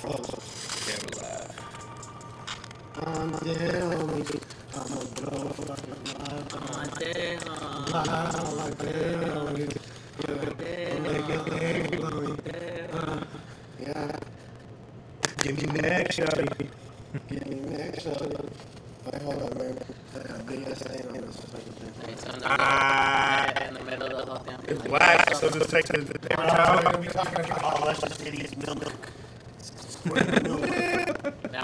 Camera laugh. I'm a bro. Yeah. Give me next, shawty. Give me next, shawty. Wait, hold on, man. I got a big ass thing on this fucking thing. In the middle of the whole thing. It's black, so just take the paper towel. Oh, let's just idiot's milk. Now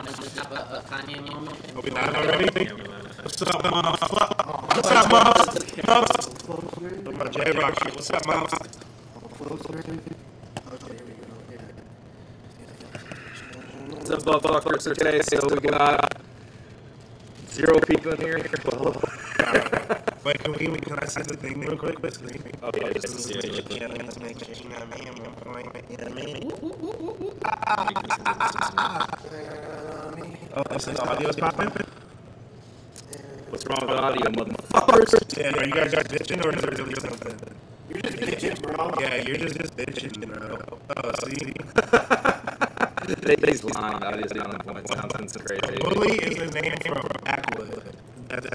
we just have a Kanye moment. Are we live already? What's up, motherfucker? What's up, motherfucker? My J-Rock shit. What's up, motherfucker? What's up, motherfuckers? Today, so we got 0 people in here. Wait, can I say the thing real quick? Basically. Okay, just Let's make sure, you know what I mean? Oh, this is audio's popping? what's wrong with the audio, motherfuckers? Yeah, are you guys bitching or is there really something? You're just bitching, bro. Yeah, you're just bitching, bro. Oh, see? They's lying. Audio's down on point. Sounds crazy. Bully is the name from Aquid. That's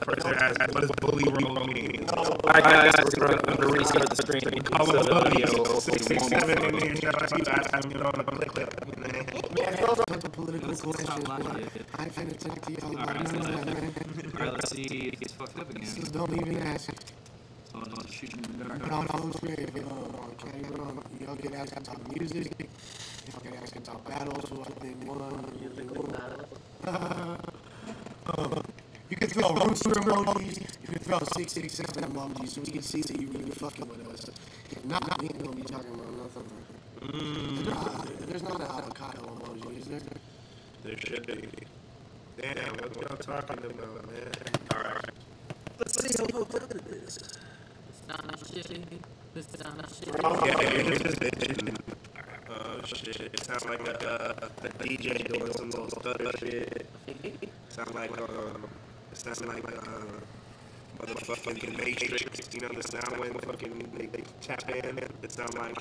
person asked, what does bully roll mean? Alright, guys, we're going to restart the stream. Call So him the bully. audio hopefully 667 won't in here. Shout out to you guys. I'm going to click. That's a political question. I finna talk to y'all about none of that, man. Alright, let's see if he's fucked up again. Just don't even ask. Oh, don't shoot him in the But dark. on full screen, y'all get asked to talk music. Y'all get asked to talk battles. Who I think won. You can throw rooster emojis. You can throw 667 emojis so we can see that you really fucking with us. If not, we ain't gonna be talking about nothing. There's not an avocado emoji, is there? There should be. Damn, what y'all talking about, man? Alright. Let's see how fucked up it is. Yeah, you're just bitching. Oh, shit. It sounds like a DJ doing some little stutter shit. Sounds like, motherfucking Matrix, you know, the sound when fucking they tap in. It sounds like,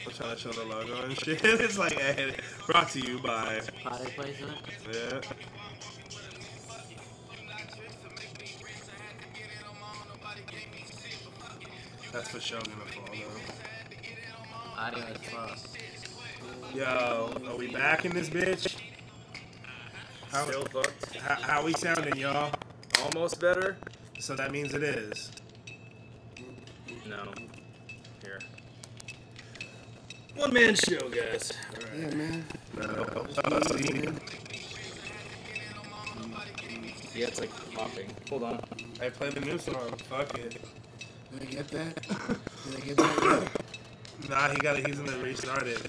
I'm trying to show the logo and shit. It's like, brought to you by. Product placement. Yeah. That's for sure gonna fall though. Audio is close. Yo, are we back in this bitch? Still fucked. How we sounding, y'all? Almost better? So that means it is. No. Here. One man show, guys. Alright. Yeah, man. No. See? Yeah, it's like popping. Hold on. I play the new song. Fuck it. Did I get that? Did I get that? Nah, he's gonna restart it.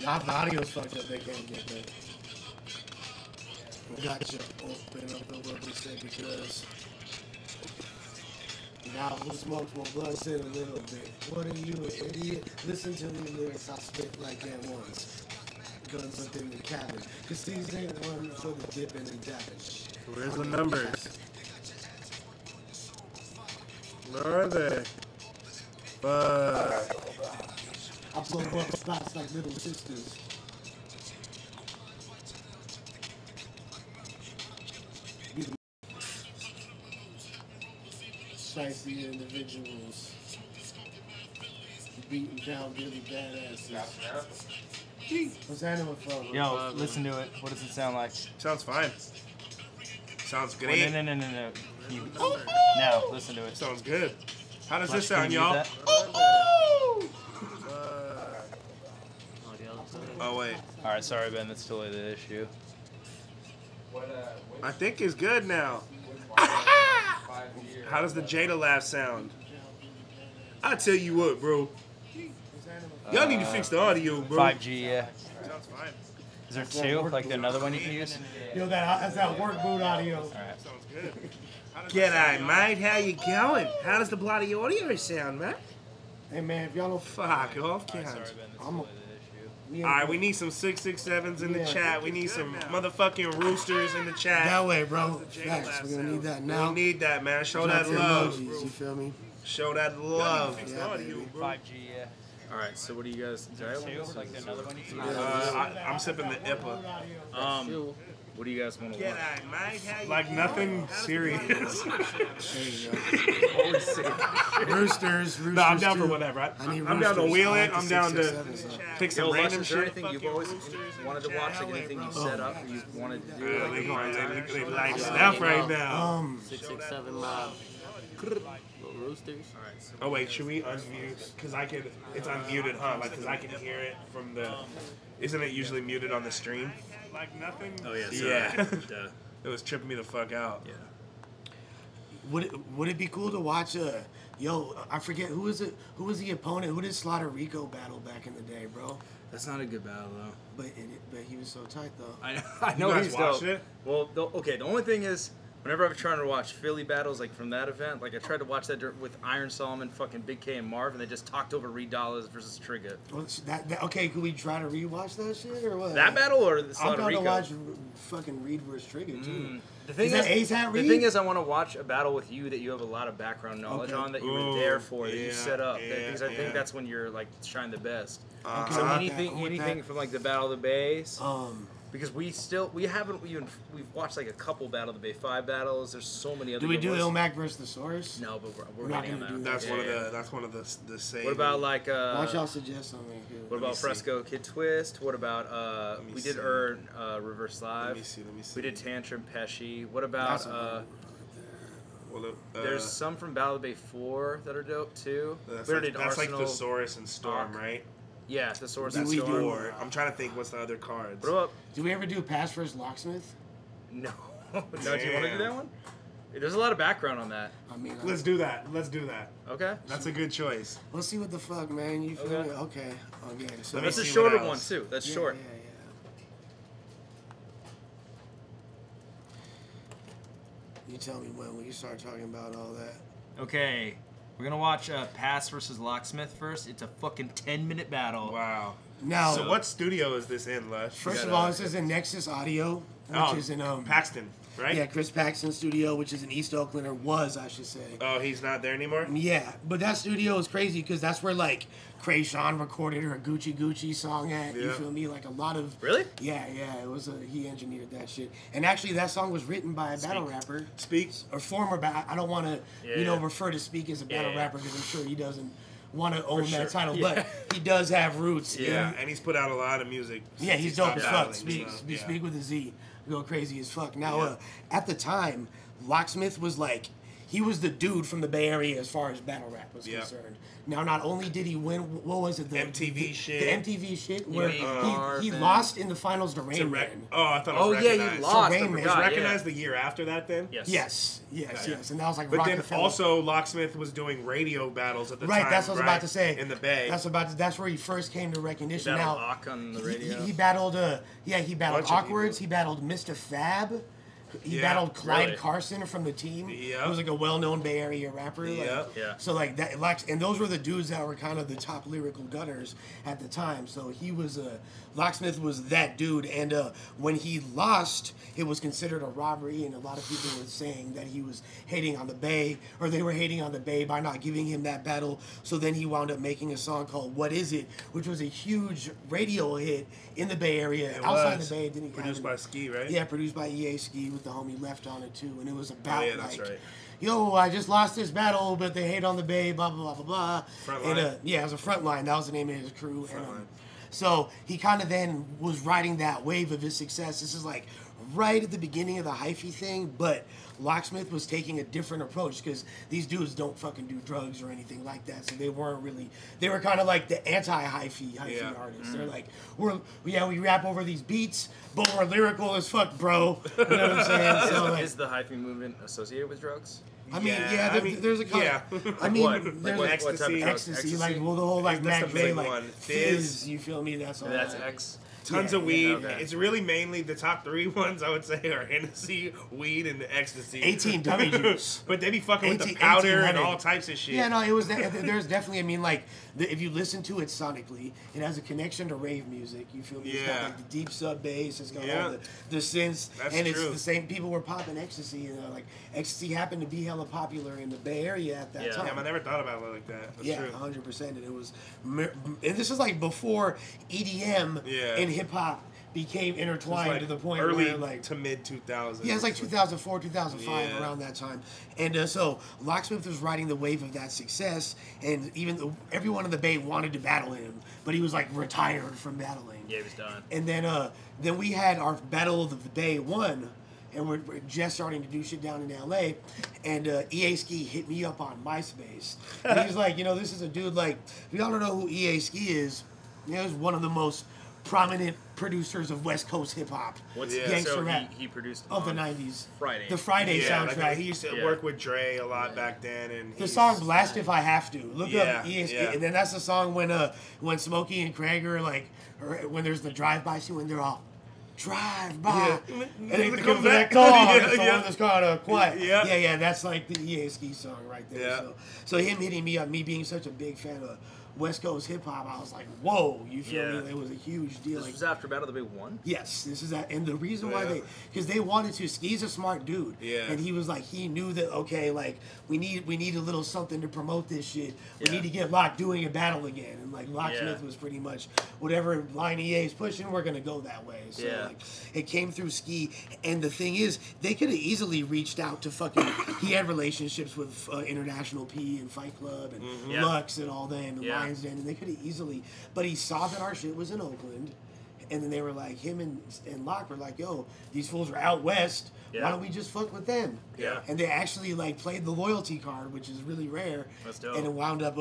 Nah, the audio's fucked up. They can't get that. Gotcha. Open up the word we said because now we'll smoke my blood said a little bit. What are you, an idiot? Listen to the lyrics I spit like that once. Guns up in the cabin. Cause these ain't one for the dipping and dabbing. Where's the numbers? Where are they? Fuck. I blow up spots like little sisters. Spicy individuals. Beating down really badasses. What's that number from? Yo, listen to it. What does it sound like? Sounds fine. Sounds Oh, great. no. Now, listen to it. Sounds good. How does this Can sound, you y'all? mute Oh, wait. Alright, sorry, Ben. That's totally the issue. I think it's good now. How does the Jada laugh sound? I tell you what, bro. Y'all need to fix the audio, bro. 5G, yeah. Sounds fine. Is there two? Like another one you can use? Yo, that's that work boot audio. Alright. Sounds good. G'day, mate. How you going? How does the bloody audio sound, man? Hey, man, if y'all don't Fuck off, Alright, count. sorry, Ben. That's I'm a- totally the issue. Alright, we need some 667s in the chat. We need some motherfucking roosters in the chat. That way, bro. Jada Facts. laugh We're gonna sound. need that now. We need that, man. Show Drop that your love. emojis, you feel me? Show that love. Yeah, baby. 5G, yeah. All right. So what do you guys? Did I Two, almost- like another one you can I'm sipping the IPA. What do you guys want to watch? Like nothing serious. There you go. Roosters. No, I'm down for too. whatever. I need I'm down to roosters. wheel I it. like the I'm down 6, to 6, 7, so. pick some Yo, Lush, random is there shit. anything you've always wanted to watch? Like anything you set up or you wanted to do? Like, They like stuff right now. 667 Mob. Little Roosters. Oh wait, should we unmute? Cause I can. It's unmuted, huh? Like, cause I can hear it from the. Isn't it usually muted on the stream? Like nothing. Oh yeah. Yeah. Duh. It was tripping me the fuck out. Yeah. Would it be cool to watch yo, I forget who was it? Who was the opponent? Who did Slaughter Rico battle back in the day, bro? That's not a good battle though. But he was so tight though. I know You guys he's watched dope. it? Well, okay. The only thing is, whenever I've tried to watch Philly battles like from that event, like I tried to watch that with Iron Solomon, fucking Big K and Marv, and they just talked over Reed Dollars versus Trigger. Okay, could we try to rewatch that shit or what? That battle or the I'm Slaughter down to Rico? watch fucking Reed versus Trigger too. The thing Is that ASAP the Reed? thing is, I want to watch a battle with you that you have a lot of background knowledge Okay. on, that you were Ooh, there for, that you yeah, set up. yeah, Because I yeah. think that's when you're like shine the best. Okay, So I'm anything with that. from like the Battle of the Bays, Um, because we haven't even we've watched like a couple Battle of the Bay 5 battles. There's so many other. do we good do ones. ILLMAC versus the Source? No, but we're not waiting on gonna do that. That's Yeah, one of the. That's one of the same. What about like Why don't y'all suggest something? what about see. Fresco Kid Twist? What about me we did see. Earn Reverse Live. Let me see. We did Tantrum Pesci. What about That's a Well, there's some from Battle of the Bay 4 that are dope too. That's, We like, did that's like Arsenal. Thesaurus and Storm, Stalk. right? Yeah, the Source That's and Storm. Storm. I'm trying to think. What's the other cards? What about Do we ever do Pass vs. Locksmith? no? No, do you want to do that one? There's a lot of background on that. I mean, Let's do that. Let's do that. Okay. That's a good choice. let's see what the fuck, man. You feel Okay. me? Okay. So Let me That's a see shorter what one else. too. That's yeah, short. Yeah. You tell me when we can start talking about all that. Okay. We're gonna watch Pass versus Locksmith first. It's a fucking 10-minute battle. Wow. Now, So what studio is this in, Lush? first You of gotta- all, this is in Nexus Audio, which Oh, is in Paxton, right? yeah, Chris Paxton studio, which is in East Oakland, or was, I should say. Oh, he's not there anymore? Yeah, but that studio is crazy because that's where like Krayshawn recorded her Gucci song at. You Yeah. feel me? Like a lot of Really? Yeah, it was he engineered that shit. And actually, that song was written by a battle rapper. Speaks. Or former battle. I don't want to, Yeah. refer to Speak as a battle Yeah. rapper because I'm sure he doesn't want to own sure. that title, Yeah. but he does have roots. Yeah, in- and he's put out a lot of music. yeah, he's since dope stopped as fuck. battling, Speak, so, speak, yeah. speak with a Z. Go crazy as fuck. Now, Yeah. at the time, Locksmith was like, he was the dude from the Bay Area as far as battle rap was Yeah. concerned. Now, not only did he win, what was it? The MTV shit. The MTV shit, where mean he Marvin? lost in the finals to Rain To Man. Oh, I thought it Oh was yeah, recognized. you lost. Rain I Man. Was forgot, recognized the year after that then? Yeah. Yes. And that was like But then Rockefeller. also Locksmith was doing radio battles at the Right, time. that's what I was about to say. In the Bay. That's where he first came to recognition. Battled Now, Hawk on the radio. he battled he battled Bunch of Awkwards, people. he battled Mr. Fab. He Yeah, battled Clyde really? Carson from the team. Yep. Who was like a well-known Bay Area rapper. Like, Yep. Yeah. So like that, and those were the dudes that were kind of the top lyrical gunners at the time. So he was Locksmith was that dude, and when he lost, it was considered a robbery, and a lot of people were saying that he was hating on the Bay, or they were hating on the Bay by not giving him that battle. So then he wound up making a song called "What Is It," which was a huge radio hit in the Bay Area. It Outside was. the Bay, didn't Produced by Ski, right? Yeah, produced by EA Ski with the homie Left on it too, and it was about yeah, that's like, right. yo, I just lost this battle, but they hate on the Bay, blah blah blah blah blah. Frontline? And yeah, it was a Frontline. That was the name of his crew. And, Frontline. so he kind of then was riding that wave of his success. This is like right at the beginning of the hyphy thing, but Locksmith was taking a different approach because these dudes don't fucking do drugs or anything like that. So they weren't really, they were kind of like the anti-hyphy Yeah. artists. They're like, we rap over these beats, but we're lyrical as fuck, bro. You know what I'm saying? So like, Is the hyphy movement associated with drugs? I mean, Yeah, I mean, there's a kind yeah. of, I mean, What? Like there's what Ecstasy. type of drugs? ecstasy, like, well, the whole, like, That's Mac the big Bay, like, one. fizz, you feel me? That's all. That's like, X. Tons Yeah, of weed. yeah, okay. It's really mainly the top 3 ones I would say are Hennessy, weed, and ecstasy. 18 dummy juice. But they be fucking with the 18 powder and 1800. all types of shit. Yeah, no, it was. There's definitely. I mean, like, if you listen to it sonically, it has a connection to rave music. You feel me? It's got Yeah. like the deep sub bass. It's got Yeah. all the synths, That's and true. it's the same people were popping ecstasy. You know, like ecstasy happened to be hella popular in the Bay Area at that Yeah. time. Damn, I never thought about it like that. That's Yeah, true. 100%. And it was, and this is like before EDM Yeah. and hip hop became intertwined Like to the point early where like to mid 2000s. yeah, it's like 2004, 2005, Yeah. around that time. And so Locksmith was riding the wave of that success, and even though everyone in the Bay wanted to battle him, but he was like retired from battling. Yeah, he was done. And then we had our Battle of the Bay 1, and we're just starting to do shit down in LA. And EA Ski hit me up on MySpace. And he's like, this is a dude, like, if y'all don't know who EA Ski is, he's one of the most prominent producers of West Coast hip hop. What's Yeah. gangster so rap he produced of the on 90s. Friday. The Friday Yeah, soundtrack. like he used to Yeah. work with Dre a lot back then, and The song "Blast If I Have to." Look Yeah, up ESP, yeah. and then that's the song when Smokey and Craig are like, or when there's the drive-by scene when they're all drive by, Yeah. and they Come come back. back call. Yeah, It's the yeah. one that's called Quiet. Yeah. yeah. That's like the EA Ski song right there. Yeah. So him hitting me up, me being such a big fan of West Coast hip hop, I was like, whoa, you feel Yeah. me? It was a huge deal. This Like, was after Battle of the Bay 1? yes, this is that, and the reason why Yeah. because they wanted to. Ski's a smart dude, Yeah. and he was like, he knew that okay, like we need a little something to promote this shit. We Yeah. need to get Locke doing a battle again, and like Locksmith Yeah. was pretty much whatever line EA is pushing, we're gonna go that way. So Yeah. like, it came through Ski, and the thing is, they could have easily reached out to fucking. He had relationships with International P and Fight Club and Yeah. Lux and all that, and the Yeah. Lions Den, and they could have easily, but he saw that our shit was in Oakland, and then they were like, him and Locke were like, yo, these fools are out west, Yeah. why don't we just fuck with them? Yeah. And they actually like played the loyalty card, which is really rare. That's dope. And it wound up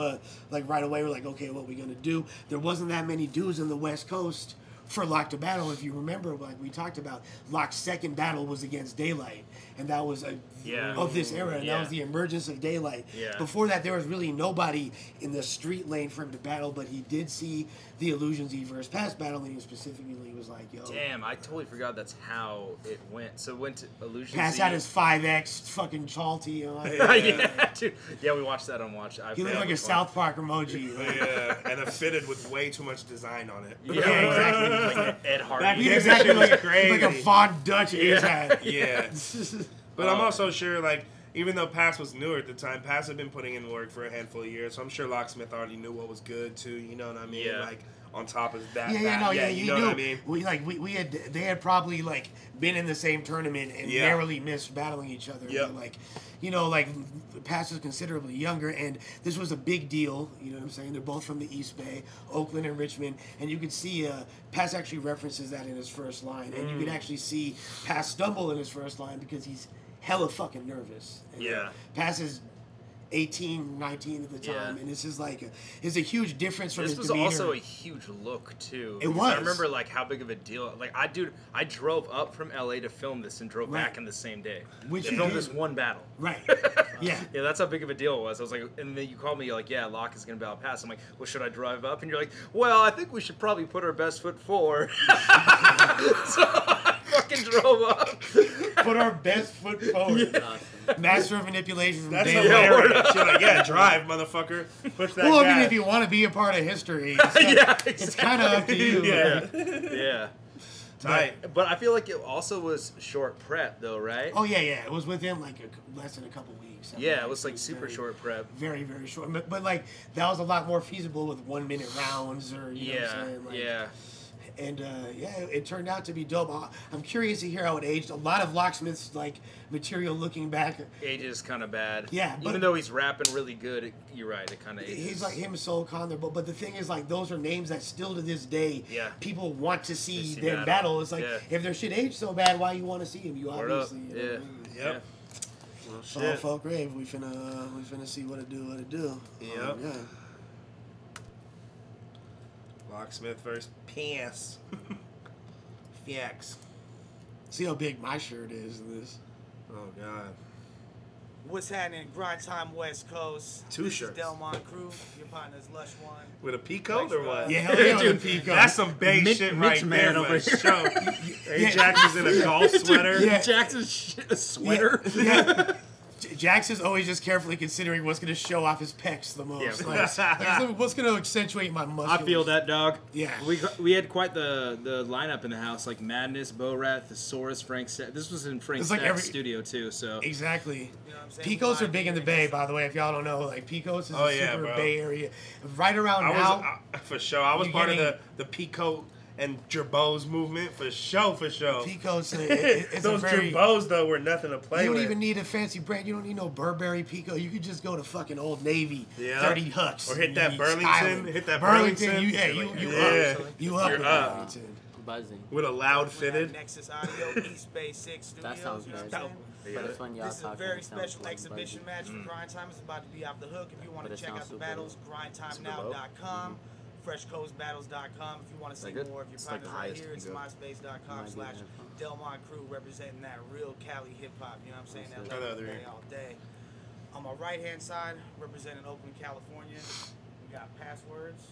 like right away we're like, okay, what we gonna do? There wasn't that many dudes in the West Coast for Locke to battle. If you remember, like we talked about, Locke's second battle was against Daylight, and that was Yeah. of this era, and Yeah. that was the emergence of Daylight. Yeah. Before that, there was really nobody in the street lane for him to battle, but he did see the Illusions Everse Pass battling, and specifically he was like, yo, Damn, I totally forgot that's how it went. So it went to Illusion Pass Z. out his 5X fucking chalty. You know? yeah, dude. Yeah, we watched that on Watch. He looked like a South Park emoji. yeah, and it fitted with way too much design on it. Yeah, exactly. Like Ed Hardy. Back He then, exactly that shit was like, crazy. like a Von Dutch ears had. Yeah. But I'm also sure, like, even though Pass was newer at the time, Pass had been putting in work for a handful of years, so I'm sure Locksmith already knew what was good too. You know what I mean? Yeah. Like on top of that. You know knew. what I mean? They had probably like been in the same tournament and Yeah. narrowly missed battling each other. Yep. But, like, Pass was considerably younger, and this was a big deal. You know what I'm saying? They're both from the East Bay, Oakland and Richmond, and you could see Pass actually references that in his first line, and you could actually see Pass stumble in his first line because he's hella fucking nervous. And, Yeah. Pass is 18, 19 at the time, Yeah. and this is like it's a huge difference from This his was demeanor. also a huge look too. It because was. I remember like how big of a deal. Like I drove up from LA to film this and drove Right. back in the same day. Which They you filmed do. this one battle. Right. Yeah. Yeah, that's how big of a deal it was. I was like, and then you called me, you're like, yeah, Locke is gonna battle Pass. I'm like, well, should I drive up? And you're like, well, I think we should probably put our best foot forward. So I fucking drove up. Put our best foot forward. Master of manipulation from That's day one. hilarious. You're like, yeah, drive, motherfucker. Push that Well, I gas. mean, if you want to be a part of history, it's, Yeah, it's kind of up to you. Yeah. Yeah. Tight. But I feel like it also was short prep though, right? Oh yeah, yeah. It was within like less than a couple weeks. Yeah, it was like super very, short prep. Very, very short. But like that was a lot more feasible with 1 minute rounds or you know what I'm saying? Like, Yeah. And it turned out to be dope. I'm curious to hear how it aged. A lot of Locksmith's like material looking back. Age is kind of bad. Yeah, but- Even though he's rapping really good, you're right. It kind of ages. He's like him, Soul Condor, but the thing is, like, those are names that still to this day, Yeah. people want to see see them battle. battle. It's like Yeah. if their shit aged so bad, why you want to see him? You Word up. obviously, you know Yeah. what I mean? Yep. So all folk rave, we finna see what it do. Yep. Yeah. Locksmith versus Pass. Fx. See how big my shirt is in this. Oh God. What's happening? Grind Time West Coast. Two This shirts. is Delmont Crew. Your partner's Lush One. With a peacoat or what? Yeah, hell yeah, Dude, with a peacoat. That's some bait Mitch- shit Mitch right man there, over for sure. Ajax is in a golf sweater. Yeah. Jackson's sweater. Yeah. Jax is always just carefully considering what's going to show off his pecs the most. Yeah. Like, what's going to accentuate my muscles. I feel that, dog. Yeah. We had quite the lineup in the house, like Madness, Bo-Rat, Thesaurus, Frank. This was in Frank's It's like studio too. So Exactly. You know what I'm saying? Picos are big in the Bay, by the way, if y'all don't know. Like, Picos is Oh, a yeah, super bro. Bay area. Right around I now. was for sure. I was You part of getting- the peacoat and Gerbo's movement for sure. Picos, it's Those a very... Gerbo's though were nothing to play You don't with. even need a fancy brand. You don't need no Burberry Pico. You could just go to fucking Old Navy, Yeah. 30 Hucks. Or hit that You Burlington, styling. hit that Burlington. Burlington. You Yeah. up. You up You're with up. Burlington. Buzzing. With a loud fitted. Nexus Audio, East Bay 6 Studios. That sounds you know good. what I'm saying? But it's when y'all This is a talking, very it sounds special like exhibition buzzing. match for Grind Time. It's about to be off the hook. If you want But to it check sounds out the super battles, grindtimenow.com, freshcoastbattles.com. If you want to see Like it? more of your It's like the partners right highest here, you it's can go. myspace.com/Delmont Crew, representing that real Cali hip hop. You know what I'm saying? That's LA it. all day, all day. On my right hand side, representing Oakland, California, we got Passwords.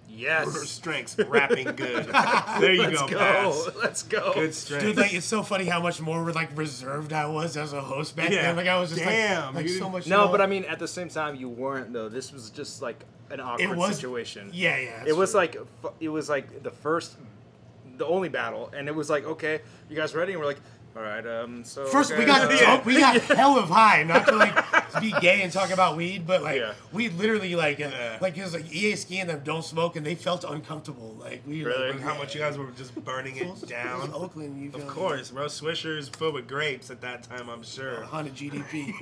Her yes, strengths, rapping good. There you go, Pass. Let's go. Good strength. Dude, like, it's so funny how much more like reserved I was as a host back Yeah. then. Like, I was just Damn, like you so much. No, shit but I on- mean, at the same time, you weren't though. This was just like an awkward was- situation. Yeah, yeah. that's It was true. like the only battle, and it was like, okay, you guys ready? And we're like, all right, so First, okay, we got we got hell of high, not to like be gay and talk about weed, but like Yeah. we literally like because like EA Ski and them don't smoke and they felt uncomfortable. Like we Really? like, How much you guys were just burning It was it down. Oakland, you feel Of me? course, bro. Swisher's filled with grapes at that time, I'm sure. 100 GDP.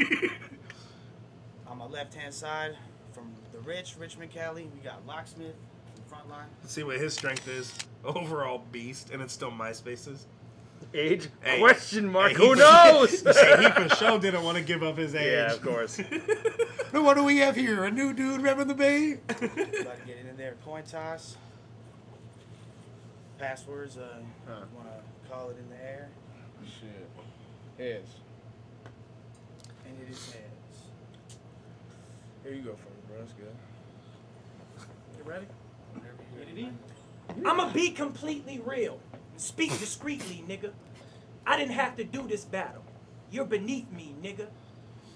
On my left hand side, from the Richmond, Cali, we got Locksmith from Frontline. Let's see what his strength is. Overall beast, and it's still MySpace's. age Hey. question mark. Hey, Who he- knows? He for sure didn't want to give up his age. Yeah, of course. Now, what do we have here? A new dude repping the Bay? About to get it in there. Coin toss. Passwords. Want to call it in the air? Shit. Heads. And it is heads. Here you go first, bro. That's good. You ready? Get it in. I'ma be completely real. Speak discreetly, nigga. I didn't have to do this battle. You're beneath me, nigga.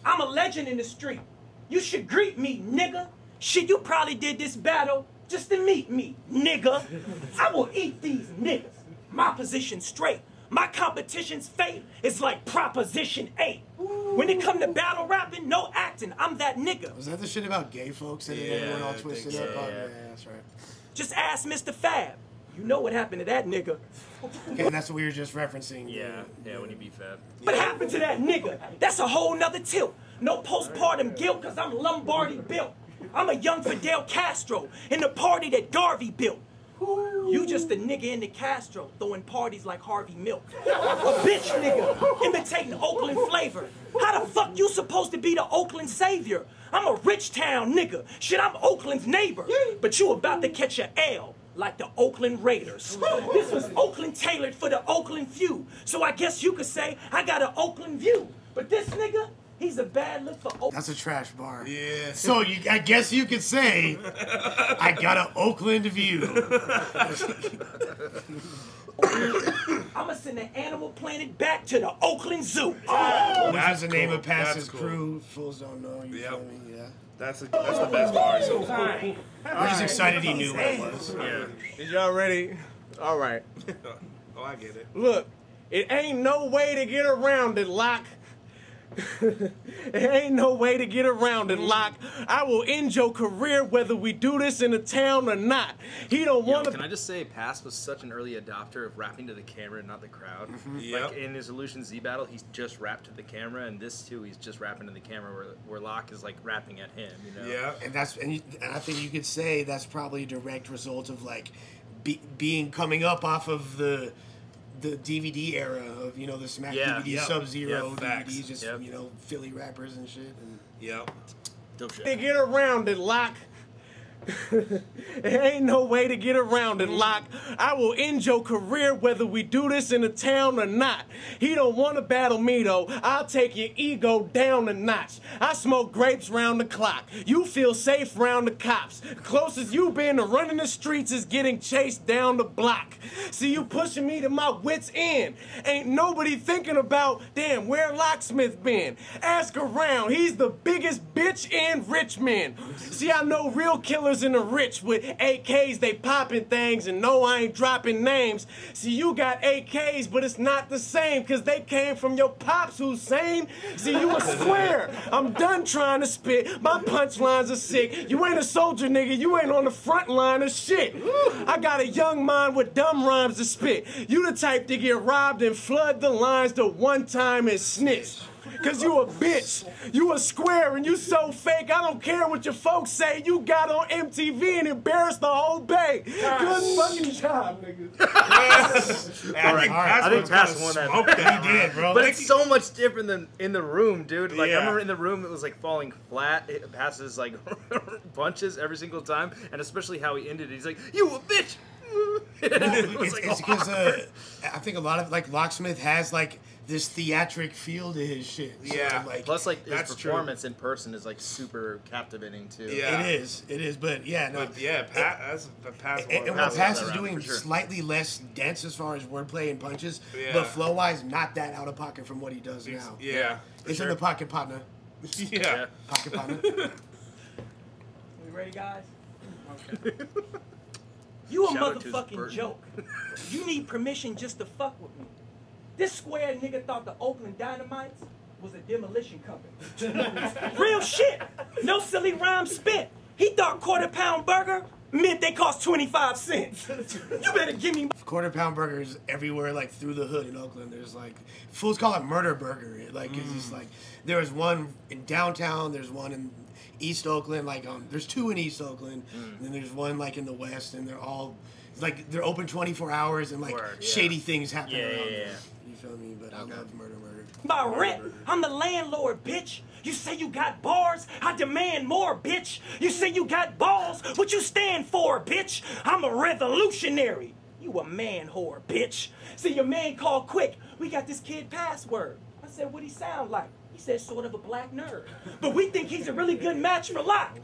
I'm a legend in the street. You should greet me, nigga. Shit, you probably did this battle just to meet me, nigga. I will eat these niggas. My position straight. My competition's fate is like Proposition 8. When it come to battle rapping, no acting. I'm that nigga. Was that the shit about gay folks and Yeah, everyone all I think twisted so. up? Oh, Yeah. yeah, that's right. Just ask Mr. Fab. You know what happened to that nigga. Okay, and that's what we were just referencing. Yeah, when you beat Fab. What happened to that nigga? That's a whole nother tilt. No postpartum guilt, cause I'm Lombardi built. I'm a young Fidel Castro in the party that Garvey built. You just a nigga in the Castro, throwing parties like Harvey Milk. A bitch nigga, imitating Oakland flavor. How the fuck you supposed to be the Oakland savior? I'm a rich town nigga. Shit, I'm Oakland's neighbor. But you about to catch a L like the Oakland Raiders. This was Oakland tailored for the Oakland few. So I guess you could say I got an Oakland view. But this nigga, he's a bad look for Oakland. That's a trash bar. Yeah. So I guess you could say I got an Oakland view. I'ma send the Animal Planet back to the Oakland Zoo. Which That's is the name cool. of Pass's That's cool. crew. Fools don't know. You Yep. feel me? Yeah. That's the best part. So Fine. We're just excited he knew what it was. yeah. Is y'all ready? All right. Oh, I get it. Look, it ain't no way to get around it, Lock. It ain't no way to get around it, Lock. I will end your career whether we do this in a town or not. He don't Yo, want can I to. just say, Pass was such an early adopter of rapping to the camera and not the crowd. Yep. Like in his Illusion Z battle, he's just rapped to the camera, and this too, he's just rapping to the camera, where Locke is like rapping at him. You know? Yeah. And I think you could say that's probably a direct result of like being coming up off of the DVD era of the Smack Yeah, DVD, yep, Sub-Zero yep, facts, DVDs, just yep. Philly rappers and shit. And Yep. Dope shit. To get around it, Lock. Ain't no way to get around it, Lock. I will end your career whether we do this in the town or not. He don't want to battle me, though. I'll take your ego down a notch. I smoke grapes round the clock. You feel safe round the cops. Closest you been to running the streets is getting chased down the block. See, you pushing me to my wit's end. Ain't nobody thinking about, damn, where Locksmith been? Ask around. He's the biggest bitch in Richmond. See, I know real killers in the rich with AKs, they popping things, and no, I ain't dropping names. See, you got AKs, but it's not the same, cause they came from your pops, Hussein. See, you a square. I'm done trying to spit. My punchlines are sick. You ain't a soldier, nigga. You ain't on the front line of shit. I got a young mind with dumb rhymes to spit. You the type to get robbed and flood the lines to one time and snitch. Cause you a bitch, you a square, and you so fake, I don't care what your folks say. You got on MTV and embarrassed the whole bay. Good fucking job, nigga. I think Pass won that. He did, bro. But it's so much different than in the room, dude. Like, Yeah. I remember in the room, it was like falling flat. It passes like punches every single time, and especially how he ended it. He's like, "You a bitch." It's because I think a lot of like Locksmith has like this theatric feel to his shit. So, Yeah. like, Plus, like, his That's performance in person is like super captivating too. Yeah. it is, but yeah, no. But yeah, that's Pass. And what Pass Pass that is round, doing for sure. slightly less dense as far as wordplay and punches, Yeah. but flow-wise, not that out of pocket from what he does now. Yeah. It's in the pocket, partner. Yeah. Pocket, partner. We ready, guys? Okay. You a Shout out to motherfucking Burton. joke. You need permission just to fuck with me. This square nigga thought the Oakland Dynamites was a demolition company. Real shit. No silly rhyme spent. He thought quarter-pound burger meant they cost 25 cents. You better give me... Quarter-pound burgers everywhere, like through the hood in Oakland. There's like fools call it murder burger. Like it's just like there was one in downtown. There's one in East Oakland. Like there's two in East Oakland, and then there's one like in the West, and they're all like they're open 24 hours, and like Word, yeah. shady things happen around Yeah. them. You feel me? But I love murder. My rent. I'm the landlord, bitch. You say you got bars, I demand more, bitch. You say you got balls, what you stand for, bitch? I'm a revolutionary. You a man whore, bitch. See, your man called quick. We got this kid password. I said, what'd he sound like? He said, sort of a black nerd. But we think he's a really good match for Lock.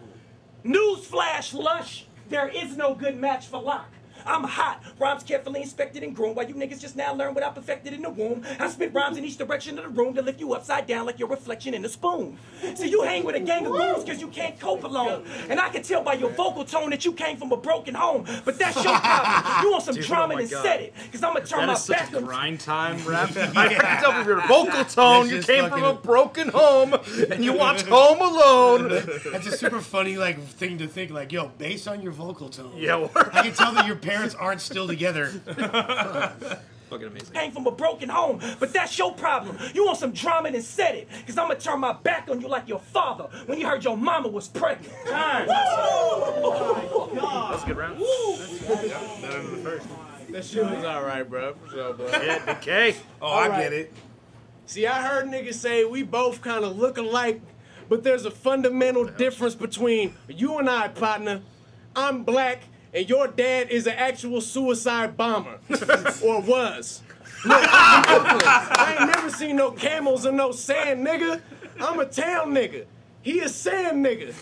Newsflash, Lush. There is no good match for Lock. I'm hot. Rhymes carefully inspected and groomed while you niggas just now learn what I perfected in the womb. I spit rhymes in each direction of the room to lift you upside down like your reflection in a spoon. So you hang with a gang of goons because you can't cope alone. And I can tell by your vocal tone that you came from a broken home. But that's your problem. You want some Dude, drama oh my and God. set it. Because I'm going to turn That my is such back a on grind time rap. I can tell from your vocal tone That's you just came from a fucking- broken home and you watch Home Alone. That's a super funny like thing to think. Like, yo, based on your vocal tone, Yeah, word. I can tell that your parents aren't still together. Fucking amazing. came from a broken home, but that's your problem. You want some drama, then set it, because I'm going to turn my back on you like your father when you heard your mama was pregnant. That's a good round. Better than the first. That shit was alright, bro. For sure, bro. Yeah, decay. Oh, All I right. get it. See, I heard niggas say we both kind of look alike, but there's a fundamental difference between you and I, partner. I'm black, and your dad is an actual suicide bomber. Or was. Look, I'm from Oakland. I ain't never seen no camels or no sand, nigga. I'm a town nigga. He a sand nigga.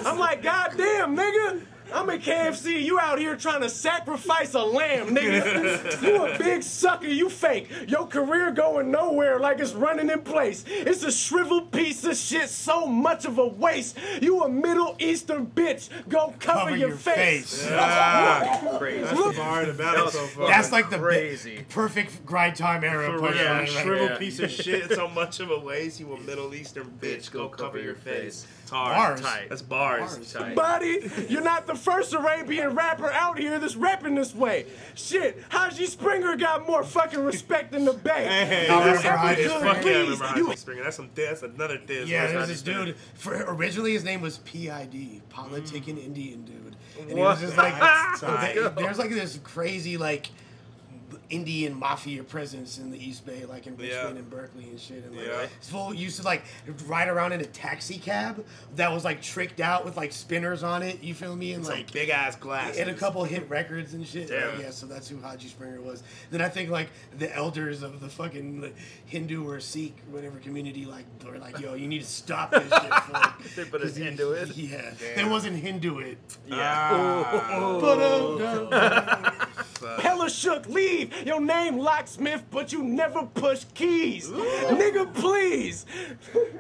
I'm like, goddamn, nigga. I'm in KFC, you out here trying to sacrifice a lamb, nigga. You a big sucker, you fake. Your career going nowhere like it's running in place. It's a shriveled piece of shit, so much of a waste. You a Middle Eastern bitch, go cover your face. Crazy. That's the bar in the battle so far. That's like the Crazy. perfect grind time era. For real, punchline right shriveled there. piece of shit. It's so much of a waste. You a Middle Eastern bitch. Go cover your face. It's hard. Bars. Tight. That's bars. Tight. Buddy, you're not the first Arabian rapper out here that's rapping this way. Shit, Haji Springer got more fucking respect than the Bay. Hey, I that's remember Haji fuck Springer. yeah, I Please, remember you- Haji Springer. That's another diss. Yeah, Where's there's Haji this Springer? dude. Originally, his name was PID, Politicking Indian Dude, and What? he was just like, Tight. there's like this crazy like Indian mafia presence in the East Bay, like in Richmond and Berkeley and shit. And like, full used to like ride around in a taxi cab that was like tricked out with like spinners on it. You feel me? And Some like big ass glasses. and a couple hit records and shit. Damn. Like, yeah, so that's who Haji Springer was. Then I think like the elders of the fucking like, Hindu or Sikh whatever community like were like, yo, you need to stop this shit. They put us into it. Yeah, it wasn't Hindu it. Hella shook, leave. Your name locksmith, but you never push keys. Nigga, please.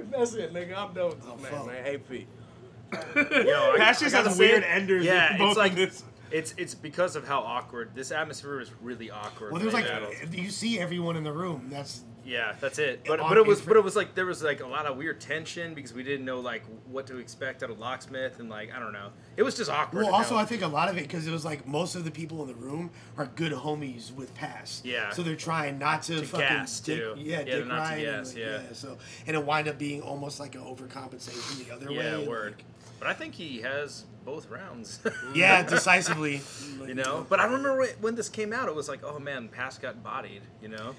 That's it, nigga. I'm done with this man. AP. Yo, Pass just has weird enders. Yeah, in both it's like of this. it's because of how awkward this atmosphere is. Really awkward. Well, there's like battles. you see everyone in the room. That's Yeah, that's it. But on it was different- like there was like a lot of weird tension because we didn't know like what to expect out of Locksmith and like I don't know. It was just awkward. well. as Also, hell. I think a lot of it because it was like most of the people in the room are good homies with Pass. Yeah. So they're trying not to fucking gas, too. Yeah, Yeah, dick not to ride and, gas, like, yeah. So and it wind up being almost like an overcompensation the other way. yeah, and, word. like, But I think he has both rounds. yeah, decisively. You know. But I remember when this came out, it was like, oh man, Pass got bodied. You know.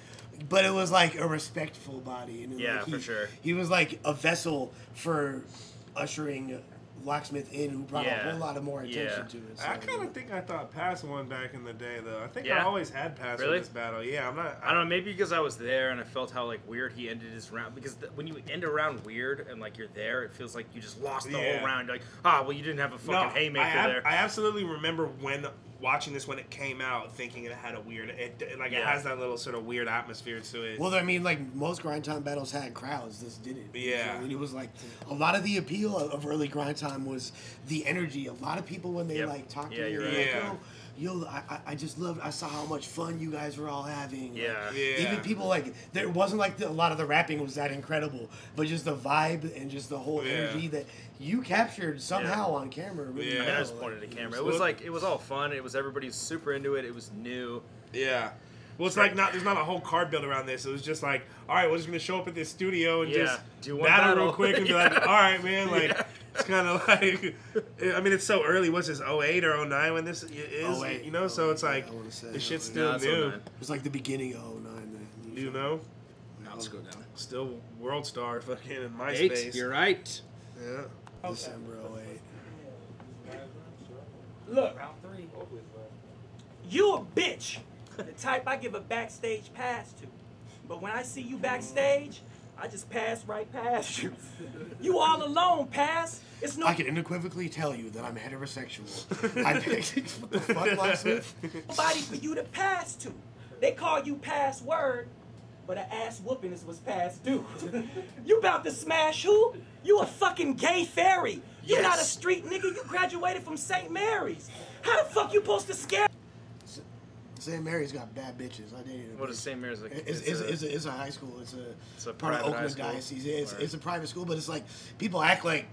But it was like a respectful body. And Yeah, like for sure. He was like a vessel for ushering Locksmith in, who brought a whole lot of more attention Yeah. to it. So, I kind of think I thought Pass won back in the day, though. I think Yeah? I always had Pass Really? in this battle. Yeah, I'm not. I don't know, maybe because I was there and I felt how like weird he ended his round. Because when you end a round weird and like you're there, it feels like you just lost the whole round. You're like, well, you didn't have a fucking haymaker there. I absolutely remember when watching this when it came out, thinking it had a weird, it has that little sort of weird atmosphere to it. well, I mean, like most grind time battles had crowds. This didn't. Yeah. I mean, it was like a lot of the appeal of early grind time was the energy. A lot of people when they Yep. like talk to Yeah, me, you're they're right. like, yo, I just loved. I saw how much fun you guys were all having. Yeah. Like, Yeah. Even people like there wasn't like a lot of the rapping was that incredible, but just the vibe and just the whole Yeah. energy that you captured somehow on camera. Really Yeah. I just well. pointed at camera. It was like it was all fun. It was everybody was super into it. It was new. Yeah. Well, it's like there's not a whole card build around this. It was just like, all right, we're just gonna show up at this studio and Yeah. just Do one battle battle. real quick and be Yeah. like, all right, man. Like Yeah. it's kind of like, I mean, it's so early. What's this? 08 or 09 when this is? 08. You know, so it's like I wanna say the shit's 08. still No, it's new. 09. It was like the beginning of 09 then. You know, Now let's go down. still world star fucking in MySpace. 8. You're right. Yeah. December 08. Look, you a bitch. The type I give a backstage pass to. But when I see you backstage, I just pass right past you. You all alone, Pass. It's no I can unequivocally tell you that I'm heterosexual. I what the fuck, Locksmith? nobody for you to pass to. They call you password, but an ass whooping is what's past due. You about to smash who? You a fucking gay fairy. You not a street nigga. You graduated from St. Mary's. How the fuck you supposed to scare? St. Mary's got bad bitches. I dated a What bitch. is St. Mary's like? It's a high school. It's a part of private high Oakland school? Diocese. It's, Or- it's a private school, but it's like people act like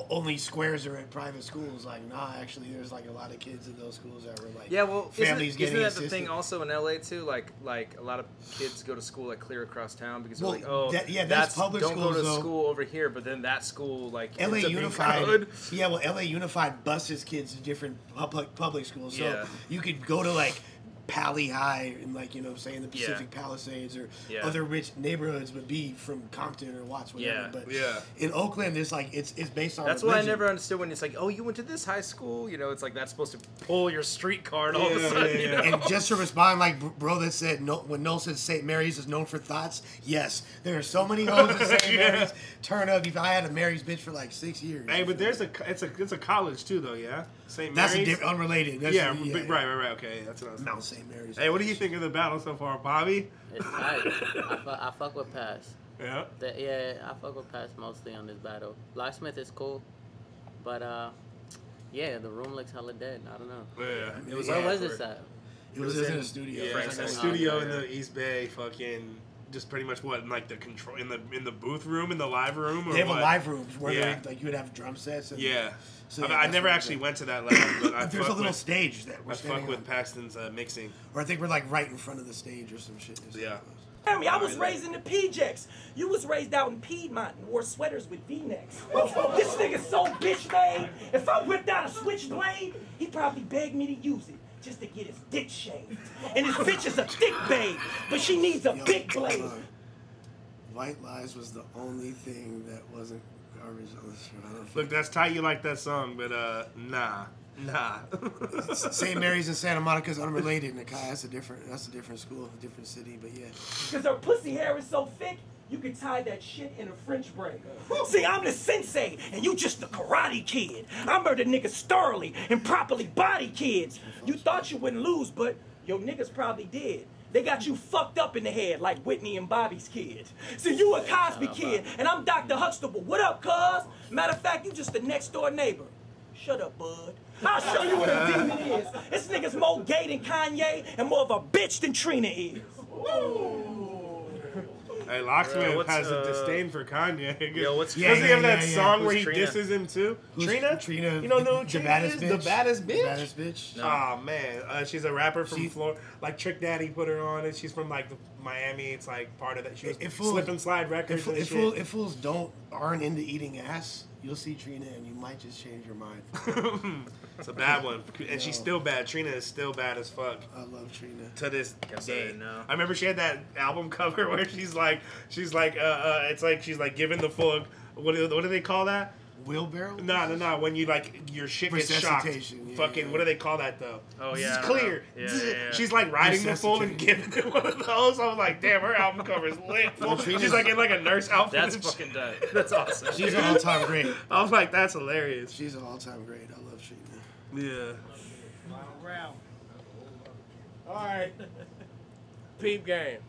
only squares are at private schools. Like, nah, actually, there's like a lot of kids in those schools that were like, Yeah, well, families isn't getting that the assisted. thing also in LA too? Like a lot of kids go to school like clear across town because Well, they're like, oh, that's public don't go schools, to though. school over here, but then that school like LA ends up being Unified, good. yeah. Well, LA Unified buses kids to different public schools, so Yeah. you could go to like Pali High and like say in the Yeah. Pacific Palisades or Yeah. other rich neighborhoods, but be from Compton or Watts, whatever. Yeah. But Yeah. in Oakland, it's like it's based on. That's what I religion. never understood when it's like, oh, you went to this high school. You know, it's like that's supposed to pull your street card all of a Yeah, sudden. yeah, You yeah. know? And just to respond, like bro that said, no, when Noel said St. Mary's is known for thoughts, yes, there are so many hoes at St. Mary's. Turn up. If I had a Mary's bitch for like 6 years. Hey, but it's a college too, though. Yeah. St. That's Mary's. unrelated. That's Yeah, right. Okay, that's what I was. Mount St. Mary's. Hey, what do you think of the battle so far, Bobby? It's tight. I fuck with Pass. Yeah. I fuck with Pass mostly on this battle. Locksmith is cool, but yeah, the room looks hella dead. I don't know. Yeah. It was Where was awkward. this at? It was in a studio. Yeah, Frank's it's a house. studio in the East Bay, fucking just pretty much what in like the control in the booth room in the live room. Or They have what? a live room where Yeah. like you would have drum sets. And, Yeah. So, I, yeah, mean, I that's never what actually it went to that level, but I is. There's a fuck little with, stage that we're I fuck standing with on. Paxton's mixing. Or I think we're like right in front of the stage or some shit. Yeah. I was raised in the PJs. You was raised out in Piedmont and wore sweaters with V-necks. This nigga's so bitch made. If I whipped out a switchblade, he'd probably beg me to use it. just to get his dick shaved. And his bitch is a thick babe, but she needs a big blade. White Lies was the only thing that wasn't garbage on the show. I don't Look, that's tight. You like that song, but nah. St. Mary's and Santa Monica's unrelated, Nakai. That's a different school, a different city, but yeah. Because her pussy hair is so thick, you could tie that shit in a French braid. See, I'm the sensei, and you just the karate kid. I murdered niggas thoroughly and properly body kids. You thought you wouldn't lose, but your niggas probably did. They got you fucked up in the head like Whitney and Bobby's kid. See, you a Cosby kid, and I'm Dr. Huxtable. What up, cuz? Matter of fact, you just the next door neighbor. Shut up, bud. I'll show you what a demon is. This nigga's more gay than Kanye and more of a bitch than Trina is. Hey, Locksmith has a disdain for Kanye. Yo, what's Doesn't he have that song where Who's he Trina? disses him too? Trina? You don't know who The Trina baddest is? bitch? The baddest bitch? The baddest bitch? No. Oh man, she's a rapper from Florida. Like Trick Daddy put her on, and she's from like Miami. It's like part of that. She was Slip and Slide Records. If fools aren't into eating ass, you'll see Trina and you might just change your mind. It's a bad one, and she's still bad. Trina is still bad as fuck. I love Trina. To this day, no. I remember she had that album cover where she's like, it's like she's like giving the full. What do they call that? Wheelbarrow? No. When you like your shit gets shocked. Resuscitation, What do they call that though? Oh, This yeah, is I don't clear. know. Yeah. She's like riding the full and giving it one of those. I was like, damn, her album cover is lit. She's like in like a nurse outfit. That's fucking dope. That's awesome. She's an all-time great. I was like, that's hilarious. She's an all-time great. I love Trina. Yeah. Round. All right. Peep game.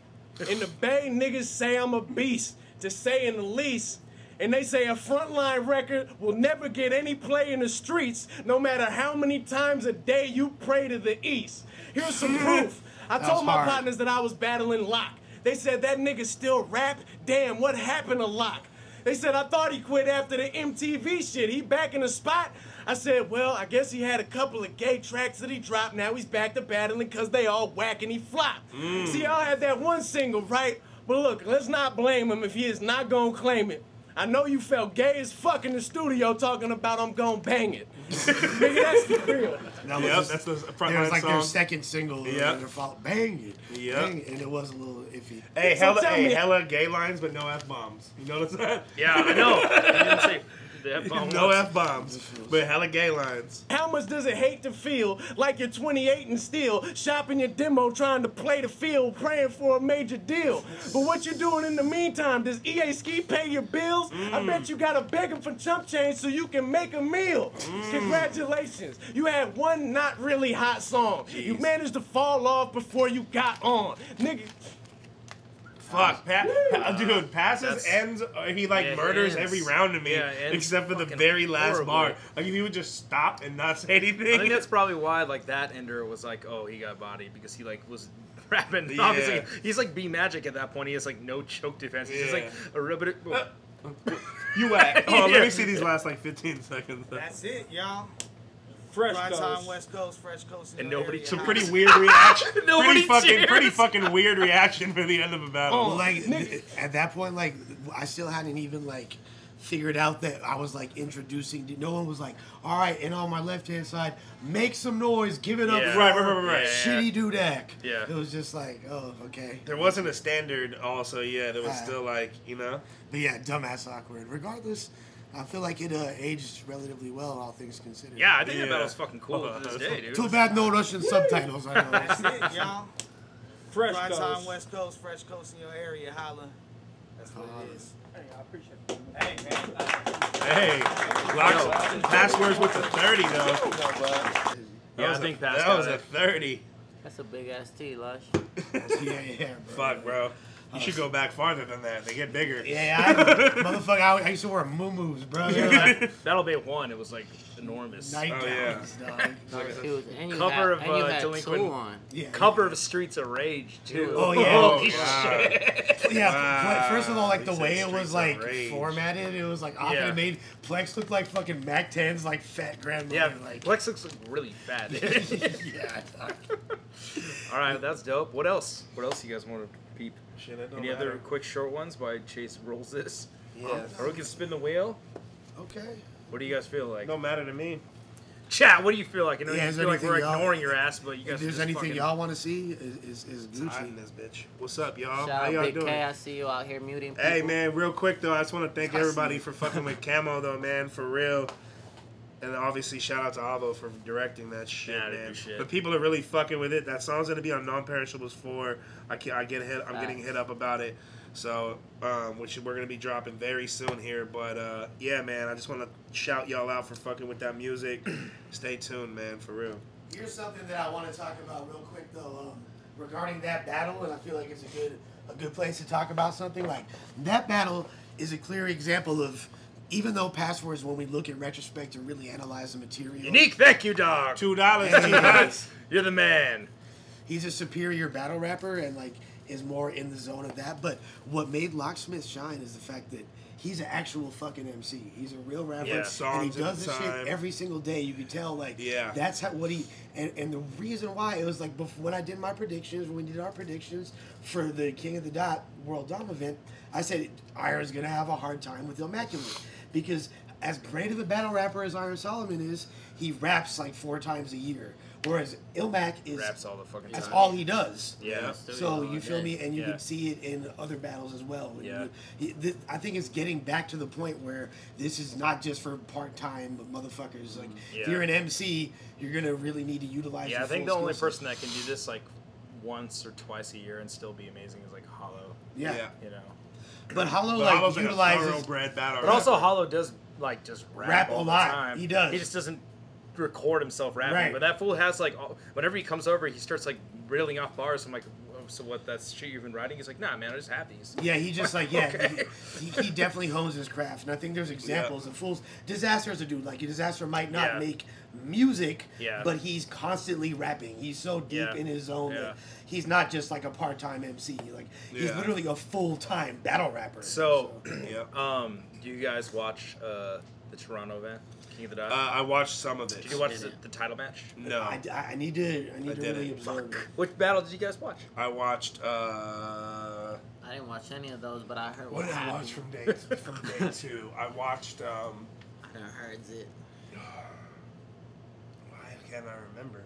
In the Bay, niggas say I'm a beast, to say in the least. And they say a frontline record will never get any play in the streets, no matter how many times a day you pray to the east. Here's some proof. I told my partners that I was battling Lock. They said that nigga still rap. Damn, what happened to Lock? They said I thought he quit after the MTV shit. He back in the spot? I said, well, I guess he had a couple of gay tracks that he dropped. Now he's back to battling because they all whack and he flopped. See, y'all had that one single, right? But look, let's not blame him if he is not gonna claim it. I know you felt gay as fuck in the studio talking about I'm gonna bang it. Nigga, that's the real. That's the front It was line like song. their second single. Yep. Their fault. Bang it. Yep. Bang it. And it was a little iffy. Hey, So tell me- hella gay lines, but no F-bombs. You notice that? Yeah, I know. I didn't say the F-bomb No once. F-bombs, but hella gay lines. How much does it hate to feel like you're 28 and still shopping your demo, trying to play the field, praying for a major deal? But what you doing in the meantime? Does EA Ski pay your bills? I bet you gotta beg him for chump change so you can make a meal. Congratulations, you had one not really hot song. You managed to fall off before you got on. Nigga, Fuck, dude, passes, That's- ends, he like Yeah, murders ends. every round to me, Yeah, ends except for the fucking very last horribly. bar. Like, if he would just stop and not say anything. I think that's probably why, like, that ender was like, oh, he got bodied because he, like, was rapping. Yeah. Obviously, he's like B Magic at that point. He has, like, no choke defense. He's just like a ribbit. You whack. Oh, let Yeah. me see these last like 15 seconds. That's it, y'all. fresh Prime goes. time, West Coast, fresh coast. in And your nobody area. It's a pretty weird reaction. Nobody cheers. pretty fucking weird reaction for the end of a battle. Oh, Well, like nigga. at that point, like I still hadn't even like figured out that I was like introducing. No one was like, "All right," and on my left hand side, make some noise, give it up, Yeah. for Right. Shitty Dudak. Yeah. It was just like, oh, okay. There wasn't a standard. Also, yeah, there was still like, you know. But yeah, dumbass awkward. Regardless, I feel like it aged relatively well, all things considered. Yeah, I think that Yeah. battle's fucking cool to this day, dude. Too bad no Russian subtitles. I know. That's it, y'all. Fresh Prime goes. time, West Coast, fresh coast in your area. Holla. That's what it is. Hey, I appreciate it. Hey, man. Hey, Locks, passwords with the 30 though. Yeah, I think Pass that got was a it. 30. That's a big ass T, Lush. yeah, bro. Fuck, bro. You should go back farther than that. They get bigger. Yeah, motherfucker, I used to wear moo-moos, bro. They were like Battle Bay 1, it was like enormous. nightgowns, dog. It was, and you Cover had, of, and you had Delinquent- two on. Yeah. Cover of Streets of Rage, too. Oh, yeah. Holy wow. shit. Yeah, Wow. first of all, like the He said way it Streets was of like Rage. formatted, it was like often Yeah. made Plex look like fucking Mac 10's like fat grandmother. Yeah, like Plex looks like really fat. yeah. All right, that's dope. What else? What else you guys want to peep? Shit, it don't Any matter. other quick short ones while Chase rolls this? Yeah. Or we can spin the wheel. Okay. What do you guys feel like? Don't matter to me. Chat, what do you feel like? I know Yeah, you is feel like we're anything y'all- ignoring your ass, but you guys If there's just anything fucking... y'all want to see, is Hot in Gucci. this bitch. What's up, y'all? Shout How out y'all Big doing? K, I see you out here muting people. Hey, man, real quick, though, I just want to thank everybody for fucking with Camo, though, man, for real. And obviously, shout out to Avo for directing that shit, Yeah, I didn't man. do shit. But people are really fucking with it. That song's going to be on Non-Perishables 4. I'm getting hit up about it. So, which we're going to be dropping very soon here. But, yeah, man, I just want to shout y'all out for fucking with that music. Stay tuned, man, for real. Here's something that I want to talk about real quick, though, regarding that battle, and I feel like it's a good place to talk about something. Like, that battle is a clear example of, even though Passwords, when we look in retrospect to really analyze the material, Unique, thank you, dog. $2. You're the man. he's a superior battle rapper and, like, is more in the zone of that. But what made Locksmith shine is the fact that he's an actual fucking MC. He's a real rapper, Yeah. and Songs he at does the this time. shit every single day. You can tell, like, Yeah. that's how what he and the reason why it was like when I did my predictions, when we did our predictions for the King of the Dot World Dom event, I said Iron's gonna have a hard time with Immaculate because as great of a battle rapper as Iron Solomon is, he raps like 4 times a year, whereas ILLMAC is Raps all the fucking that's time. all he does. Yeah. So you feel me, and you Yeah. can see it in other battles as well. Yeah. I think it's getting back to the point where this is not just for part-time motherfuckers. Like if Yeah. you're an MC, you're gonna really need to utilize. Yeah, your I think the full only skill person that can do this like once or twice a year and still be amazing is like Hollow. set. Yeah. You know. But Hollow But like Hollow's like a utilizes. thoroughbred battle But also Hollow does like just rap a all the lot. time. He does. He just doesn't record himself rapping. Right. But that fool has like whenever he comes over, he starts like reeling off bars. I'm like, oh, so what? That's shit you've been writing? He's like, nah, man, I'm just happy. Yeah, he just like yeah, Okay. he definitely hones his craft, and I think there's examples of fools. Disaster's a dude like Disaster might not Yeah. make music, Yeah. but he's constantly rapping. He's so deep Yeah. in his zone Yeah. that he's not just like a part-time MC. Like he's Yeah. literally a full-time battle rapper. So, Yeah. do you guys watch the Toronto event, King of the Dot? I watched some of it. Did you watch the title match? No. I need to really didn't. observe it. Which battle did you guys watch? I watched, I didn't watch any of those, but I heard what did I happened. watch from day 2? I watched, I done heard it. why can't I remember?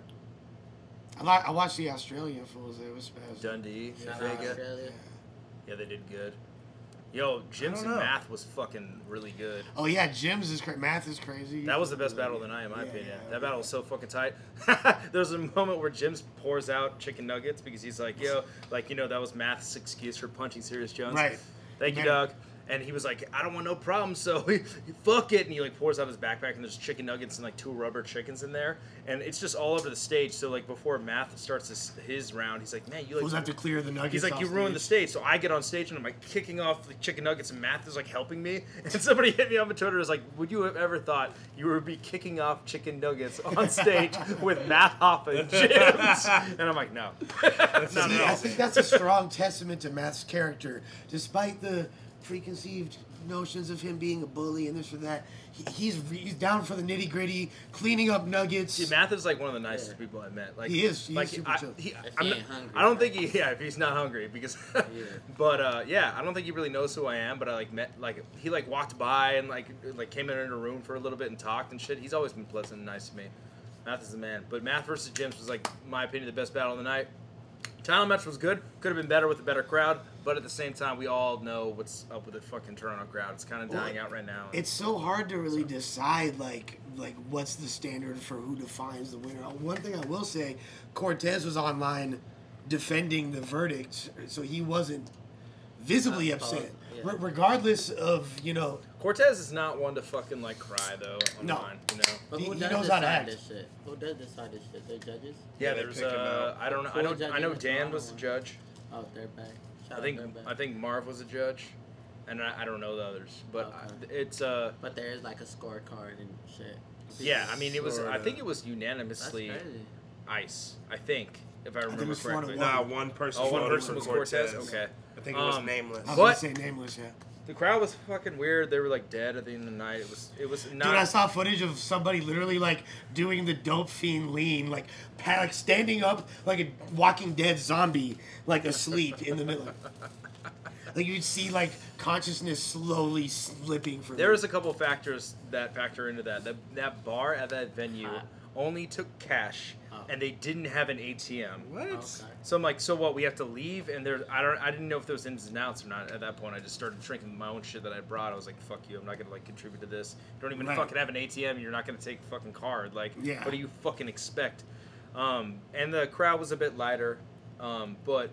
I watched the Australian fools. It was spaz. Dundee, Shout out Vega. Australia. Yeah, they did good. Yo, Jim's don't know. math was fucking really good. Oh yeah, Jim's is math is crazy. That was the best battle of the night, in my Yeah, opinion. yeah. That battle was so fucking tight. There's a moment where Jim's pours out chicken nuggets because he's like, yo, like, you know, that was math's excuse for punching Sirius Jones. Right. Thank you, Man. Doug. And he was like, I don't want no problems, so fuck it. And he like pours out his backpack and there's chicken nuggets and like 2 rubber chickens in there. And it's just all over the stage. So like before Math starts his round, he's like, man, you like... Fools have to clear the nuggets. He's like, off you ruined the stage. stage. So I get on stage and I'm like kicking off the chicken nuggets and Math is like helping me. And somebody hit me on Twitter is like, would you have ever thought you would be kicking off chicken nuggets on stage with Math Hoffa and James? And I'm like, no. Not See, at I all. think that's a strong testament to Matt's character. Despite the preconceived notions of him being a bully and this or that, he's down for the nitty gritty, cleaning up nuggets. See, Math is like one of the nicest people I've met. Like He is. He like is super I, chill. he, If I'm he not- ain't hungry, I don't bro. think he. Yeah, if he's not hungry, because. But yeah, I don't think he really knows who I am. But I like met like he like walked by and like came in a room for a little bit and talked and shit. He's always been pleasant and nice to me. Math is the man. But Math versus Jims was like, in my opinion, the best battle of the night. Title match was good. Could have been better with a better crowd. But at the same time, we all know what's up with the fucking Toronto crowd. It's kind of dying out right now. It's so hard to really decide like what's the standard for who defines the winner. One thing I will say, Cortez was online defending the verdict, so he wasn't visibly upset. yeah. Regardless of, you know, Cortez is not one to fucking like cry though No. online. You know. But He- who he does knows how to decide act. this shit? Who does decide this shit? The judges? Yeah, they there's pick him out. I don't know. Who was I know judging the Dan Toronto was the one? judge. Oh, they're back. Shout I think out, they're back. I think Marv was a judge, and I don't know the others. But Okay. it's But there is like a scorecard and shit. yeah. I mean, it was. I Sorta. think it was That's unanimously crazy. ice. I think if I remember it's 4-1. correctly. Nah, one person Oh, one voted person for was Cortez. Cortez. Okay. I think it was Um, nameless. I was But- gonna say nameless, yeah. The crowd was fucking weird. They were like dead at the end of the night. It was not. Dude, I saw footage of somebody literally like doing the dope fiend lean, like standing up like a Walking Dead zombie, like asleep in the middle. Like you'd see like consciousness slowly slipping from. There is a couple factors that factor into that. That bar at that venue only took cash, and they didn't have an ATM. What? Okay. So I'm like, so what? We have to leave, and I didn't know if there was ins and outs or not. At that point, I just started drinking my own shit that I brought. I was like, fuck you, I'm not gonna like contribute to this. You don't even fucking have an ATM. You're not gonna take a fucking card. Like, what do you fucking expect? And the crowd was a bit lighter, but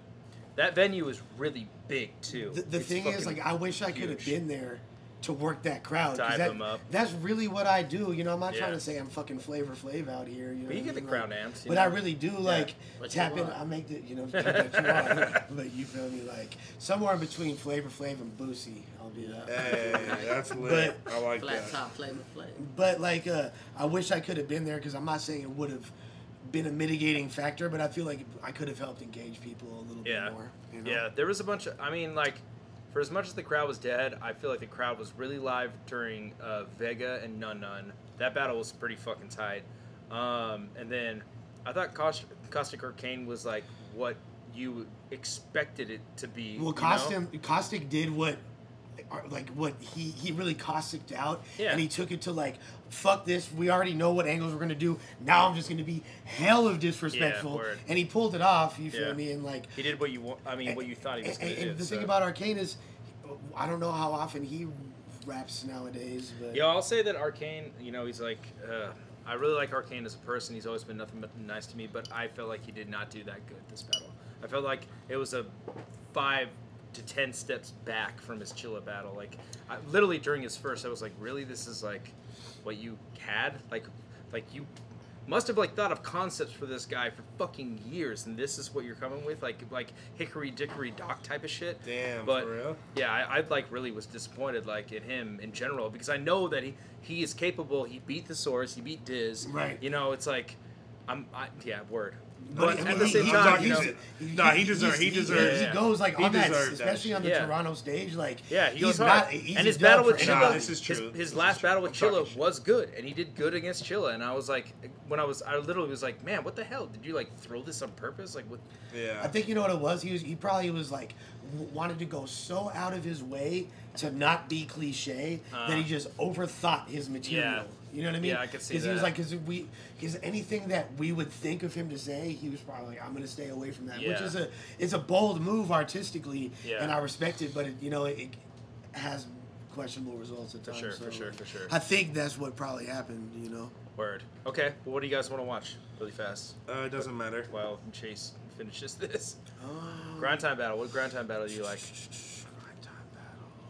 that venue is really big too. The thing is, like, I wish I could have been there to work that crowd. Dive them up. That's really what I do. You know, I'm not trying to say I'm fucking Flavor Flav out here. You know, but you get the crowd amped. But I really do like What tap you in. want. I make the you know what you want. But you feel me, like somewhere in between Flavor Flav and Boosie. I'll be that. Hey, that's lit. I like Flat that. top, flavor. But like, I wish I could have been there because I'm not saying it would have been a mitigating factor, but I feel like I could have helped engage people a little bit more. You know? Yeah, there was a bunch of. I mean, like, for as much as the crowd was dead, I feel like the crowd was really live during Vega and Nun. That battle was pretty fucking tight. And then I thought Caustic Arcane was like what you expected it to be. Well, Caustic did what he really Causticed out, and he took it to like, fuck this, we already know what angles we're gonna do. Now I'm just gonna be hell of disrespectful, and he pulled it off. You feel me? And like he did what you want. I mean, what you thought he was gonna do. And the thing about Arcane is, I don't know how often he raps nowadays, but yeah, I'll say that Arcane. You know, he's like. I really like Arcane as a person. He's always been nothing but nice to me, but I felt like he did not do that good this battle. I felt like it was a 5 to 10 steps back from his Chilla battle. Like, literally during his first, I was like, really? This is like what you had? Like you must have like thought of concepts for this guy for fucking years, and this is what you're coming with? Like hickory dickory dock type of shit. Damn, but, for real? Yeah, I like really was disappointed like in him in general because I know that he is capable. He beat the Source. He beat Diz. Right. You know, it's like, word. But But at the same time, you know, he deserves. He goes like on that, deserved especially that on the Toronto stage. Like, he goes he's hard. not. He's And his a battle dub with for Chilla, anybody. this is true. his last battle with Chilla was good, and he did good against Chilla. And I was like, I literally was like, man, what the hell? Did you like throw this on purpose? Like, what? Yeah. I think you know what it was. He probably was like wanted to go so out of his way to not be cliche that he just overthought his material. Yeah. You know what I mean? Yeah, I could see Because he was that. like, because anything that we would think of him to say, he was probably like, I'm gonna stay away from that. Yeah. Which is it's a bold move artistically, Yeah. and I respect it. But it has questionable results at times. For sure. I think that's what probably happened. You know. Word. Okay. Well, what do you guys want to watch really fast? It doesn't matter. While Chase finishes this. Grind time battle. What grind time battle do you like?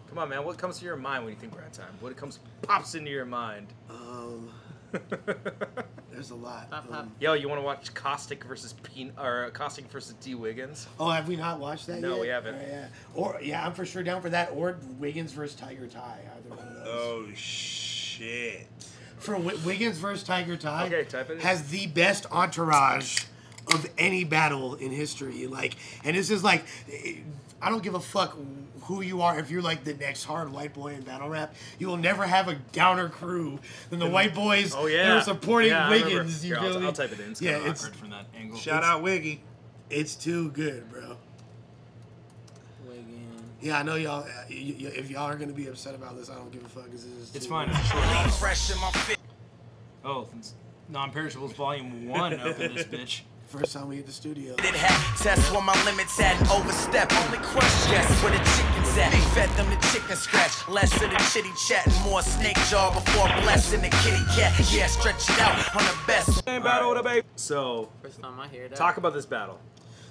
Come on, man. What comes to your mind when you think grind time? What pops into your mind? There's a lot. Yo, you want to watch Caustic versus Caustic versus D Wiggins? Oh, have we not watched that yet? No, we haven't. I'm for sure down for that. Or Wiggins versus Tiger Ty. Either one of those. Oh shit. For Wiggins versus Tiger Ty, Okay, type it in. has the best entourage of any battle in history. Like, and this is like, I don't give a fuck who you are. If you're like the next hard white boy in battle rap, you will never have a downer crew than the white boys Oh yeah. that are supporting Yeah, I remember. Wiggins. You Here, feel me? I'll type it in. It's Yeah, kind of it's- awkward from that angle. Shout out Wiggy. It's too good, bro. Wiggins. Yeah, I know y'all. If y'all are gonna be upset about this, I don't give a fuck. It's fine. It's short. Fresh in my fit. Oh, Non-Perishables Volume 1 up in this bitch. First time we hit the studio. Did have tests where my limits at and overstep. Only crush guess where the chickens at. Fed them the chicken scratch. Less of the chitty chat and more snake jaw before blessing the kitty cat. Yeah, stretch it out on the best. Battle with a baby. So, First time I hear that. talk about this battle.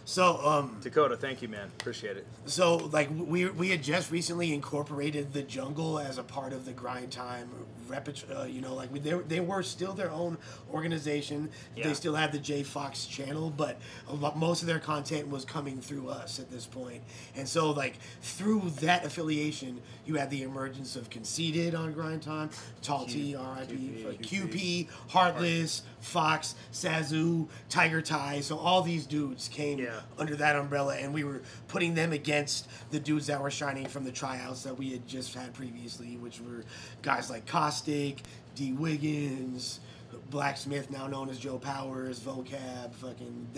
So, Dakota, thank you, man. Appreciate it. So, like, we had just recently incorporated the jungle as a part of the grind time repertoire. You know, like they were still their own organization. Yeah. They still had the J Fox channel, but most of their content was coming through us at this point. And so, like, through that affiliation, you had the emergence of Conceited on grind time, Tall T, R.I.P., QP, Heartless, Fox, Sazu, Tiger Ty. So all these dudes came under that umbrella, and we were putting them against the dudes that were shining from the tryouts that we had just had previously, which were guys like Caustic, D. Wiggins, Blacksmith, now known as Joe Powers, Vocab, fucking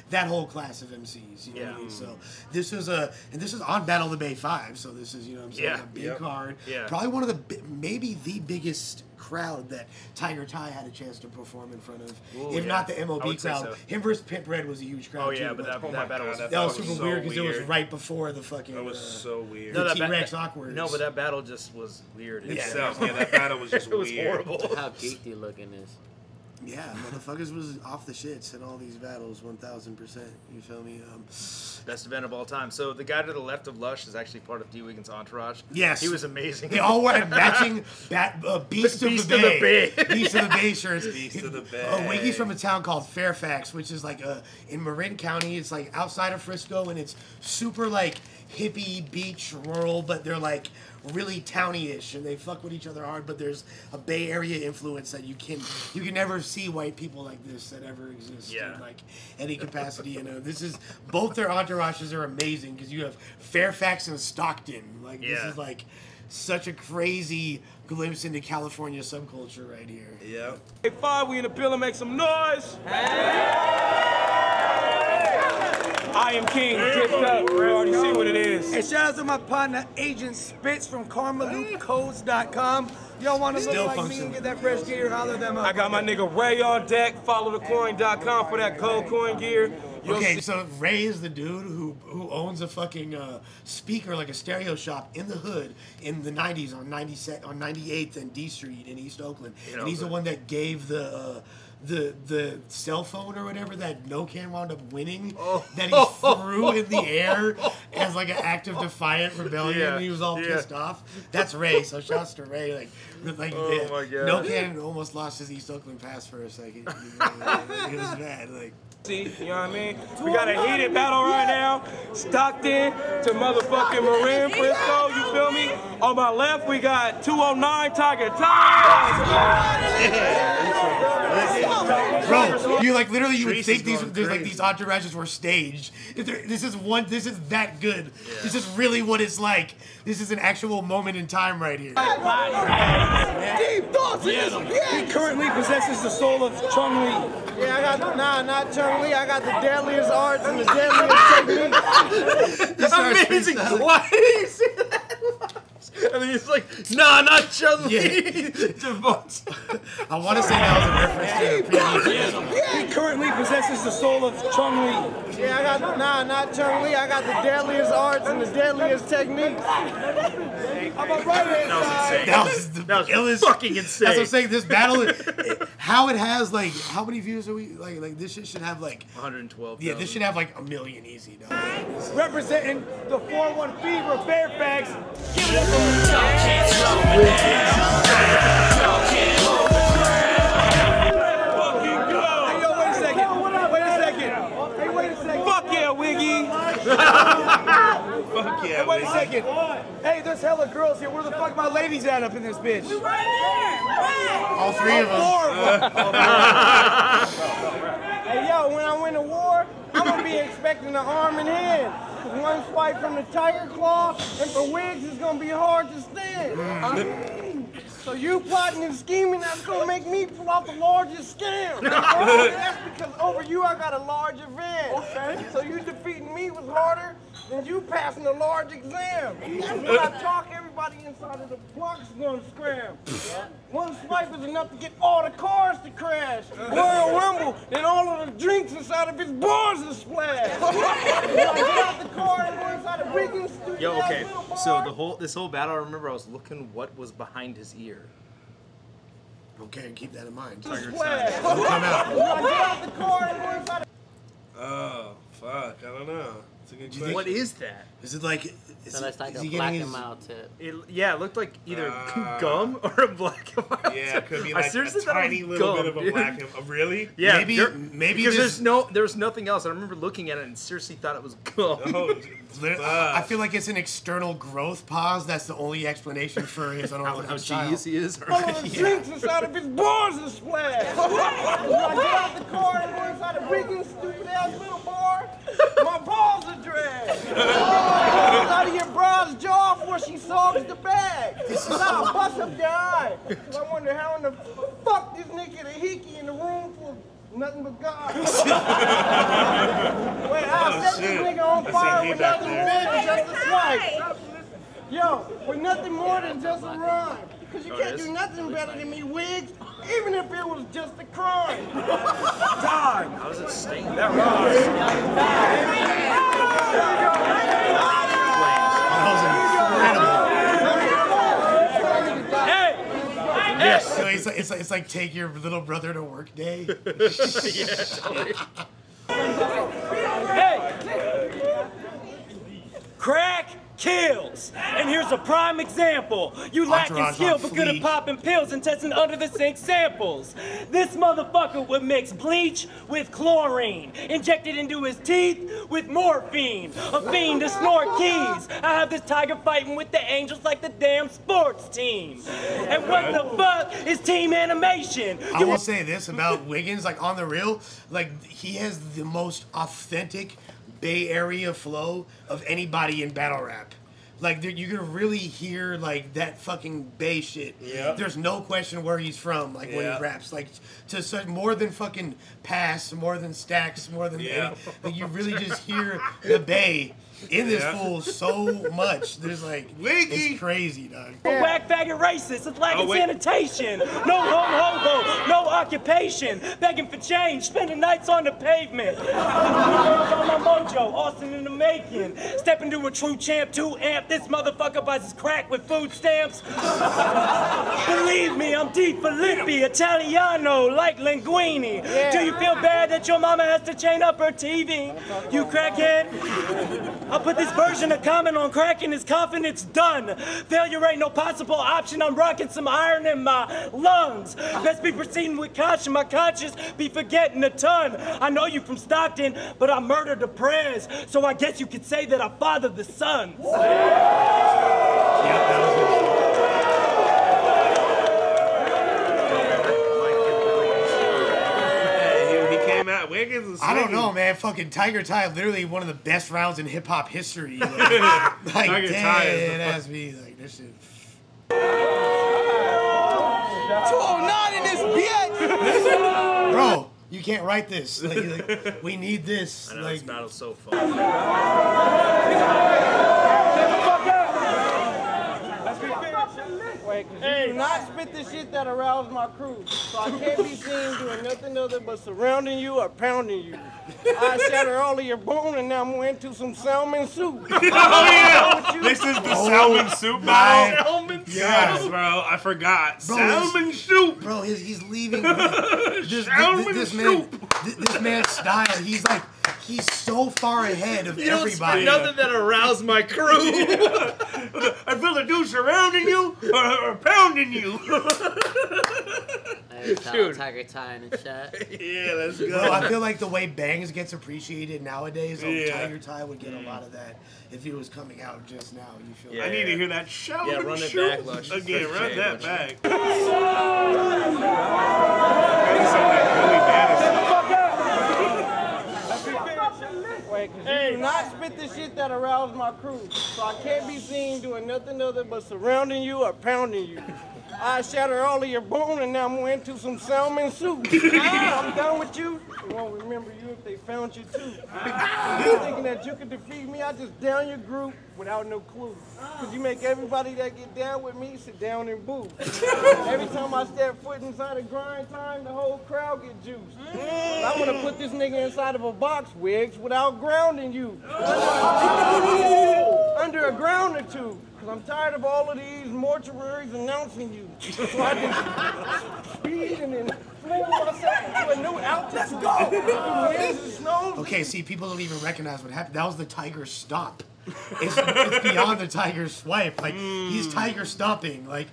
that whole class of MCs. You know what I mean? So this is on Battle of the Bay 5. So this is, you know what I'm saying, a big card. Yeah. Probably one of the maybe the biggest crowd that Tiger Ty had a chance to perform in front of. Ooh, if not the MOB crowd. So. Him versus Pimp Red was a huge crowd. Oh yeah, too, but that battle was that was super weird because it was right before the fucking. That was so weird. No, T-Rex awkward. No, but that battle just was weird itself. Yeah, that battle was just it was weird. horrible. How geeky looking is. Yeah, motherfuckers was off the shits in all these battles, 1000%. You feel me? Best event of all time. So the guy to the left of Lush is actually part of D. Wiggins' entourage. Yes, he was amazing. They all wore matching Beast of the Bay, Beast of the Bay shirts. Beast of the Bay. Wiggy's from a town called Fairfax, which is like in Marin County. It's like outside of Frisco, and it's super like hippie beach rural, but they're like really towny-ish, and they fuck with each other hard. But there's a Bay Area influence that you can never see white people like this that ever exist in like any capacity. You know, this is both their entourages are amazing because you have Fairfax and Stockton. Like this is like such a crazy glimpse into California subculture right here. Yeah. Hey, 5, we in the building, make some noise. I am King, tipped up. You already see what it is. Hey, shout out to my partner, Agent Spitz from CarmalootCodes.com. Y'all want to look like me and get that fresh gear? Holler them up. I got my nigga Ray on deck. FollowTheCoin.com for that gold coin gear. Okay, so Ray is the dude who owns a fucking speaker, like a stereo shop in the hood in the 90s on 98th and D Street in East Oakland. And he's the one that gave the cell phone or whatever that NoCan wound up winning that he threw in the air as like an act of defiant rebellion, and he was all pissed off. That's Ray, so shouts to Ray. Like my God. NoCan almost lost his East Oakland pass for a second. It was bad. Like. See, you know what I mean? We got a heated battle right now. Stockton to motherfucking Marin, Frisco, you feel me? On my left, we got 209 Tiger Bro, you like literally you would think these entourages were staged. This is that good. Yeah. This is really what it's like. This is an actual moment in time right here. Deep thoughts in this. He currently possesses the soul of Chung Lee. Yeah, I got not Chung Lee. I got the deadliest arts and the deadliest techniques. Amazing. Why did he say that? And then he's like, nah, not Chung Lee. I want to say that was a reference to previous. He currently possesses the soul of Chung Lee. Yeah, I got not Chung Lee. I got the deadliest arts and the deadliest techniques. I'm a right hand side. That was fucking insane. That's what I'm saying. This battle, how it has like how many views are we like? This shit should have like 112. Yeah, this should have like 1 million easy. Dog. Representing the 4-1 Fever Fairfax. Give it up for Fuck yeah, wait a second. Hey, there's hella girls here. Where the fuck my ladies at up in this bitch? We right here. Right. All 3 of them. 4 of them. Hey, yo, when I win a war, I'm gonna be expecting an arm and hand. One swipe from the tiger claw, and for wigs, it's gonna be hard to stand. So you plotting and scheming, that's gonna make me pull out the largest scam. That's because over you, I got a large advantage. Okay. So you defeating me was harder than you passing a large exam. That's when I talk, everybody inside of the block's gonna scram. One swipe is enough to get all the cars to crash. Royal Rumble, then all of the drinks inside of his bars to splash. Get out the car and go inside the Wiggins studio. Yo, okay. So this whole battle, I remember I was looking what was behind his ear. Okay, keep that in mind. Splash. It'll come out. Get out the car and go inside the Oh, fuck. I don't know. It's a good question. What is that? Is it like? So that's like a black and mild tip. It looked like either gum or a black and mild. Yeah, it could be like a seriously tiny little bit of a black and really? Yeah, maybe because there's nothing else. I remember looking at it and seriously thought it was gum. Oh, I feel like it's an external growth pause. That's the only explanation for his unorthodox style. How genius he is. all of the drinks inside of his bars to splash. Get out the car and go inside the Wiggins stupid ass little bar. My balls are dragged. Out of your bra's jaw before she solves the bag. Now bust up your eye. I wonder how in the fuck this nigga get a hickey in the nothing but God. Wait, I'll set this nigga on fire with nothing more than just a swipe. Yo, with nothing more than just a rhyme. Because you can't do nothing better than me, Wiggs, even if it was just a crime. God, how does it sting? That rhymes. Yes. So it's like take your little brother to work day. Yeah, totally. Hey! Crack kills. And here's a prime example. You lacking skill but good at popping pills and testing under the sink samples. This motherfucker would mix bleach with chlorine, injected into his teeth with morphine, a fiend to snort keys. I have this tiger fighting with the angels like the damn sports team. And what the fuck is team animation? I will say this about Wiggins, like on the real, like he has the most authentic Bay Area flow of anybody in battle rap. Like you can really hear like that fucking Bay shit. Yeah. There's no question where he's from. Like when he raps, like to such more than fucking Pass, more than Stacks, more than any, like you really just hear the Bay in this fool so much. There's like it's crazy, dog. Whack faggot racist, it's lacking sanitation. No home hobo, no occupation. Begging for change, spending nights on the pavement. On my mojo, Austin in the making. Step into a true champ, 2 amp. This motherfucker buys his crack with food stamps. Believe me, I'm Di Filippi, Italiano, like linguine. Do you feel bad that your mama has to chain up her TV? You crackhead? I'll put this version of comment on crack in his coffin, it's done. Failure ain't no possible option, I'm rocking some iron in my lungs. Best be proceeding with caution, my conscience be forgetting a ton. I know you from Stockton, but I murdered the prayers, so I guess you could say that I fathered the sons. Wiggins is I don't know, man. Fucking Tiger Ty, literally one of the best rounds in hip hop history. Like Tiger Ty is it has me like this shit. 209 in this bitch. Bro, you can't write this. Like, we need this. I know like, this battle's so fun. Wait, cause you do not spit the shit that aroused my crew. So I can't be seen doing nothing other but surrounding you or pounding you. I shatter all of your bone and now I'm into some salmon soup. Oh yeah! This is the salmon soup battle. Salmon Yes, bro. I forgot. Bro, salmon soup. Bro, he's leaving. This man's style. He's like, he's so far ahead of everybody. Nothing that aroused my crew. I feel a dude surrounding you or pounding you. Dude. Tiger Ty in the chat. Yeah, let's go. Bro, I feel like the way Bangs gets appreciated nowadays, Tiger Ty would get a lot of that if he was coming out just now. You feel? I need to hear that shout. Yeah, run it back, Lush. Again, run that back. Wait, cause you do not spit the shit that aroused my crew. So I can't be seen doing nothing other but surrounding you or pounding you. I shatter all of your bone and now I'm into some salmon soup. I'm done with you. They won't remember you if they found you too. You thinking that you could defeat me, I just down your group without no clue. Cause you make everybody that get down with me sit down and boo. Every time I step foot inside of grind time, the whole crowd get juiced. I'm gonna put this nigga inside of a box, Wiggs, without grounding you. Under a ground or two. Cause I'm tired of all of these mortuaries announcing you. So I just speed and then fling myself to a new altitude. Let's go! Okay, see, people don't even recognize what happened. That was the Tiger stomp. It's beyond the Tiger swipe. Like he's Tiger stomping. Like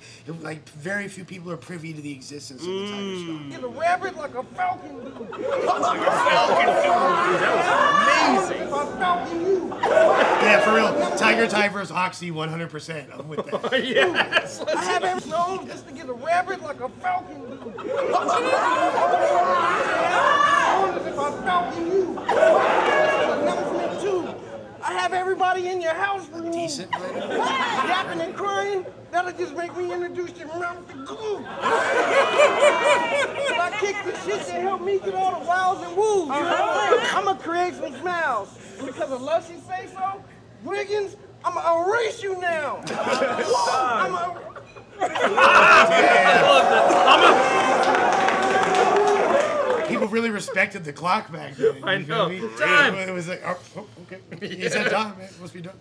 very few people are privy to the existence of the Tiger stomp. Get a rabbit like a falcon. Like a falcon. That was amazing. If I falcon you. Yeah, for real. Tiger Ty versus Oxy, 100%. I'm with that. Yes. I have every nose just to get a rabbit like a falcon. If I falcon you. Announcement 2. I have everybody in your house room. Decent, yapping and crying. That'll just make me introduce your mouth to glue. If I kick the shit that help me get all the wows and woos, I'm gonna create some smiles. And because of Lushy say so, Wiggins, I'm gonna erase you now. People really respected the clock back then. I know. Me? Time. It was like, oh, okay. He said time, man. Must be done.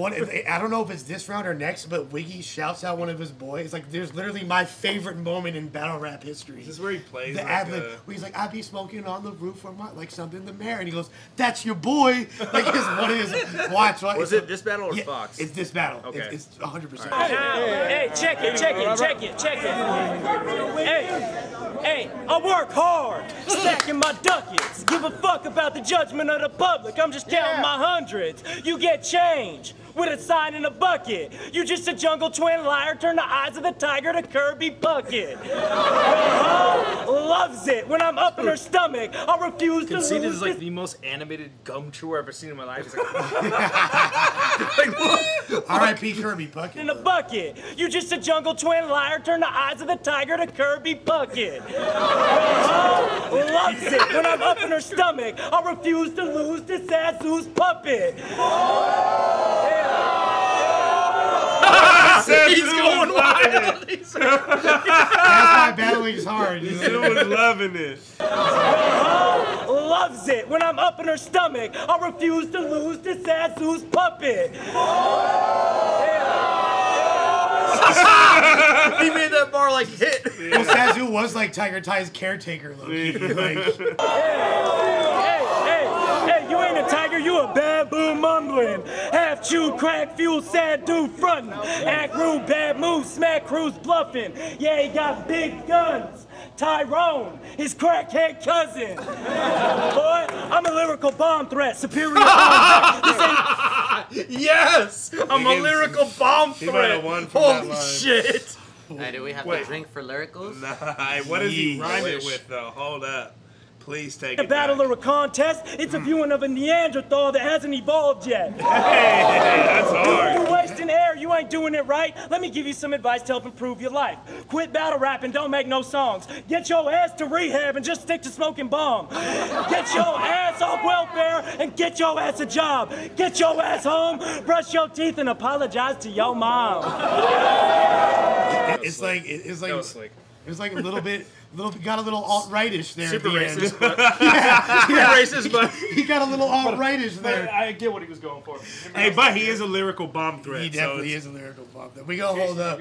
I don't know if it's this round or next, but Wiggy shouts out one of his boys. Like, there's literally my favorite moment in battle rap history. Is this where he plays the like ad-lib, where he's like, I be smoking on the roof for my, like something the mayor, and he goes, that's your boy. Like, what is watch? Was it this battle or yeah, Fox? It's this battle. Okay. It's 100%. Hey, check it. Hey, I work hard, stacking my ducats. Give a fuck about the judgment of the public. I'm just counting my hundreds. You get change with a sign in a bucket. You just a jungle twin liar. Turn the eyes of the tiger to Kirby Bucket. Loves it when I'm up in her stomach. I refuse to lose. Conceited is like the most animated gum chewer I've ever seen in my life. It's like, R.I.P. Kirby Bucket. In a bucket. You just a jungle twin liar. Turn the eyes of the tiger to Kirby Bucket. Loves it when I'm up in her stomach. I refuse to lose to Sasu's puppet. he's going wild. That's why battling's hard. This dude was loving it. Loves it when I'm up in her stomach. I refuse to lose to Sasu's puppet. He made that bar like hit. Well, Sazu was like Tiger Ty's caretaker, low-key. Like, Hey, you ain't a tiger, you a baboon mumbling. Half chewed crack fuel, sad dude frontin'. Act rude, bad move, smack crews bluffing. Yeah, he got big guns. Tyrone, his crackhead cousin. Boy, I'm a lyrical bomb threat, superior bomb threat. Yes, I'm a lyrical bomb He might have threat. won from that Holy line. shit. Hey, do we have Wait. to drink for lyricals? Nah, what does he rhyme it wish. with though? Hold up. Please take A it battle back. or a contest, it's a viewing of a Neanderthal that hasn't evolved yet. Hey, that's hard. You're wasting air, you ain't doing it right. Let me give you some advice to help improve your life. Quit battle rapping, don't make no songs. Get your ass to rehab and just stick to smoking bomb. Get your ass off welfare and get your ass a job. Get your ass home, brush your teeth and apologize to your mom. it's like it's like That was slick. it was like a little bit got a little alt-rightish there. Super at the end. racist, but racist, but He got a little alt-rightish there. I get what he was going for. Hey, but he is a lyrical bomb threat. He definitely is a lyrical bomb. We gonna hold up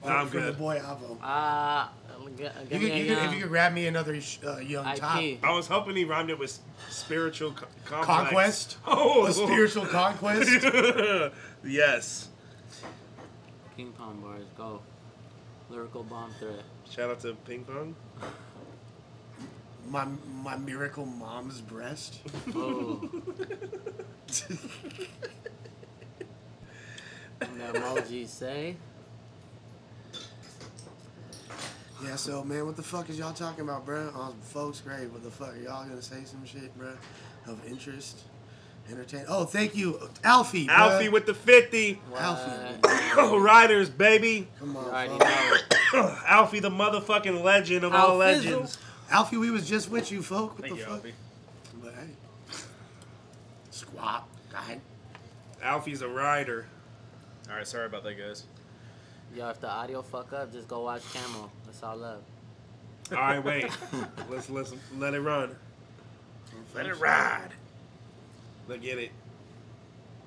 I'm for the good. boy Avo. Give me a If you could grab me another young top. IP. I was hoping he rhymed it with spiritual complex. Conquest? Oh, A spiritual conquest? Yes. Ping pong bars, go. Lyrical bomb threat. Shout out to Ping Pong. My miracle mom's breast. Oh. And the emojis say. Yeah, so man, what the fuck is y'all talking about, bro? On folks' grave, what the fuck? Are y'all gonna say some shit, bro? Of interest? Entertain. Oh, thank you, Alfie. Bruh. Alfie with the 50. Alfie. Riders, baby. Come on. You already folks. know. Alfie, the motherfucking legend of all Alfizzle. legends. Alfie, we was just with you, folk. What Thank the you, fuck? Alfie. But hey. Squat. Go ahead. Alfie's a rider. All right, sorry about that, guys. Yo, if the audio fuck up, just go watch Camel. That's all love. All right, wait. let's let it run. Let it ride. Let's get it.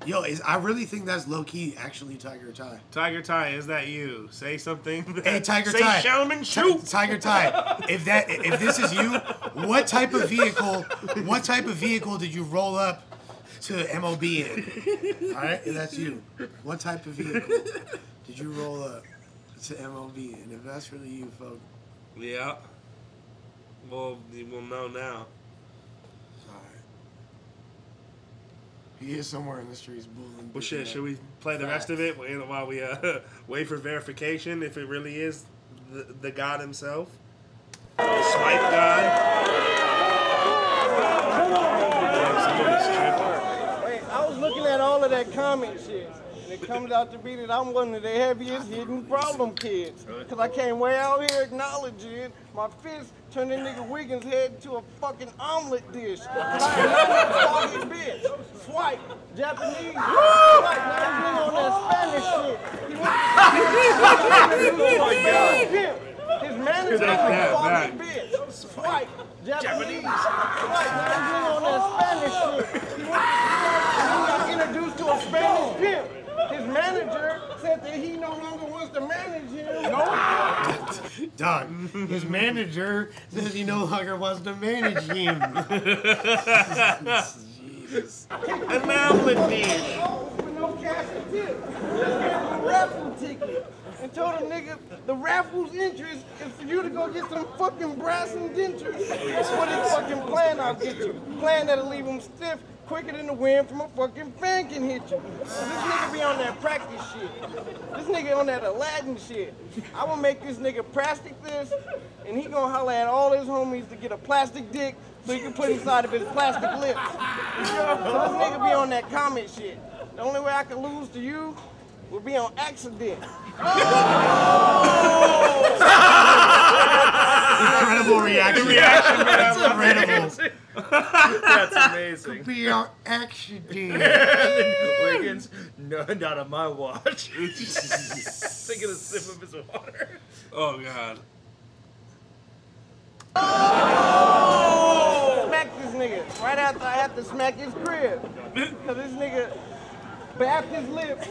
Yo, I really think that's low key actually Tiger Ty. Tiger Ty, is that you? Say something. Hey, Tiger Say Ty. Showman, shoot. Tiger Ty. If this is you, what type of vehicle did you roll up to MOB in? All right, if that's you. What type of vehicle did you roll up to MOB in? If that's really you, folks. Yeah. Well, we'll know now. He is somewhere in the streets bullying. Well, shit, should we play the rest of it while we wait for verification if it really is the god himself? The swipe god? Wait, I was looking at all of that comment shit. And it comes out to be that I'm one of the heaviest hidden problem kids. Cause I came way out here acknowledging my fist turned that nigga Wiggins' head into a fucking omelet dish. Cause I ain't bitch. Swipe, Japanese. Swipe, now this nigga on that Spanish shit. He went to his manager was a fucking bitch. Swipe, Japanese. Swipe, now this nigga on that Spanish shit. He got introduced to a Spanish pimp. His manager said that he no longer wants to manage him. Dog, his manager says he no longer wants to manage him. Jesus. An omelet dish. With no cash and tip. Just gave him a raffle ticket. And told the nigga the raffle's interest is for you to go get some fucking brass and dentures. That's what his fucking plan I'll get you. Plan that'll leave him stiff quicker than the wind from a fucking fan can hit you. So this nigga be on that practice shit. This nigga on that Aladdin shit. I will make this nigga plastic this, and he gonna holler at all his homies to get a plastic dick so he can put inside of his plastic lips. So this nigga be on that comment shit. The only way I can lose to you will be on accident. Incredible reaction. That's incredible. That's amazing. Be our action team. Wiggins, no, not on my watch. Taking a sip of his water. Oh God. Smack this nigga right after I have to smack his crib. Cause this nigga bapped his lips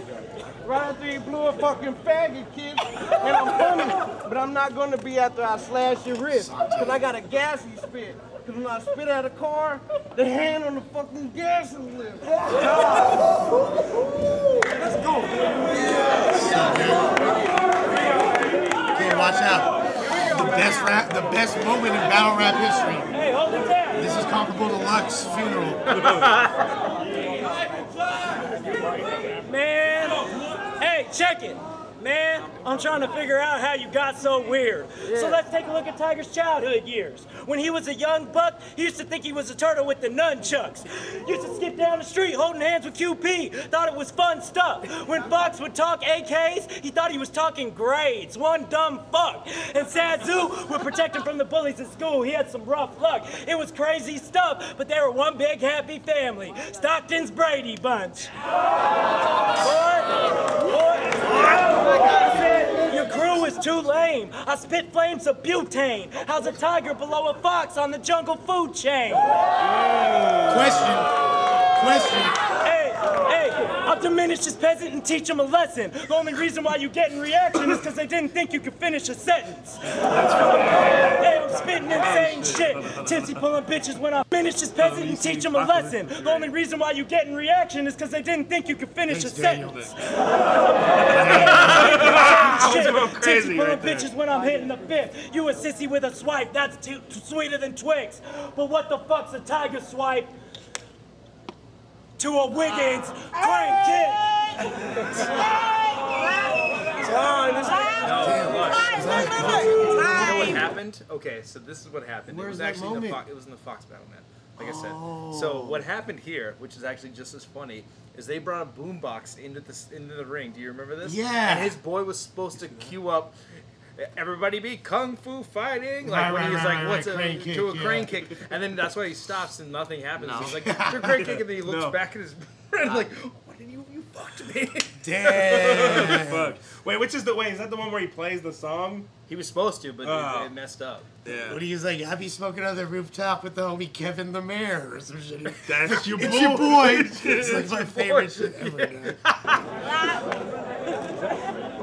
right after he blew a fucking faggot kiss. And I'm funny, but I'm not gonna be after I slash your wrist. Cause I got a gassy spit. Cause when I spit out a car, the hand on the fucking gas is lit. Let's go. Okay, watch out. The best moment in battle rap history. Hey, hold it down. This is comparable to Lux's funeral. Man, hey, check it. Man, I'm trying to figure out how you got so weird. So let's take a look at Tiger's childhood years. When he was a young buck, he used to think he was a turtle with the nunchucks. Used to skip down the street holding hands with QP. Thought it was fun stuff. When Fox would talk AKs, he thought he was talking grades. One dumb fuck. And Sazoo would protect him from the bullies at school. He had some rough luck. It was crazy stuff, but they were one big happy family. Stockton's Brady Bunch. I said, your crew is too lame. I spit flames of butane. How's a tiger below a fox on the jungle food chain? Question. Hey, I'll diminish this peasant and teach him a lesson. The only reason why you getting reaction is because they didn't think you could finish a sentence. Hey, I'm spitting insane shit. Tipsy pulling bitches when I finish this peasant and teach him a lesson. The only reason why you getting reaction is because they didn't think you could finish a sentence. Tipsy pulling bitches when I'm hitting the fifth. You a sissy with a swipe, that's too sweeter than Twix. But what the fuck's a tiger swipe to a Wiggins crank kick? You know what happened? Okay, so this is what happened. Where's it was that actually moment? it was in the Fox battle, man. Like I said. So what happened here, which is actually just as funny, is they brought a boombox into the ring. Do you remember this? Yeah. And his boy was supposed to cue up. Everybody be kung fu fighting, like when he's like, "What's a crane kick?" To a crane kick, and then that's why he stops and nothing happens. He's like, "To a crane kick," and then he looks back at his friend like, "What did you fucked me?" Damn. Fuck. Wait, is that the one where he plays the song? He was supposed to, but it messed up. Yeah. What he was like, have you spoken on the rooftop with the homie Kevin the Mayor or some shit? That's your boy. It's your boy. It's like my favorite shit ever.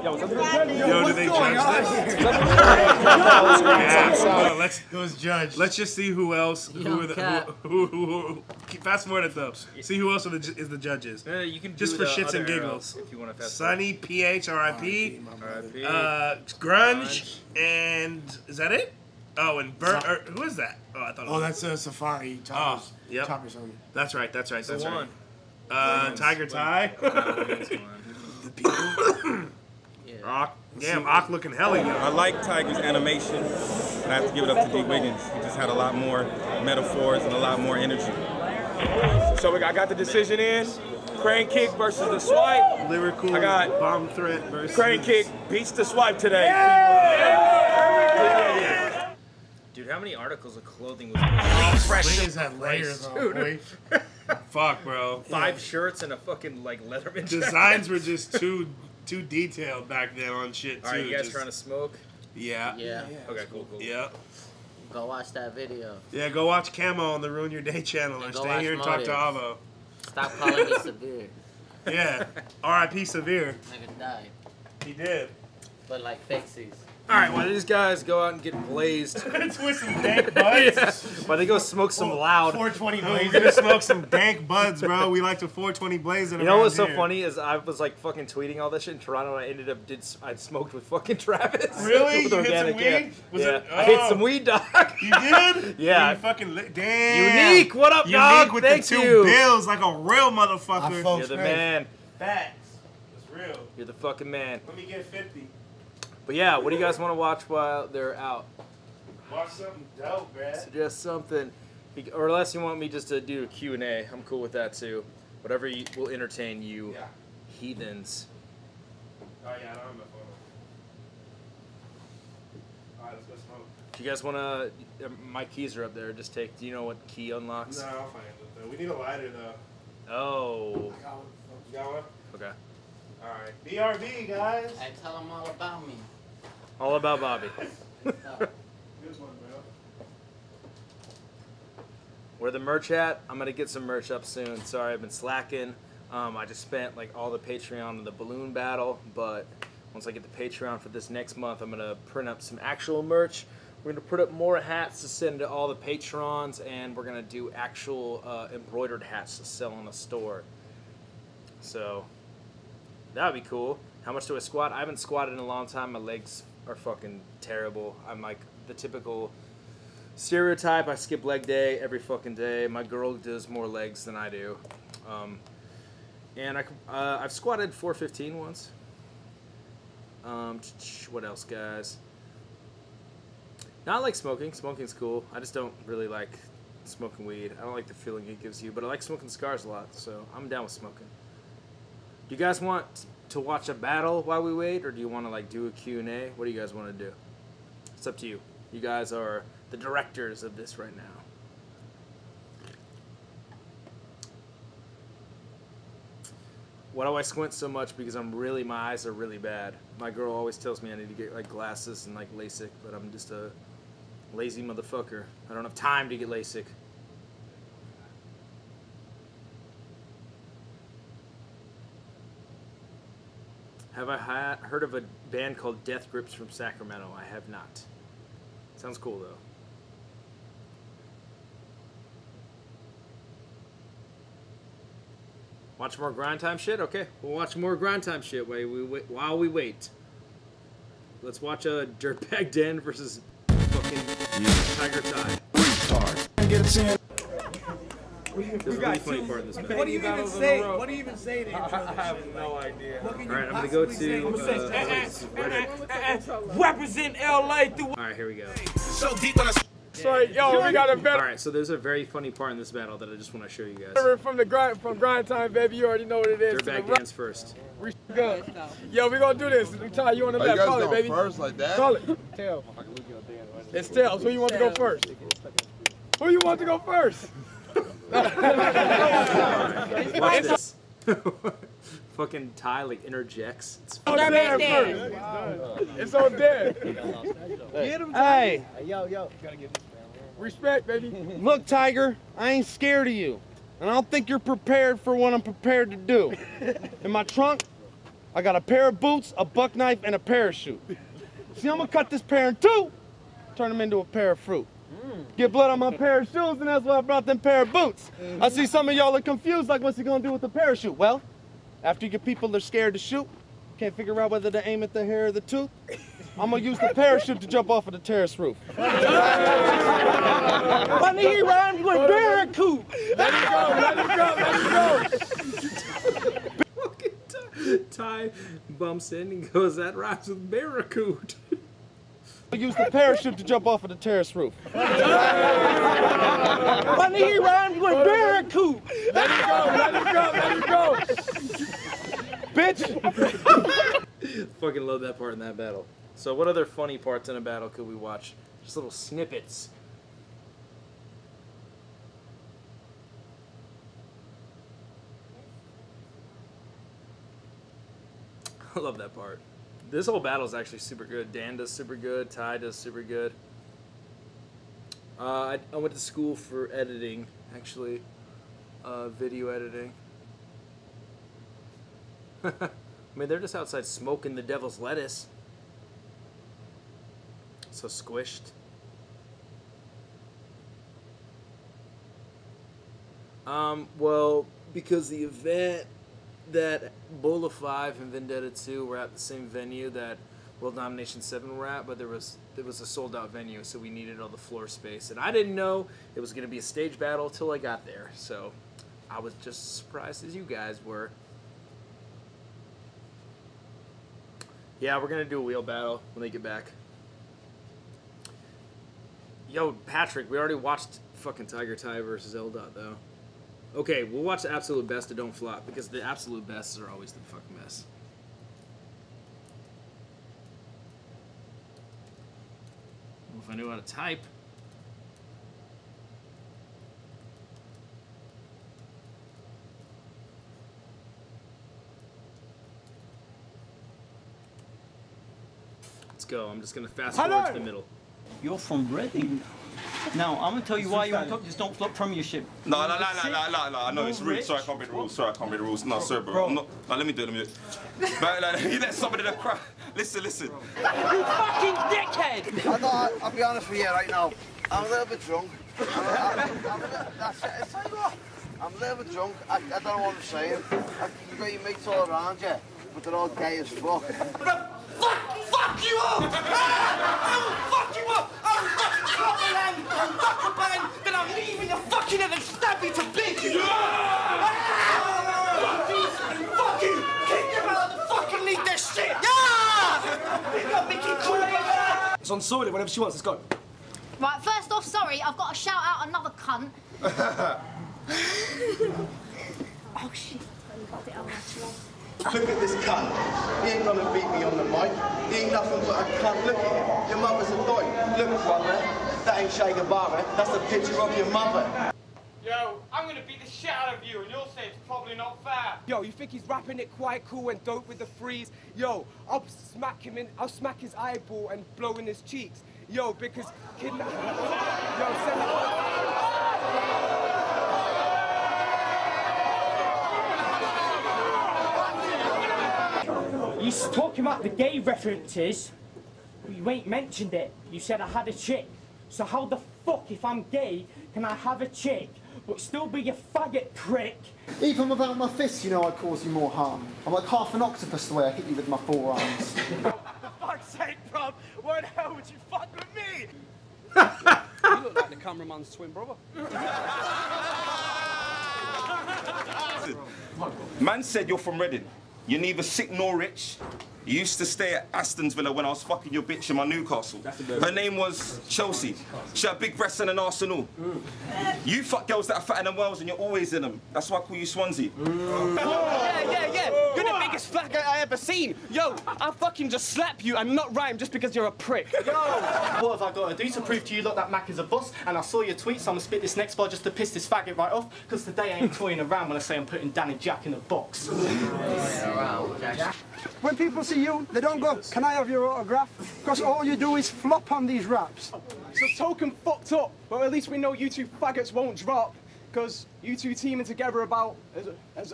Yo, did they judge this? It was judged. Let's just see who else. Who fast forward it though. See who else is the judges. You can just for shits and giggles. If you want to Sunny, PH, RIP, Grunge, and is that it? Oh, and Bert. Who is that? Oh, I thought. Oh, that's a Safari. Toppers. Yep. Toppers homie. That's right. That's right. That's one. right. Tiger Tie. Damn, Ock looking hella young. I like Tiger's animation, and I have to give it up to D. Wiggins. He just had a lot more metaphors and a lot more energy. So I got the decision in. Crane kick versus the swipe. Lyrical I got bomb threat versus crane kick beats the swipe today. Dude, how many articles of clothing was Wings had layers on, boy. Fuck, bro. 5 shirts and a fucking like Letterman jacket. Designs were just too detailed back then on shit too. All right, you guys just, trying to smoke? Yeah. Yeah. Okay, cool. Yeah. Go watch that video. Yeah, go watch Camo on the Ruin Your Day channel, or And go stay watch here and talk to Motives. Avo. Stop calling me severe. Yeah. R.I.P. Severe. Nigga died. He did. But like fakesies. All right, while these guys go out and get blazed, It's with some dank buds. yeah, while they go smoke some loud. 420 blaze. We're gonna smoke some dank buds, bro. We like to 420 blaze. You know what's so funny is I was like fucking tweeting all this shit in Toronto, and I ended up I smoked with fucking Travis. Really? With You hit some organic, weed? yeah. Was Yeah. it- I hit oh. some weed, dog. You did? Yeah. You fucking damn. Unique. What up, Unique dog? with Thank the 2 you. bills like a real motherfucker. You're the man. Facts. It's real. You're the fucking man. Let me get 50. But yeah, what do you guys want to watch while they're out? Watch something dope, man. Suggest something, or unless you want me just to do a Q&A, I'm cool with that too. Whatever will entertain you, heathens. Oh yeah, I don't have my phone. Alright, let's go smoke. If you guys want to, my keys are up there. Just take. Do you know what key unlocks? No, I'll find it though. We need a lighter though. Oh. You got one? Okay. Alright. BRB, guys. Hey, tell them all about me. All about Bobby. Good one, bro. Where the merch at? I'm gonna get some merch up soon. Sorry, I've been slacking. I just spent like all the Patreon on the balloon battle, but once I get the Patreon for this next month, I'm gonna print up some actual merch. We're gonna print up more hats to send to all the patrons, and we're gonna do actual embroidered hats to sell in the store. So that would be cool. How much do I squat? I haven't squatted in a long time. My legs are fucking terrible. I'm like the typical stereotype. I skip leg day every fucking day. My girl does more legs than I do. And I've squatted 415 once. What else, guys? Not like smoking. Smoking's cool. I just don't really like smoking weed. I don't like the feeling it gives you, but I like smoking cigars a lot, so I'm down with smoking. Do you guys want to watch a battle while we wait, or do you want to like do a Q&A? What do you guys want to do? It's up to you. You guys are the directors of this right now. Why do I squint so much? Because my eyes are really bad. My girl always tells me I need to get like glasses and like LASIK, but I'm just a lazy motherfucker. I don't have time to get LASIK. Have I heard of a band called Death Grips from Sacramento? I have not. Sounds cool though. Watch more grind time shit? Okay, we'll watch more grind time shit while we wait. Let's watch a Dirtbag Dan versus fucking Tiger Tie. There's a really funny part in this match. What do you even say? What do you even say to I have no idea. Alright, I'm gonna go to Represent LA through. Alright, here we go. So deep on a Sorry, yo, we got a better Alright, so there's a very funny part in this battle that I just want to show you guys. from grind time, baby. You already know what it is. Dirtbag Dan's first. Good. Yo, we gonna do this. Ty, you on the Oh, you left? guys Call it, going baby. first like that? Call it. Tails. It's Tails. Who you want to go first? Who you want to go first? Watch this. Fucking Ty like interjects. It's Oh, Dan first. It's on Dan. Hey, Respect, baby. look, Tiger, I ain't scared of you. And I don't think you're prepared for what I'm prepared to do. In my trunk, I got a pair of boots, a buck knife, and a parachute. See, I'm gonna cut this pair in two, turn them into a pair of fruit. Get blood on my pair of shoes, and that's why I brought them pair of boots. I see some of y'all are confused, like what's he gonna do with the parachute? Well, after you get people that are scared to shoot, can't figure out whether to aim at the hair or the tooth, I'm gonna use the parachute to jump off of the terrace roof. My knee rhymes with barracuda. Let it go. Let it go. Fucking Ty bumps in and goes, that rhymes with barracuda. Use the parachute to jump off of the terrace roof. My nigga rhymed with barracuda. Let it go. Bitch. Fucking love that part in that battle. So what other funny parts in a battle could we watch? Just little snippets. I love that part. This whole battle is actually super good. Dan does super good. Ty does super good. I went to school for editing, actually. Video editing. I mean, they're just outside smoking the devil's lettuce. So squished. Well, because the event that Bola 5 and Vendetta 2 were at the same venue that World Domination 7 were at, but it was a sold-out venue, so we needed all the floor space. And I didn't know it was going to be a stage battle till I got there, so I was just as surprised as you guys were. Yeah, we're going to do a wheel battle when they get back. Yo, Patrick, we already watched fucking Tiger Ty versus L-Dot, though. Okay, we'll watch the absolute best that don't flop, because the absolute bests are always the fucking best. Well, if I knew how to type. Let's go. I'm just going to fast forward to the middle. You're from Reading. Now, I'm going to tell you why you want to talk. Just don't flop premiership. No, I know it's rude. Sorry, I can't read the rules. No, sorry, bro. I'm not. No, let me do it. But you let somebody that crap. Listen. You fucking dickhead! I'll be honest with you right now. I'm a little bit drunk. I'm a little bit drunk. I don't know what I'm saying. You've got your mates all around you, but they're all gay as fuck. Fuck you up! I will fuck you up! I will fucking drop a land, I'll fuck a bang, then I'm leaving your fucking head and stab you to bits! Fuck you! Kick him out! Fucking need this shit! Yeah! You got me keep calling. It's on Soil whenever she wants. Let's go. Right, first off, sorry, I've got to shout out another cunt. Oh shit. Look at this cunt. He ain't gonna beat me on the mic. He ain't nothing but a cunt. Look at him. Your mother's a doy. Look, brother. That ain't Che Guevara. That's a picture of your mother. Yo, I'm gonna beat the shit out of you, and you'll say it's probably not fair. Yo, you think he's rapping it quite cool and dope with the freeze? Yo, I'll smack his eyeball and blow in his cheeks. Yo, because kidnap. Yo, send You talking about the gay references, but you ain't mentioned it. You said I had a chick. So how the fuck, if I'm gay, can I have a chick, but still be a faggot prick? Even without my fists, you know I cause you more harm. I'm like half an octopus the way I hit you with my forearms. For fuck's sake, bruv, why the hell would you fuck with me? You look like the cameraman's twin brother. Man said you're from Reading. You're neither sick nor rich. You used to stay at Aston's Villa when I was fucking your bitch in my Newcastle. Her name was Chelsea. She had big breasts and an arsenal. You fuck girls that are fatter than Wales and you're always in them. That's why I call you Swansea. Yeah. You're the biggest faggot I ever seen. Yo, I'll fucking just slap you and not rhyme just because you're a prick. Yo! What have I got to do to prove to you lot that Mac is a boss? And I saw your tweet, so I'm gonna spit this next bar just to piss this faggot right off, because today I ain't toying around when I say I'm putting Danny Jack in a box. When people see you, they don't go, can I have your autograph? Because all you do is flop on these raps. So Token fucked up, but at least we know you two faggots won't drop, because you two teaming together about as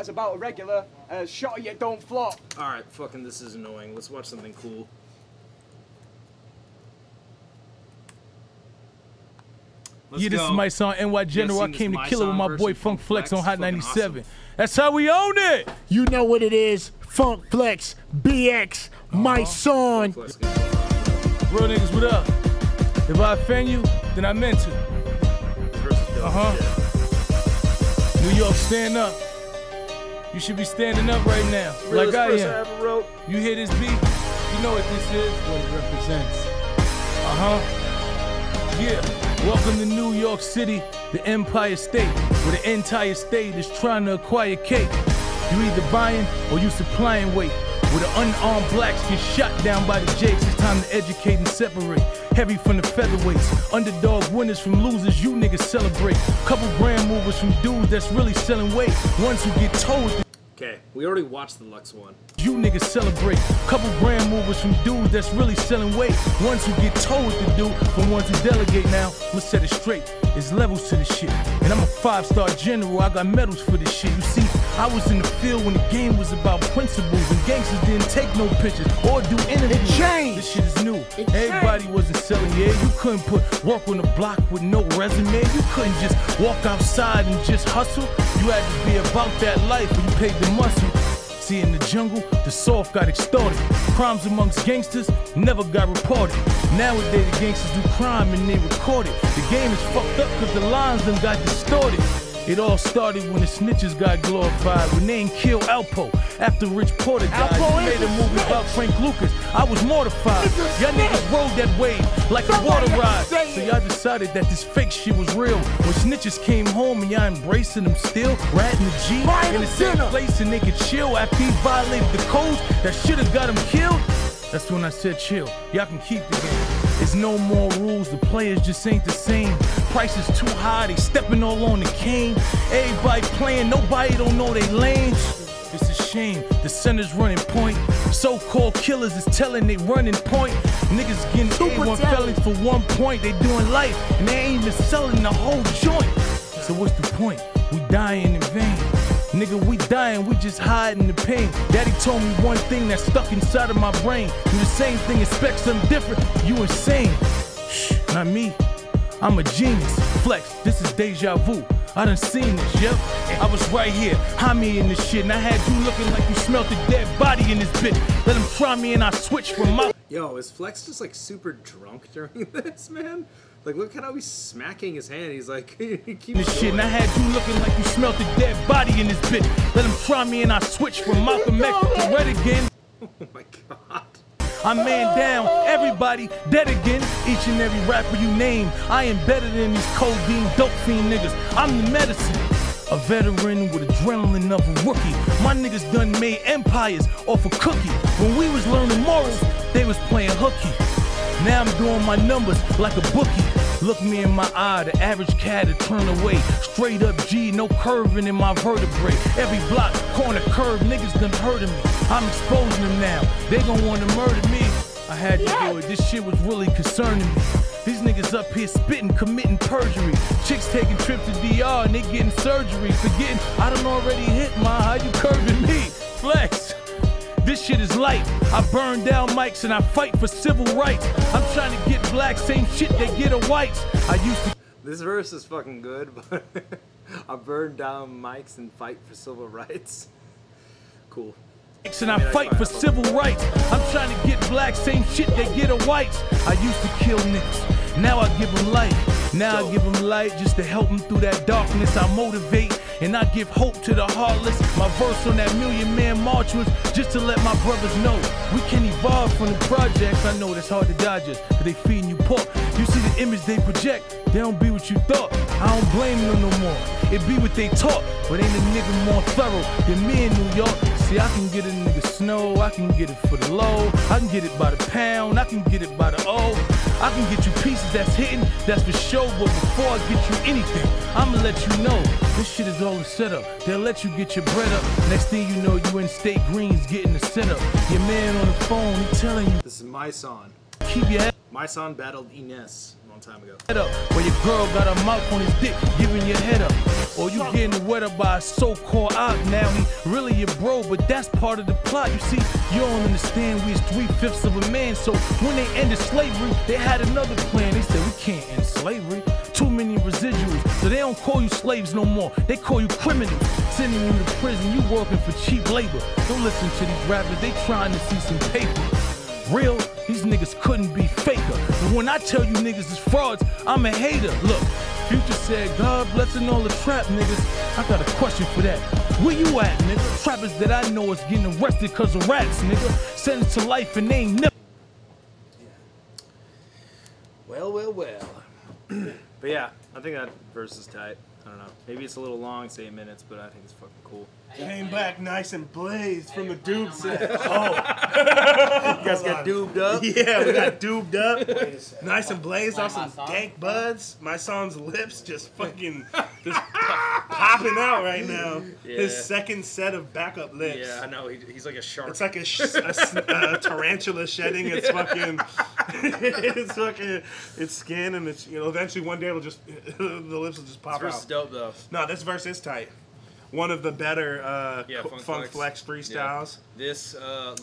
about a regular shot yet don't flop. All right, fucking this is annoying. Let's watch something cool. Yeah, this is my song, NY General. I came to kill it with my boy Funk Flex on Hot 97. Awesome. That's how we own it. You know what it is. Funk Flex, BX, my song. Real niggas, what up? If I offend you, then I meant to. New York, stand up. You should be standing up right now, like I am. You hear this beat? You know what this is. What it represents. Yeah, welcome to New York City, the Empire State, where the entire state is trying to acquire cake. You either buying or you supplying weight. Where the unarmed blacks get shot down by the jakes, it's time to educate and separate. Heavy from the featherweights, underdog winners from losers, you niggas celebrate. Couple grand movers from dudes that's really selling weight. Ones who get told. Okay, we already watched the Lux one. You niggas celebrate. Couple grand movers from dudes that's really selling weight. Ones who get told what to do from ones who delegate. Now, I'ma set it straight. There's levels to this shit. And I'm a 5-star general, I got medals for this shit. You see, I was in the field when the game was about principles. And gangsters didn't take no pictures or do interviews. It changed. This shit is new. Everybody wasn't selling, yeah. You couldn't put work on the block with no resume. You couldn't just walk outside and just hustle. You had to be about that life when you paid the muscle. See, in the jungle, the soft got extorted. Crimes amongst gangsters never got reported. Nowadays, the gangsters do crime and they record it. The game is fucked up because the lines done got distorted. It all started when the snitches got glorified. When they ain't killed Alpo after Rich Porter died. You made a movie about Frank Lucas. I was mortified. Y'all niggas rode that wave like a water ride. So y'all decided that this fake shit was real. When snitches came home and y'all embracing them still, ratting the G in the same place and they could chill after he violated the codes that should've got him killed. That's when I said chill. Y'all can keep the game. There's no more rules, the players just ain't the same. Price is too high, they stepping all on the cane. Everybody playing, nobody don't know they lanes. It's a shame, the center's running point. So-called killers is telling they running point. Niggas getting A1 felons for 1 point. They doing life, and they ain't even selling the whole joint. So what's the point? We dying in vain. Nigga, we dying, we just hiding the pain. Daddy told me one thing that's stuck inside of my brain. Do the same thing, expect something different, you insane. Shh, not me, I'm a genius. Flex, this is deja vu. I done seen this, yep. I was right here, hide me in this shit. And I had you looking like you smelled a dead body in this bitch. Let him try me and I switch from my... Yo, is Flex just like super drunk during this, man? Like, look at how he's smacking his hand. He's like, he keeps this shit, and I had you looking like you smelled a dead body in this bitch. Let him try me and I switch from Malcolm X to Red again. Oh my god. I'm man down, everybody dead again. Each and every rapper you name, I am better than these codeine dope fiend niggas. I'm the medicine. A veteran with adrenaline of a rookie. My niggas done made empires off a cookie. When we was learning morals, they was playing hooky. Now I'm doing my numbers like a bookie. Look me in my eye, the average cat to turn away. Straight up G, no curving in my vertebrae. Every block, corner, curve, niggas done heard of me. I'm exposing them now, they gon' wanna murder me. I had to do it, this shit was really concerning me. These niggas up here spitting, committing perjury. Chicks taking trips to DR and they getting surgery. Forgetting I done already hit my, how you curving me? Flex. This shit is light. I burn down mics and I fight for civil rights. I'm trying to get black, same shit they get a whites. I used to. This verse is fucking good, but I burn down mics and fight for civil rights. Cool. And I fight for civil rights. I'm trying to get black, same shit they get a whites. I used to kill niggas. Now I give them life. Now I give them light just to help them through that darkness. I motivate and I give hope to the heartless. My verse on that million-man march was just to let my brothers know we can evolve from the projects. I know that's hard to digest, cause they feeding you pork. You see the image they project, they don't be what you thought. I don't blame them no more. It be what they taught, but ain't a nigga more thorough than me in New York. See, I can get a nigga snow, I can get it for the low, I can get it by the pound, I can get it by the O. I can get you pieces that's hitting, that's for show, but before I get you anything, I'ma let you know this shit is all a setup. They'll let you get your bread up. Next thing you know, you in State Greens getting the setup. Your man on the phone, he telling you this is my son. Keep your head. My son battled Ines a long time ago. Head up, where your girl got her mouth on his dick, giving your head up. Or you getting wet up by a so-called op. Now he really your bro, but that's part of the plot. You see, you don't understand we is 3/5 of a man. So when they ended slavery, they had another plan. They said we can't end slavery. Too many residuals, so they don't call you slaves no more. They call you criminals. Sending you to prison, you working for cheap labor. Don't listen to these rappers, they trying to see some paper. Real, these niggas couldn't be faker. But when I tell you niggas is frauds, I'm a hater. Look, Future said, God blessing all the trap niggas. I got a question for that. Where you at, nigga? Trappers that I know is getting arrested cause of rats, nigga. Sentenced to life and they ain't never. well. But yeah, I think that verse is tight. I don't know. Maybe it's a little long, it's 8 minutes, but I think it's fucking cool. Came back nice and blazed from the doob set. Oh. You guys got doobed up? Yeah, we got doobed up. Nice and blazed off some dank buds. My song's lips just fucking just popping out right now. Yeah. His second set of backup lips. Yeah, I know. He's like a shark. It's like a tarantula shedding its fucking, its skin, and it's, you know, eventually one day it'll just, the lips will just pop This out. verse is dope though. No, this verse is tight. One of the better Funk Flex freestyles. Yeah. This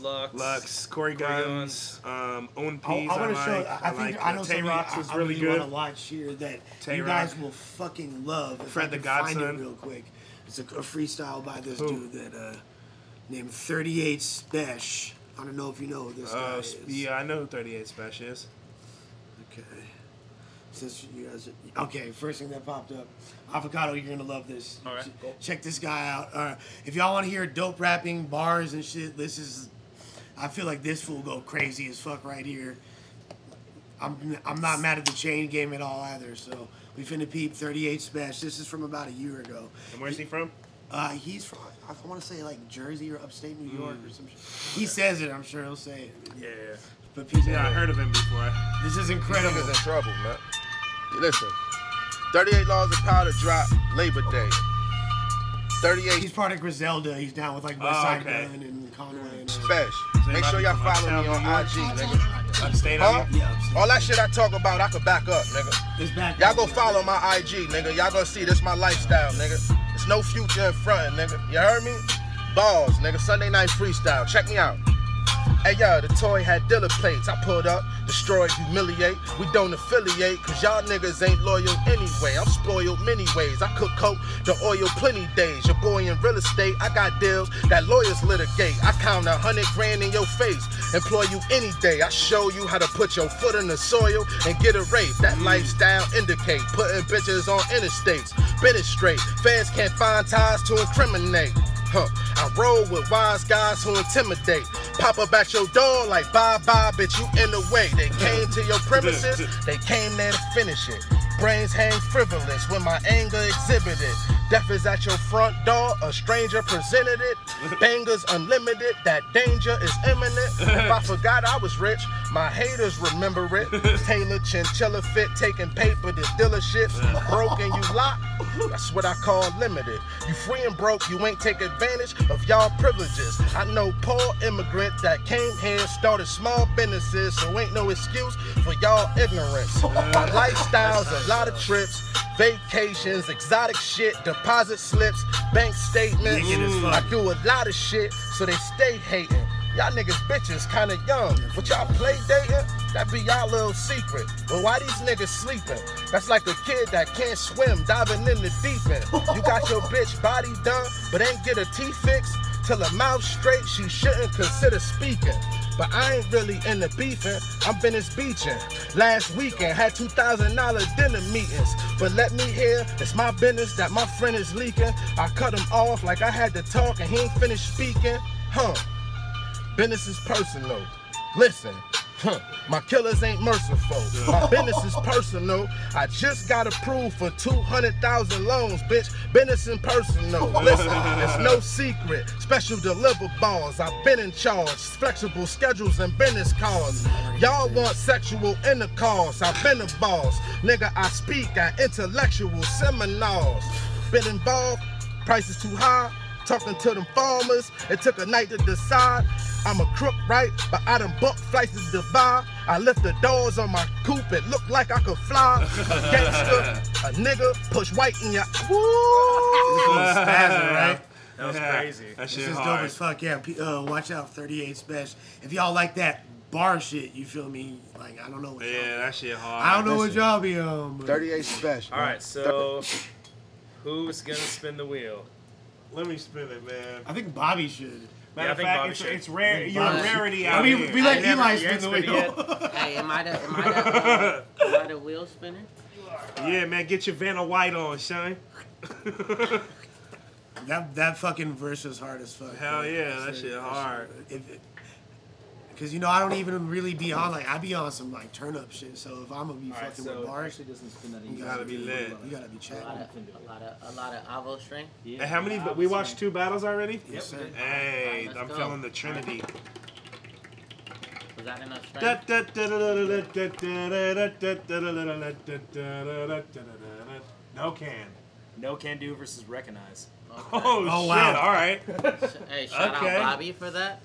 Lux, Corey Guns, Own Peas. I want to show. I think I know Tay something Rocks was I really really good. want to watch here that Tay you Rock. guys will fucking love. If Fred I the can find Godson. it real quick. It's a freestyle by this Who? dude that named 38 Spesh. I don't know if you know who this guy is. Yeah, I know who 38 Special is. Okay. Since you guys okay, first thing that popped up, Avocado, you're gonna love this. All right, cool. Check this guy out. If y'all want to hear dope rapping, bars and shit, this is. I feel like this fool go crazy as fuck right here. I'm not mad at the chain game at all either. So we finna peep 38 Spesh. This is from about a year ago. And where's he from? He's from, I want to say like Jersey or upstate New York or some shit. He says it, I'm sure he'll say it. Yeah. But people, Yeah, I heard of him before. This is incredible. These niggas in trouble, man. Listen, 38 Laws of Power drop Labor Day. 38. He's part of Griselda. He's down with like West Side Gun and Conway. And Special. Make sure y'all follow me on IG, nigga. Upstate, huh? Yeah, upstate. All that shit I talk about, I could back up, nigga. Y'all go follow my IG, nigga. Y'all gonna see this my lifestyle, nigga. There's no future in front, nigga. You heard me? Balls, nigga. Sunday night freestyle. Check me out. Hey, yo, the toy had dealer plates. I pulled up, destroyed, humiliate. We don't affiliate, cause y'all niggas ain't loyal anyway. I'm spoiled many ways. I cook coke, the oil plenty days. Your boy in real estate, I got deals that lawyers litigate. I count 100 grand in your face, employ you any day. I show you how to put your foot in the soil and get a rape. That lifestyle indicate, putting bitches on interstates. Been it straight, feds can't find ties to incriminate. I roll with wise guys who intimidate. Pop up at your door like bye-bye, bitch, you in the way. They came to your premises, they came there to finish it. Brains hang frivolous when my anger exhibited. Death is at your front door, a stranger presented it. Bangers unlimited, that danger is imminent. If I forgot I was rich, my haters remember it. Taylor chinchilla fit, taking paper to dealerships. Broken, you lock, that's what I call limited. You free and broke, you ain't take advantage of y'all privileges. I know poor immigrants that came here, started small businesses, so ain't no excuse for y'all ignorance. My lifestyle's a lot of trips, vacations, exotic shit, deposit slips, bank statements. I do a lot of shit, so they stay hating. Y'all niggas bitches kinda young, but y'all play dating? That be y'all little secret. But why these niggas sleeping? That's like a kid that can't swim, diving in the deep end. You got your bitch body done, but ain't get her teeth fixed? Till her mouth straight, she shouldn't consider speaking. But I ain't really into beefing, I'm Venice beaching. Last weekend, had $2,000 dinner meetings. But let me hear, it's my business that my friend is leaking. I cut him off like I had to talk and he ain't finished speaking. Business is personal. Listen, my killers ain't merciful. My business is personal. I just got approved for 200,000 loans, bitch. Business and personal. Listen, it's no secret. Special deliverables. I've been in charge. Flexible schedules and business cards. Y'all want sexual intercourse. I've been a boss. Nigga, I speak at intellectual seminars. Been involved. Price is too high. Talking to them farmers, it took a night to decide. I'm a crook, right? But I done booked flights to Dubai. I lift the doors on my coupe, it looked like I could fly. A gangster, a nigga, push white in your woo! Spazzing, right? That was crazy. That shit This is hard. dope as fuck, yeah. Watch out, 38 Spesh. If y'all like that bar shit, you feel me? Like, I don't know what y'all Yeah, that shit hard. I don't know what y'all be on. 38 Special. All right, so who's gonna spin the wheel? Let me spin it, man. I think Bobby should. Matter I of think fact, Bobby should. it's rare. Bobby You're a should. rarity I out mean, here. we let Never- Eli you spin ain't the spin it wheel. Hey, am I the wheel spinner? Yeah, man, get your Vanna White on, son. That fucking verse is hard as fuck. Hell bro. yeah, that shit hard. Because, you know, I don't even really be on, like, I be on some, like, turn-up shit. So if I'm going to be fucking with bars, You gotta be lit. You gotta be chatting. A lot of Avo string. Hey, how many? We watched 2 battles already? Yes, sir. Hey, Let's I'm go. feeling the Trinity. Was that enough string? No Can Do versus Recognize. Okay. Oh, Oh, shit, wow. alright. Hey, shout Okay. out Bobby for that.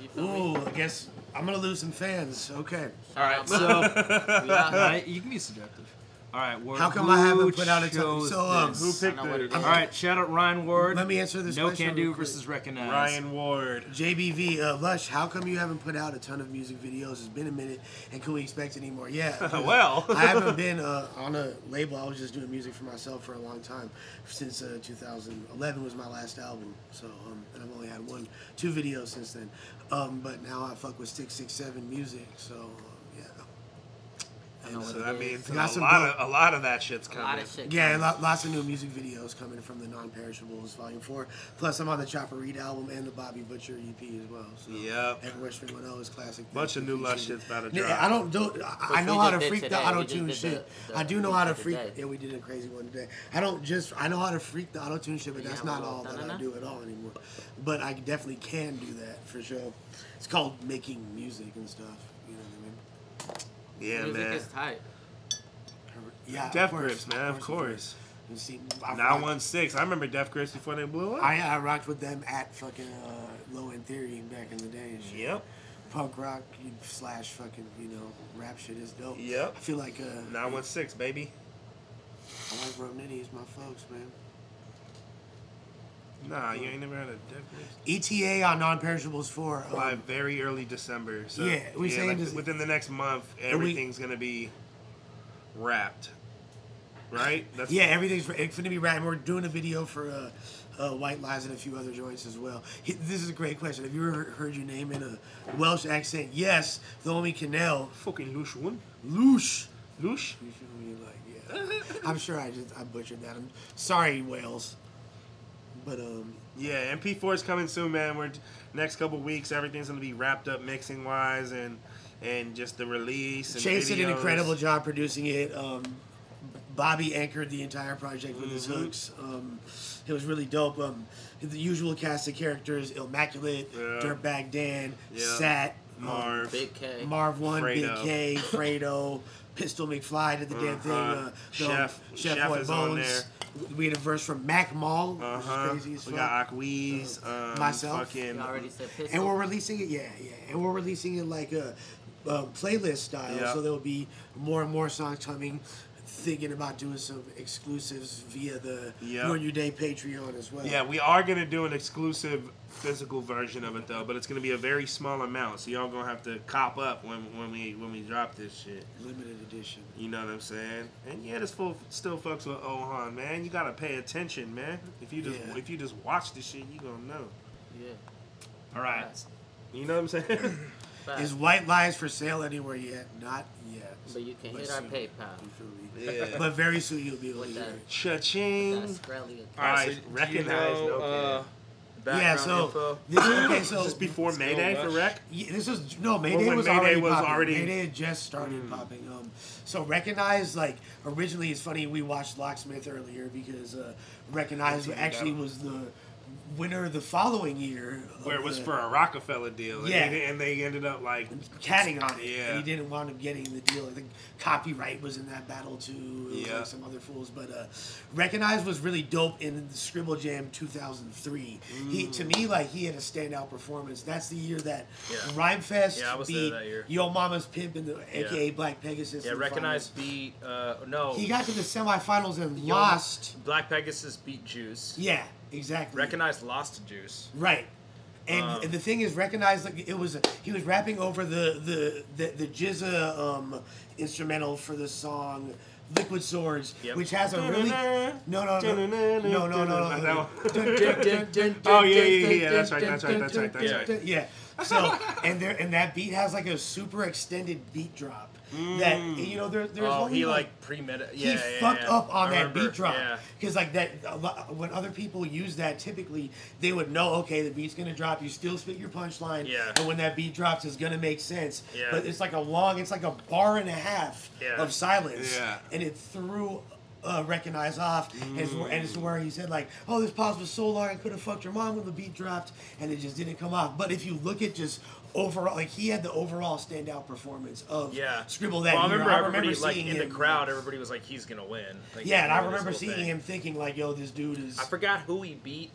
You feel me? Ooh, I guess I'm going to lose some fans. Okay. Shout out So, Bobby. right, you can be subjective. All right, How come I haven't put out a ton? chose So, this? Who picked I know what it? it All right, shout out Ryan Ward. Let me answer this No question Can real Do quick. versus Recognize. Ryan Ward. JBV, Lush, how come you haven't put out a ton of music videos? It's been a minute, and can we expect any more? Yeah. Well. I haven't been on a label. I was just doing music for myself for a long time. Since 2011 was my last album. So, and I've only had 2 videos since then. But now I fuck with 667 Music. So, yeah. And, So that means I got a some lot of that shit's A coming. lot of shit. Yeah, lots of new music videos coming from the Non-Perishables Volume 4. Plus, I'm on the Chopper Reed album and the Bobby Butcher EP as well. So Yep. Everywhere String 1 is classic. Bunch of new Lush shit's about to Yeah, drop. I know how to freak the auto-tune just did shit. the- I do know how to the freak. day. Yeah, we did a crazy one today. I know how to freak the auto-tune shit, but that's not all that I do at all anymore. But I definitely can do that for sure. It's called making music and stuff. You know what I mean? Yeah, Music man. is tight. Yeah, Death of course, Grips, man, of course. You see, Now 1-6. I remember Death Grips before they blew up. I rocked with them at fucking Low End Theory back in the day and shit. Yep. Punk rock / fucking, you know, rap shit is dope. Yep. I feel like 916, baby. I like Romnitty's my folks, man. Nah, you ain't never had a Death Grips? ETA on Non-Perishables 4. By very early December. So, Yeah, we saying like this- within the next month, everything's gonna be wrapped. Right? Yeah, everything's going to be rad. We're doing a video for White Lies and a few other joints as well. This is a great question. Have you ever heard your name in a Welsh accent? Yes, the homie Canel. Fucking Lush one. Lush. Lush? You feel me? Like, yeah. I'm sure I butchered that. I'm sorry, Wales. But yeah, MP4 is coming soon, man. We're next couple weeks, everything's gonna be wrapped up mixing wise and just the release. And Chase did an videos. incredible job producing it. Bobby anchored the entire project with his hooks. It was really dope. The usual cast of characters: Immaculate, Dirtbag Dan, Sat, Marv, Big K, Marv 1, Fredo. Big K, Fredo, Pistol McFly did the damn thing. Chef Boy is on there. Bones. We had a verse from Mac Mall, which is crazy as fuck. We got Aqueeze, myself. fucking, and we're releasing it, and we're releasing it like a playlist style. Yeah. So there will be more and more songs coming. Thinking about doing some exclusives via the Your New Day Patreon as well. Yeah, we are gonna do an exclusive physical version of it though, but it's gonna be a very small amount, so y'all gonna have to cop up when we drop this shit. Limited edition. You know what I'm saying? And yeah, this fool still fucks with Ohan, man. You gotta pay attention, man. If you just watch this shit, you gonna know. Yeah. All right. You know what I'm saying? Is White Lies for sale anywhere yet? Not yet. But you can hit our soon. PayPal. You feel me? Yeah. But very soon you'll be able to With hear that- it. Cha-ching. That Skrelly. Alright, recognize Yeah, so this is before Mayday for Rec? Yeah, this was Mayday when was Mayday already was popping. already- Mayday had just started popping. So Recognize, like originally, it's funny we watched Locksmith earlier because Recognize actually was the winner the following year. Where it was for a Rockefeller deal. Yeah. And they ended up like catting on it. Yeah. And he didn't wind up getting the deal. I think copyright was in that battle too. It was Yeah. like some other fools. But Recognize was really dope in the Scribble Jam 2003. To me, like he had a standout performance. That's the year that Rhymefest Yeah, I was there beat that year. Yo Mama's Pimp in the AKA Black Pegasus. Yeah, in the Recognize finals. beat no. He got to the semifinals and Yo- lost. Black Pegasus beat Juice. Yeah, exactly. Recognize lost to Juice. Right. And the thing is, Recognize, like he was rapping over the Jizza instrumental for the song Liquid Swords, which has a really no. Oh yeah, that's right. So and that beat has like a super extended beat drop. That you know, there's only he like premeditated. Yeah, he fucked up on that beat drop Yeah. because like that when other people use that, typically they would know, okay, the beat's gonna drop. You still spit your punchline, and when that beat drops, it's gonna make sense. But it's like it's like a bar and a half of silence, and it threw. Recognize off, and it's where he said like, "Oh, this pause was so long, I could have fucked your mom when the beat dropped," and it just didn't come off. But if you look at just overall, like he had the overall standout performance of Scribble that year. I remember seeing like in the him, crowd, everybody was like, "He's gonna win." Like, and I remember seeing him thinking like, "Yo, this dude is." I forgot who he beat,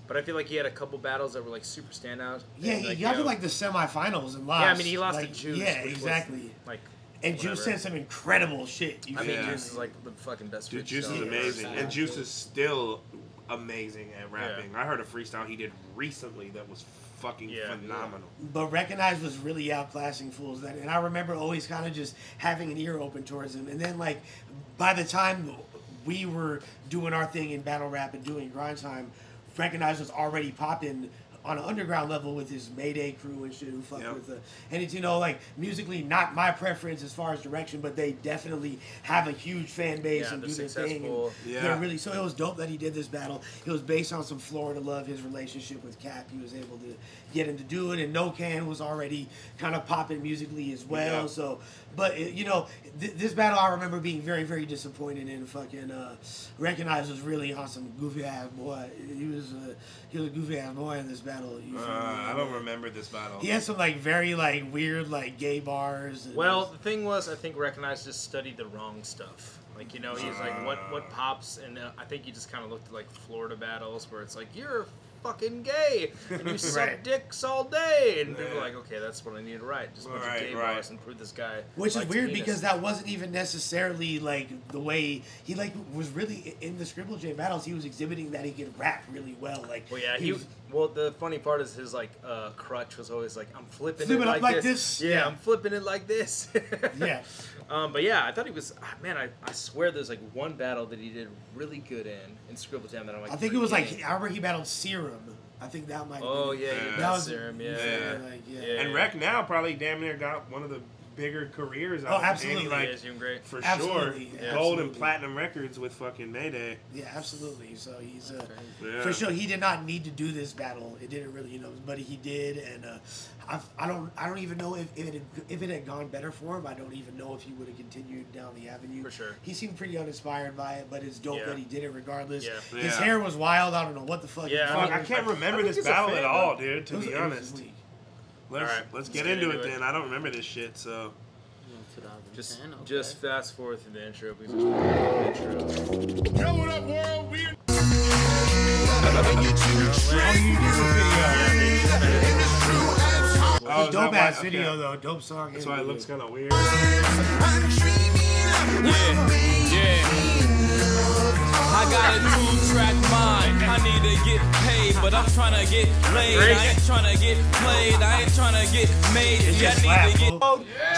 but I feel like he had a couple battles that were like super standout. Yeah, he got to like the semifinals and lost. Yeah, I mean he lost like, to Juice. Yeah, which exactly. Was, like. And Juice said some incredible shit. I mean, Juice is like the fucking best. Dude, Juice is amazing, and Juice is still amazing at rapping. I heard a freestyle he did recently that was fucking phenomenal. But Recognize was really outclassing fools then, and I remember always kind of just having an ear open towards him. And then like by the time we were doing our thing in battle rap and doing grind time, Recognize was already popping on an underground level with his Mayday crew and shit who fuck with the, and it's, you know, like musically not my preference as far as direction, but they definitely have a huge fan base and do their thing. And they're really, so it was dope that he did this battle. It was based on some Florida love, his relationship with Cap. He was able to get him to do it, and No Can was already kind of popping musically as well. So, but you know, this battle I remember being very, very disappointed in. Fucking Recognize was really on some goofy ass boy. He was a goofy ass boy in this battle. I don't remember this battle. He had some like very like weird like gay bars. Well, the thing was, I think Recognize just studied the wrong stuff. Like, you know, he's like, what pops? And I think he just kind of looked at like Florida battles where it's like, you're fucking gay and you suck dicks all day, and people are like, okay, that's what I need to write, just a bunch of gay bars and prove this guy. Which is weird because that wasn't even necessarily like the way he like was really in the Scribble Jam battles. He was exhibiting that he could rap really well. Like, well, yeah, well, the funny part is his like crutch was always like, I'm flipping it like this. this. Yeah, I'm flipping it like this. Yeah. But yeah, I thought he was, man, I swear there's like one battle that he did really good in Scribble Jam that I'm like, I think it was like, I remember he battled Serum. I think that might. Oh yeah, that was Serum. And Rec now probably damn near got one of the bigger careers. Oh, absolutely. Like, he's doing great. For absolutely. sure. Gold and platinum records with fucking Mayday. Yeah, absolutely. So he's for sure. He did not need to do this battle. It didn't really, you know, but he did, and I don't even know if it had gone better for him. I don't even know if he would have continued down the avenue. For sure. He seemed pretty uninspired by it, but it's dope that he did it regardless. Yeah. His hair was wild. I don't know what the fuck. Yeah, I can't remember this battle at all, dude. To be honest. Let's get into it then. I don't remember this shit, so. Just fast forward through the intro because it's the intro. Yo, what up, world? We dope ass video though, dope song. That's why it looks kind of weird. I got a 2-track mind. I need to get paid, but I'm trying to get laid. I ain't trying to get played. I ain't trying to get made. I need to get.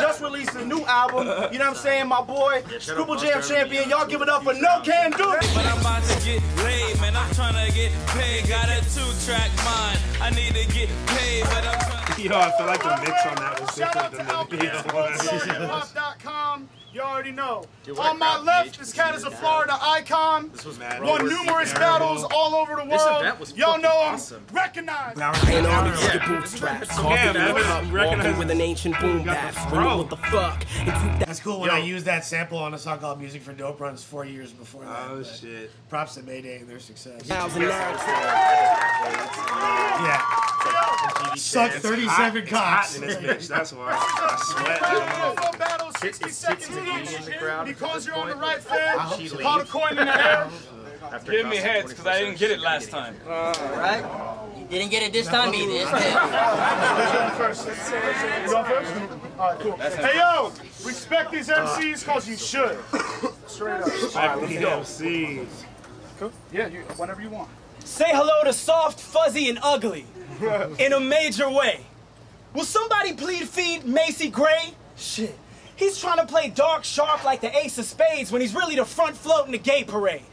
Just released a new album. You know what I'm saying, my boy? Scribble Jam champion. Y'all give it up for No Can Do. But I'm about to get laid, man. I'm trying to get paid. Got a 2-track mind. I need to get paid, but I'm trying to. Yo, I feel like the mix on that was different than the Hip-hop.com. You already know. On my left, this cat is a Florida icon. Won numerous battles all over the world. Y'all know him. Awesome. Recognize. Ain't all these bootstraps. Walking with an ancient boom bap. What the fuck? That's cool when I used that sample on a song called Music for Dope Runs 4 years before that. Oh shit. Props to Mayday and their success. Yeah. Suck 37 cocks. In this bitch, that's why I sweat. Battle 60 seconds each. Because you're on the right fence, call the coin in the air. Give me heads because I didn't get it last time. Right? You didn't get it this time either. You going first? You going first? All right, cool. Hey, yo, respect these MCs because you should. Straight up. Respect these MCs. Cool. Yeah, whenever you want. Say hello to soft, fuzzy, and ugly in a major way. Will somebody please feed Macy Gray? Shit. He's trying to play dark sharp like the ace of spades when he's really the front float in the gay parade.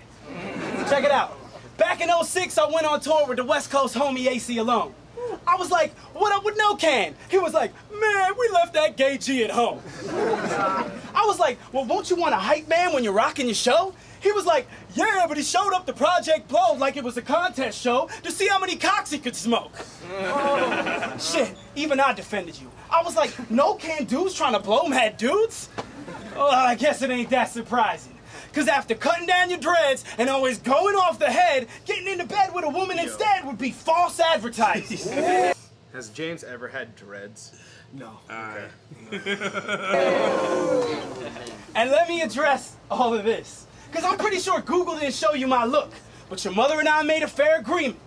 Check it out. Back in 06, I went on tour with the West Coast homie AC Alone. I was like, what up with No Can? He was like, man, we left that gay G at home. I was like, well, won't you want a hype man when you're rocking your show? He was like, yeah, but he showed up to Project Blow like it was a contest show to see how many cocks he could smoke. Shit, even I defended you. I was like, No Can dudes trying to blow mad dudes? Well, I guess it ain't that surprising. Because after cutting down your dreads and always going off the head, getting into bed with a woman instead would be false advertising. Has James ever had dreads? No. Okay. And let me address all of this. Because I'm pretty sure Google didn't show you my look. But your mother and I made a fair agreement.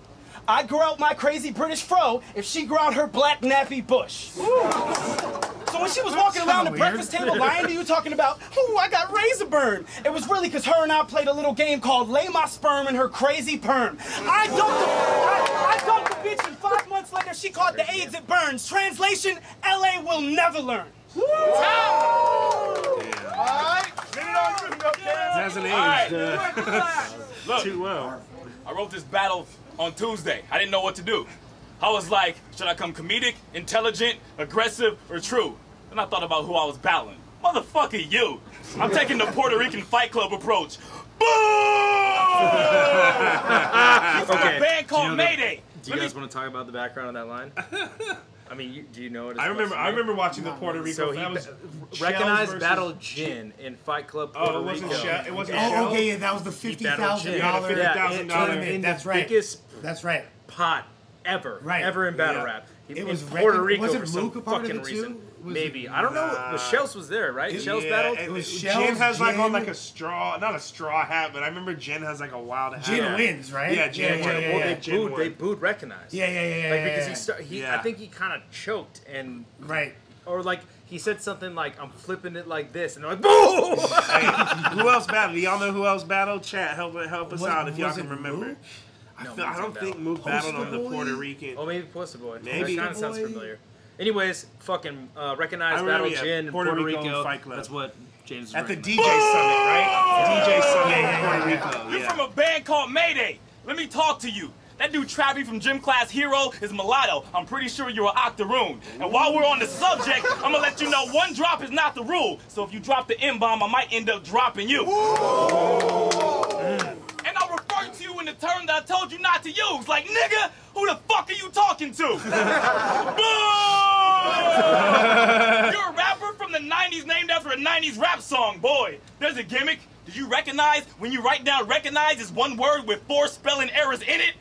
I'd grow out my crazy British fro if she grew out her black nappy bush. So when she was walking around the breakfast table lying to you talking about, ooh, I got razor burn, it was really because her and I played a little game called Lay My Sperm in Her Crazy Perm. I dumped the bitch and 5 months later she caught the AIDS it burns. Translation, LA will never learn. Hasn't aged too well. I wrote this battle on Tuesday. I didn't know what to do. I was like, should I come comedic, intelligent, aggressive, or true? Then I thought about who I was battling. Motherfucker, you. I'm taking the Puerto Rican Fight Club approach. Boom! Okay. A band called Mayday. Do you guys want to talk about the background of that line? I mean, do you know it? I remember watching the Puerto Rico. So he recognized Battle Gin in Fight Club Puerto Rico. It wasn't Shell? Okay, yeah, that was the $50,000 tournament. That's right. Biggest That's right. pot ever, ever in battle rap. It was in Puerto Rico wasn't for some Luke a part fucking of it too? reason. Maybe I don't know. But Shells was there, right? Shells battled. It was Jen has like on like a straw, not a straw hat, but I remember Jen has like a wild hat. Jen wins, right? Yeah, Jen wins. Well, they booed recognized. Yeah. Like because I think he kind of choked and or like he said something like I'm flipping it like this, and they're like boo. Who else battled? Do y'all know who else battled? Chat, help us out if y'all can remember. I don't think Mook battled on the Puerto Rican. Oh, maybe Poster Boy. Maybe. That kind of sounds familiar. Anyways, fucking recognized Battle Gin in Puerto Rico. Fight Club. That's what James at the DJ Boom! Summit, right? DJ Summit in Puerto Rico. You're from a band called Mayday. Let me talk to you. That dude Travi from Gym Class Hero is mulatto. I'm pretty sure you're an octoroon. And while we're on the subject, I'm gonna let you know one drop is not the rule. So if you drop the M-bomb, I might end up dropping you. And I'll refer to you in the term that I told you not to use. Like, nigga, who the fuck are you talking to? Boom! You're a rapper from the 90s named after a 90s rap song. Boy, there's a gimmick. Did you recognize when you write down recognize is one word with 4 spelling errors in it?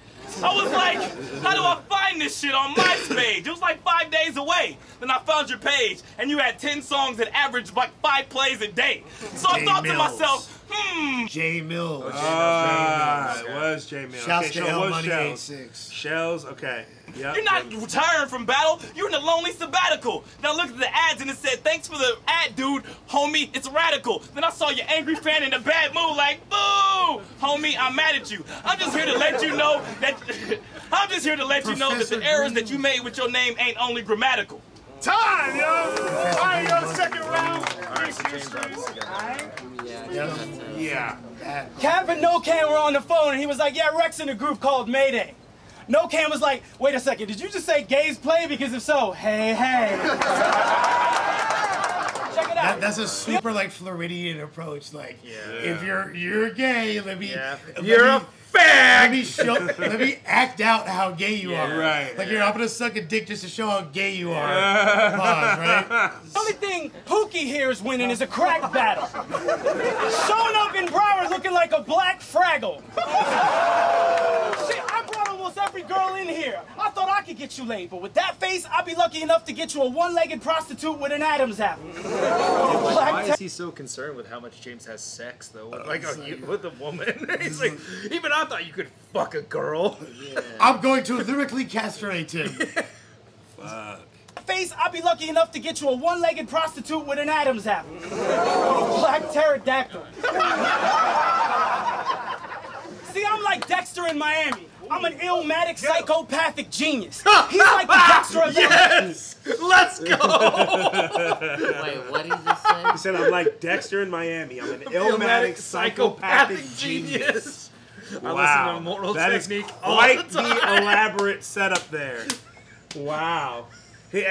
I was like, how do I find this shit on MySpace? It was like 5 days away. Then I found your page, and you had 10 songs that averaged like 5 plays a day. So I thought to myself, J Mills. It was J Mills. Shouts Okay, to so L it was Money Shells. 86. Shells, okay. Yep. You're not retiring from battle. You're in a lonely sabbatical. Then I looked at the ads and it said, thanks for the ad, dude. Homie, it's radical. Then I saw your angry fan in a bad mood like, boo! Homie, I'm mad at you. I'm just here to let you know that that the errors that you made with your name ain't only grammatical. Time, yo! All right, yo, second round. Yeah. Cap and No Can were on the phone, and he was like, yeah, Rex in a group called Mayday. No Can was like, wait a second, did you just say gays play? Because if so, hey. Check it out. That's a super like Floridian approach. Like, if you're gay, let me. You're a fag. Let me act out how gay you are. Right. Like I'm gonna suck a dick just to show how gay you are. Pause. Right. The only thing Pookie here is winning is a crack battle. Showing up in Broward looking like a black Fraggle. Shit, I brought almost every girl in here. I thought I could get you laid, but with that face, I'd be lucky enough to get you a one-legged prostitute with an Adam's apple. Why is he so concerned with how much James has sex, though? With a woman? He's like, even I thought you could fuck a girl. Yeah. I'm going to lyrically castrate him. Fuck. Face, I'd be lucky enough to get you a one-legged prostitute with an Adam's apple. Black pterodactyl. See, I'm like Dexter in Miami. I'm an illmatic psychopathic genius. He's like the Dexter of Yes! Let's go! Wait, what did he just say? He said, I'm like Dexter in Miami. I'm an illmatic psychopathic genius. I listen to Moral that Technique is all quite the time. the elaborate setup there. Wow. Hey,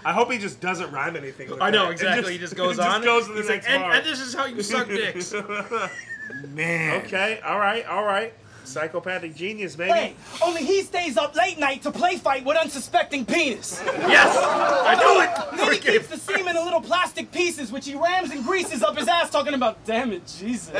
I hope he just doesn't rhyme anything. With I know, that. exactly. He just goes he on. Just goes to the He's next like, bar. and this is how you suck dicks. Man. Okay. All right. Psychopathic genius, baby. Hey, only he stays up late night to play fight with unsuspecting penis. Yes, I knew it. Then he keeps the semen in little plastic pieces, which he rams and greases up his ass, talking about, damn it, Jesus.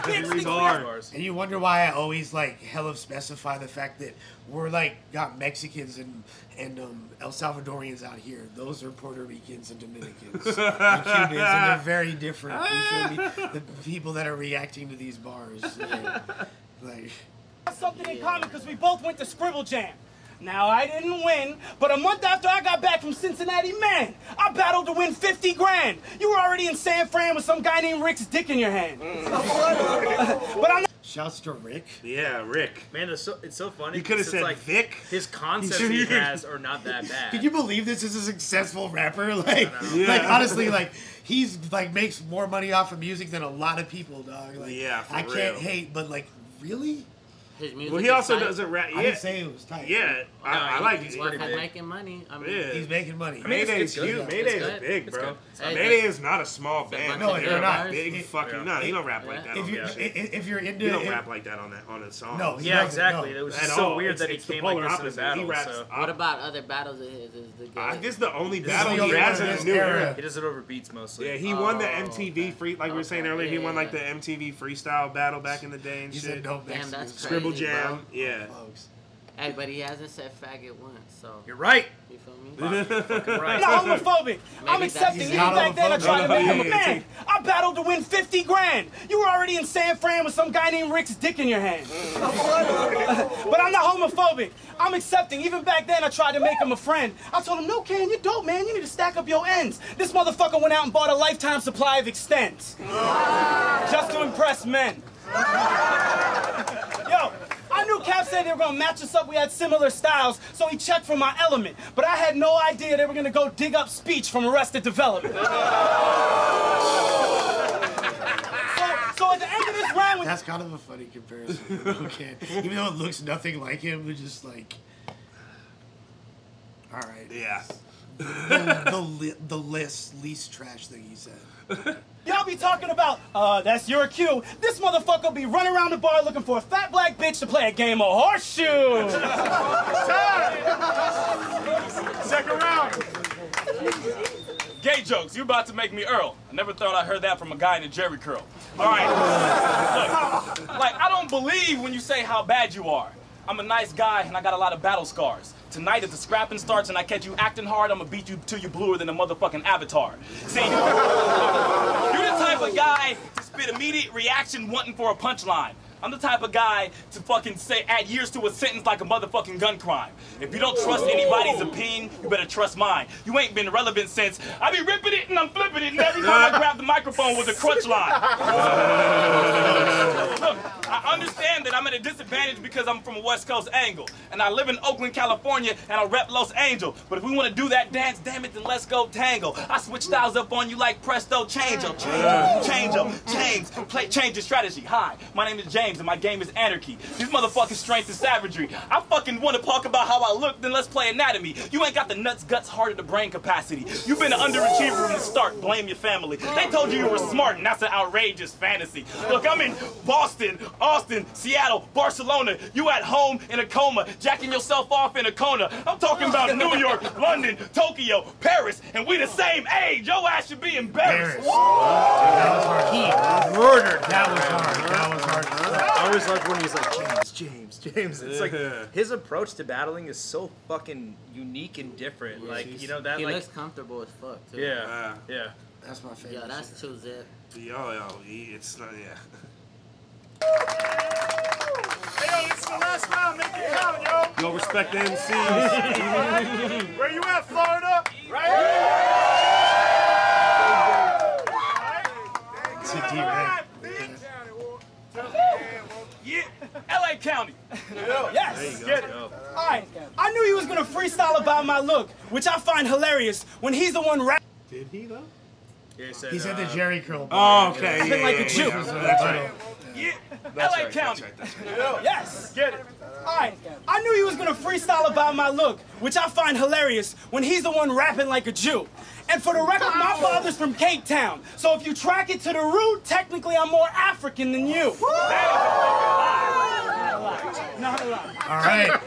Every bar. And you wonder why I always like hell of specify the fact that we're like got Mexicans and El Salvadorians out here. Those are Puerto Ricans and Dominicans and Cubans, and they're very different. You feel me? The people that are reacting to these bars, like Something in common because we both went to Scribble Jam. Now, I didn't win, but a month after I got back from Cincinnati, man, I battled to win 50 grand. You were already in San Fran with some guy named Rick's dick in your hand. But I'm not... Shouts to Rick. Yeah, Rick. Man, it's so funny. You could have said like, Vic. His concepts he has are not that bad. Can you believe this is a successful rapper? Like honestly, like he's like makes more money off of music than a lot of people, dog. Like, yeah, for I real. Can't hate, but like really. His music Well, he also doesn't rap. I didn't say it was tight. Yeah, I like it. He's making money. I mean, he's making money. Mayday's huge. Mayday is big, bro. Mayday is not a small band. No, you're not. Big fucking no. He don't rap like that. If you're into, he don't rap like that on a song. No, yeah, exactly. It was just so weird that he came like this in a battle. He raps. What about other battles of his? Is the I guess the only battle he has in his new era. He does it over beats mostly. Yeah, he won the MTV free, like we were saying earlier. He won like the MTV freestyle battle back in the day and shit. Damn, that's Scribble crazy, Jam. bro. Yeah. Hey, but he hasn't said faggot once, so. You're right. You feel me? I'm not homophobic. I'm accepting. Even back then, I tried to make him a man. I battled to win 50 grand. You were already in San Fran with some guy named Rick's dick in your hand. But I'm not homophobic. I'm accepting. Even back then, I tried to make him a friend. I told him, no, Ken, you're dope, man. You need to stack up your ends. This motherfucker went out and bought a lifetime supply of Extends. Just to impress men. Yo. I knew Cap said they were gonna match us up. We had similar styles, so he checked for my element. But I had no idea they were gonna go dig up speech from Arrested Development. So at the end of this round, that's kind of a funny comparison. Okay, even though it looks nothing like him, we're just like, all right, yeah. The least trash thing he said. Y'all be talking about, that's your cue. This motherfucker be running around the bar looking for a fat black bitch to play a game of horseshoe. Second round. Gay jokes. You about to make me Earl. I never thought I heard that from a guy in a Jerry curl. All right. Look, like, I don't believe when you say how bad you are. I'm a nice guy and I got a lot of battle scars. Tonight, if the scrapping starts and I catch you acting hard, I'm gonna beat you till you're bluer than a motherfucking Avatar. See, you're the type of guy to spit immediate reaction wanting for a punchline. I'm the type of guy to fucking add years to a sentence like a motherfucking gun crime. If you don't trust anybody's opinion, you better trust mine. You ain't been relevant since I be ripping it and I'm flipping it, and every time I grab the microphone with a crutch line. Look, I understand that I'm at a disadvantage because I'm from a West Coast angle, and I live in Oakland, California, and I rep Los Angeles. But if we want to do that dance, damn it, then let's go tango. I switch styles up on you like presto, change your strategy. Hi, my name is James. And my game is anarchy. These motherfucking strength is savagery. I fucking want to talk about how I look, then let's play anatomy. You ain't got the nuts, guts, heart, or the brain capacity. You've been an underachiever from the start. Blame your family. They told you were smart, and that's an outrageous fantasy. Look, I'm in Boston, Austin, Seattle, Barcelona. You at home in a coma, jacking yourself off in a Kona. I'm talking about New York, London, Tokyo, Paris, and we the same age. Your ass should be embarrassed. That was hard. He murdered. That was hard. That was hard. I always like when he's like, James. It's like, his approach to battling is so fucking unique and different. Yeah, like, you know, that he like... looks comfortable as fuck, too. Yeah, yeah. That's my favorite. Yeah, that's too zip. Yo, it's not, yeah. Hey, yo, this is the last round. Make it count, yo. Yo, respect the MCs. Where you at, Florida? Right here. It's a D-Ray. Yeah, LA County. Yes. There you go. Get it. All right. I knew he was gonna freestyle about my look, which I find hilarious when he's the one rapping. Did he though? Yeah, He said the Jerry curl. Oh, okay. I've been like a Jew. That's right. Yeah, That's LA right, County. that's right. Yes. Get it. All right. I knew he was gonna freestyle about my look, which I find hilarious when he's the one rapping like a Jew. And for the record, my father's from Cape Town. So if you track it to the root, technically I'm more African than you. Not a lot. All right.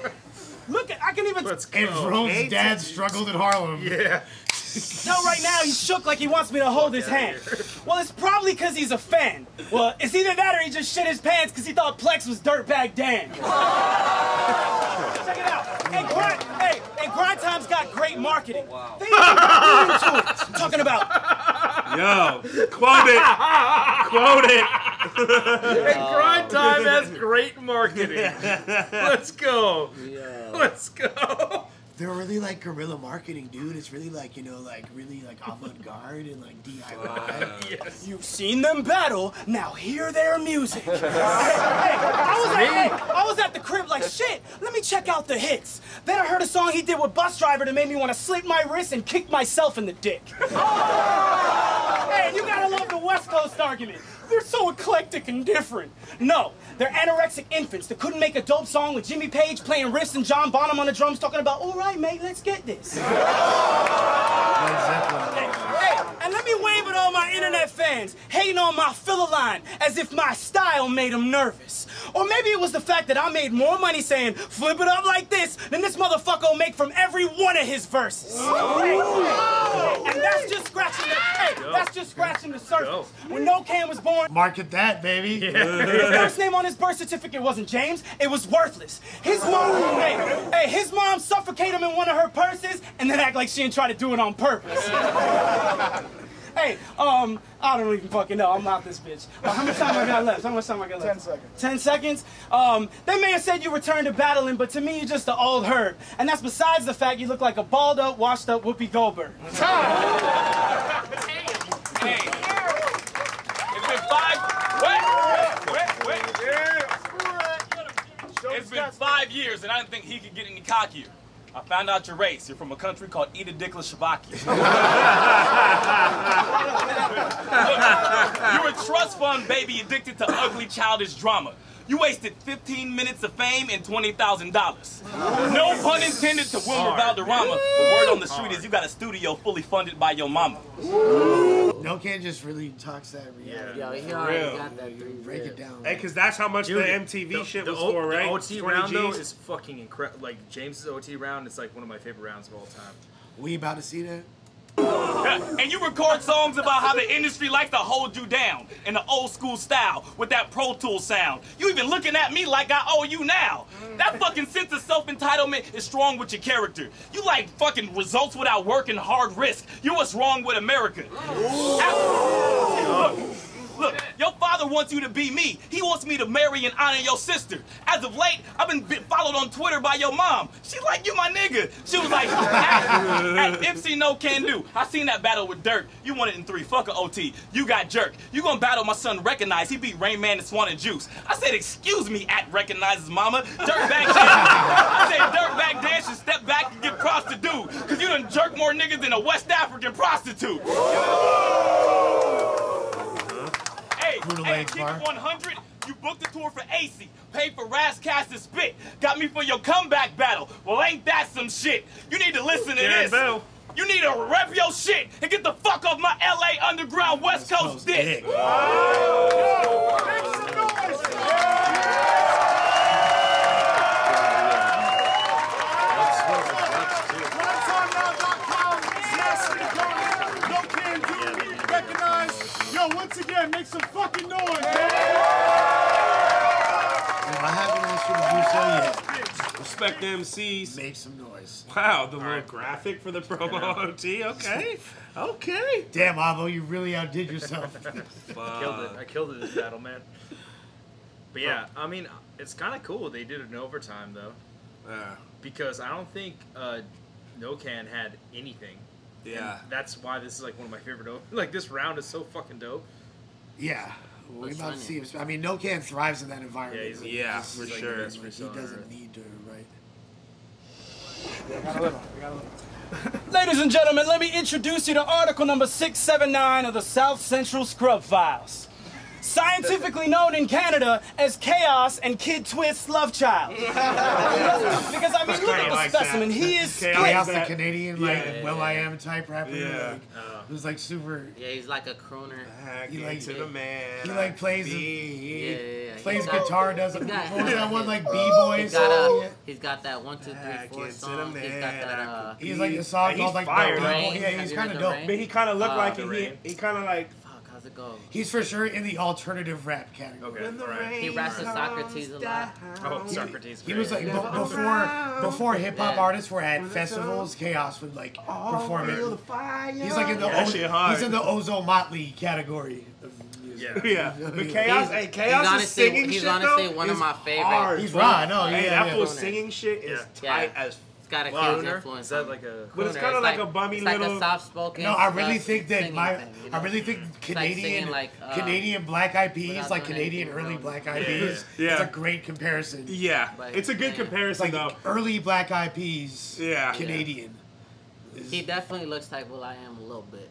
Look, I can even. And Rome's dad struggled in Harlem. Yeah. Tell right now he's shook like he wants me to hold his hand. Well, it's probably because he's a fan. Well, it's either that or he just shit his pants because he thought Plex was Dirtbag Dan. Check it out. And Grind Time's got great marketing. They even got into it. I'm talking about. Yo, quote it. Quote it. And Grind Time has great marketing. Let's go. Let's go. They're really like guerrilla marketing, dude. It's really like, you know, like really like avant-garde and like DIY. Yes. You've seen them battle, now hear their music. I was at the crib like, shit, let me check out the hits. Then I heard a song he did with Bus Driver that made me want to slit my wrist and kick myself in the dick. Hey, you gotta love the West Coast argument. They're so eclectic and different. No, they're anorexic infants that couldn't make a dope song with Jimmy Page playing riffs and John Bonham on the drums talking about, all right, mate, let's get this. Hey, and let me wave at all my internet fans hating on my filler line as if my style made them nervous. Or maybe it was the fact that I made more money saying, flip it up like this, than this motherfucker will make from every one of his verses. And that's just scratching the surface. When No Can was born, market that, baby. his first name on his birth certificate wasn't James, it was Worthless. His mom suffocated him in one of her purses and then act like she didn't try to do it on purpose. Hey, I don't even fucking know. I'm out this bitch. How much time I got left? 10 seconds. 10 seconds? They may have said you returned to battling, but to me, you're just an old herd. And that's besides the fact you look like a balled up, washed up Whoopi Goldberg. Hey, it's been 5 years, and I didn't think he could get any cockier. I found out your race. You're from a country called Eat a Dickless Shabaki. You're a trust fund baby addicted to ugly, childish drama. You wasted 15 minutes of fame and $20,000. No pun intended to Wilmer Valderrama. The word on the street is you got a studio fully funded by your mama. No Can just really talks that reality. Yeah, he already got that. Break it down. Hey, because that's how much the MTV shit was for, right? The OT round, though, is fucking incredible. Like, James's OT round is like one of my favorite rounds of all time. We about to see that? And you record songs about how the industry likes to hold you down in the old school style with that Pro Tool sound. You even looking at me like I owe you now. That fucking sense of self-entitlement is strong with your character. You like fucking results without work and hard risk. You what's wrong with America. Look, your father wants you to be me. He wants me to marry and honor your sister. As of late, I've been followed on Twitter by your mom. She's like, you my nigga. She was like, at Ipsy No Can Do. I seen that battle with Dirt. You won it in 3. Fuck a OT. You got jerk. You gonna battle my son Recognize. He beat Rain Man and Swan and Juice. I said, excuse me, at Recognizes mama. Dirtbag Dan. I said, Dirtbag Dan should step back and get props to do. Cause you done jerk more niggas than a West African prostitute. Hey, King of 100, you booked a tour for AC, paid for Razzcast to spit, got me for your comeback battle. Well, ain't that some shit? You need to listen to this. You need to rep your shit and get the fuck off my LA underground West Coast dick. Once again, make some fucking noise, man! I haven't asked you to do so yet. Respect the MCs. Make some noise. Wow, the little graphic for the promo OT. Okay. Okay. Damn, Avo, you really outdid yourself. I killed it this battle, man. But yeah, I mean, it's kind of cool they did it in overtime, though. Because I don't think No Can had anything. Yeah. And that's why this is like one of my favorite. Like, this round is so fucking dope. Yeah. We're about to see him. I mean, No Can thrives in that environment. Yeah, for sure. He doesn't need to, right? Ladies and gentlemen, let me introduce you to article number 679 of the South Central Scrub Files. scientifically known in Canada as Chaos and Kid Twist's love child. Because I mean, look at the specimen. He is split. Chaos, the Canadian, like Will.I.am type rapper. Yeah. It was like super. Yeah, he's like a crooner. He like to the man. He like plays. Plays got- guitar. Does he's got- what was that one like B-boy song? He's got that 1, 2, 3, 4 song. He's got that. He's like a song called like fire. The Rain. Yeah, Have he's you kind heard of The dope. Rain? But he kind of looked like The Rain. he kind of like. How's it go? He's for sure in the alternative rap category. Okay, He raps with Socrates a lot. Oh, Socrates. He was like before hip hop artists were at festivals. Chaos would like perform it. He's like in the he's in the Ozone Motley category. Yeah, but Chaos is singing he's shit honestly though, one of is my favorite. hard. He's raw, no, Hey, yeah, that fool singing shit is tight as. It's got a Wow. huge influence. Is that like a? But it's kind of like a bummy it's little. like a soft-spoken. No, I really think that singing I really think singing Canadian Black Eyed Peas, without like doing Canadian anything early wrong. Black Eyed Yeah. Peas. Yeah. It's a great comparison. Yeah, it's a good comparison Like though. early Black Eyed Peas. Yeah. Canadian. He definitely looks like Will.I.am a little bit.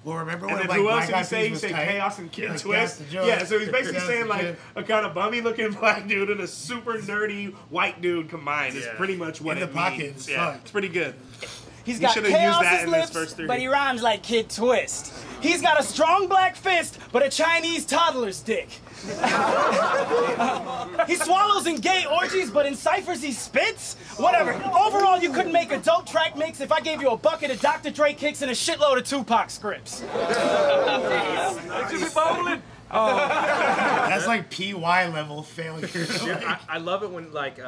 Well, remember And when then like who else Black did he Eyed say? He Peas said was tight? Chaos and Kid Like, Twist. that's the joke. Yeah, so he's basically That's saying the like joke. a kind of bummy looking black dude and a super nerdy white dude combined is pretty much what In it the pocket, means. it's Yeah, fun. it's pretty good. He's He got should have used that Chaos's in his lips, first 3. but he rhymes like Kid Twist. He's got a strong black fist, but a Chinese toddler's dick. He swallows in gay orgies, but in ciphers he spits? Whatever. Overall, you couldn't make a dope track mix if I gave you a bucket of Dr. Dre kicks and a shitload of Tupac scripts. Jimmy Bowling. That's like PY level failure. I love it when like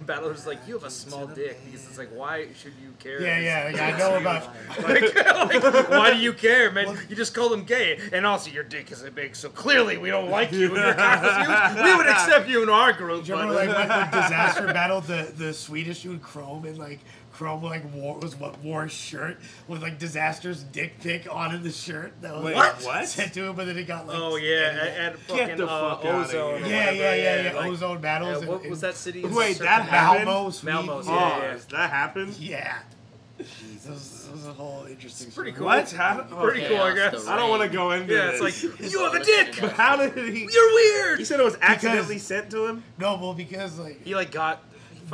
battlers like you have a small dick because it's like why should you care? Yeah, I know about. like, why do you care, man? You just call them gay, and also your dick isn't big, so clearly we don't like you. And your cock is huge. We would accept you in our group. Do you remember like when Disaster battled the Swedish dude Chrome and like Chrome like wore a shirt with like Disaster's dick pic on the shirt that was Wait, like, what? sent to him, but then it got like and fucking Get the fuck outta Ozone. here. Yeah, Like, Ozone battles. what was that city? Wait, that happened? Malmo, Sweden. Oh, that happened? Yeah. That was a whole interesting. Pretty cool. What? Pretty cool, I guess. I don't want to go into it's this. like you have a dick. But how did he? You're weird. He said it was accidentally sent to him. No, well, because like he like got.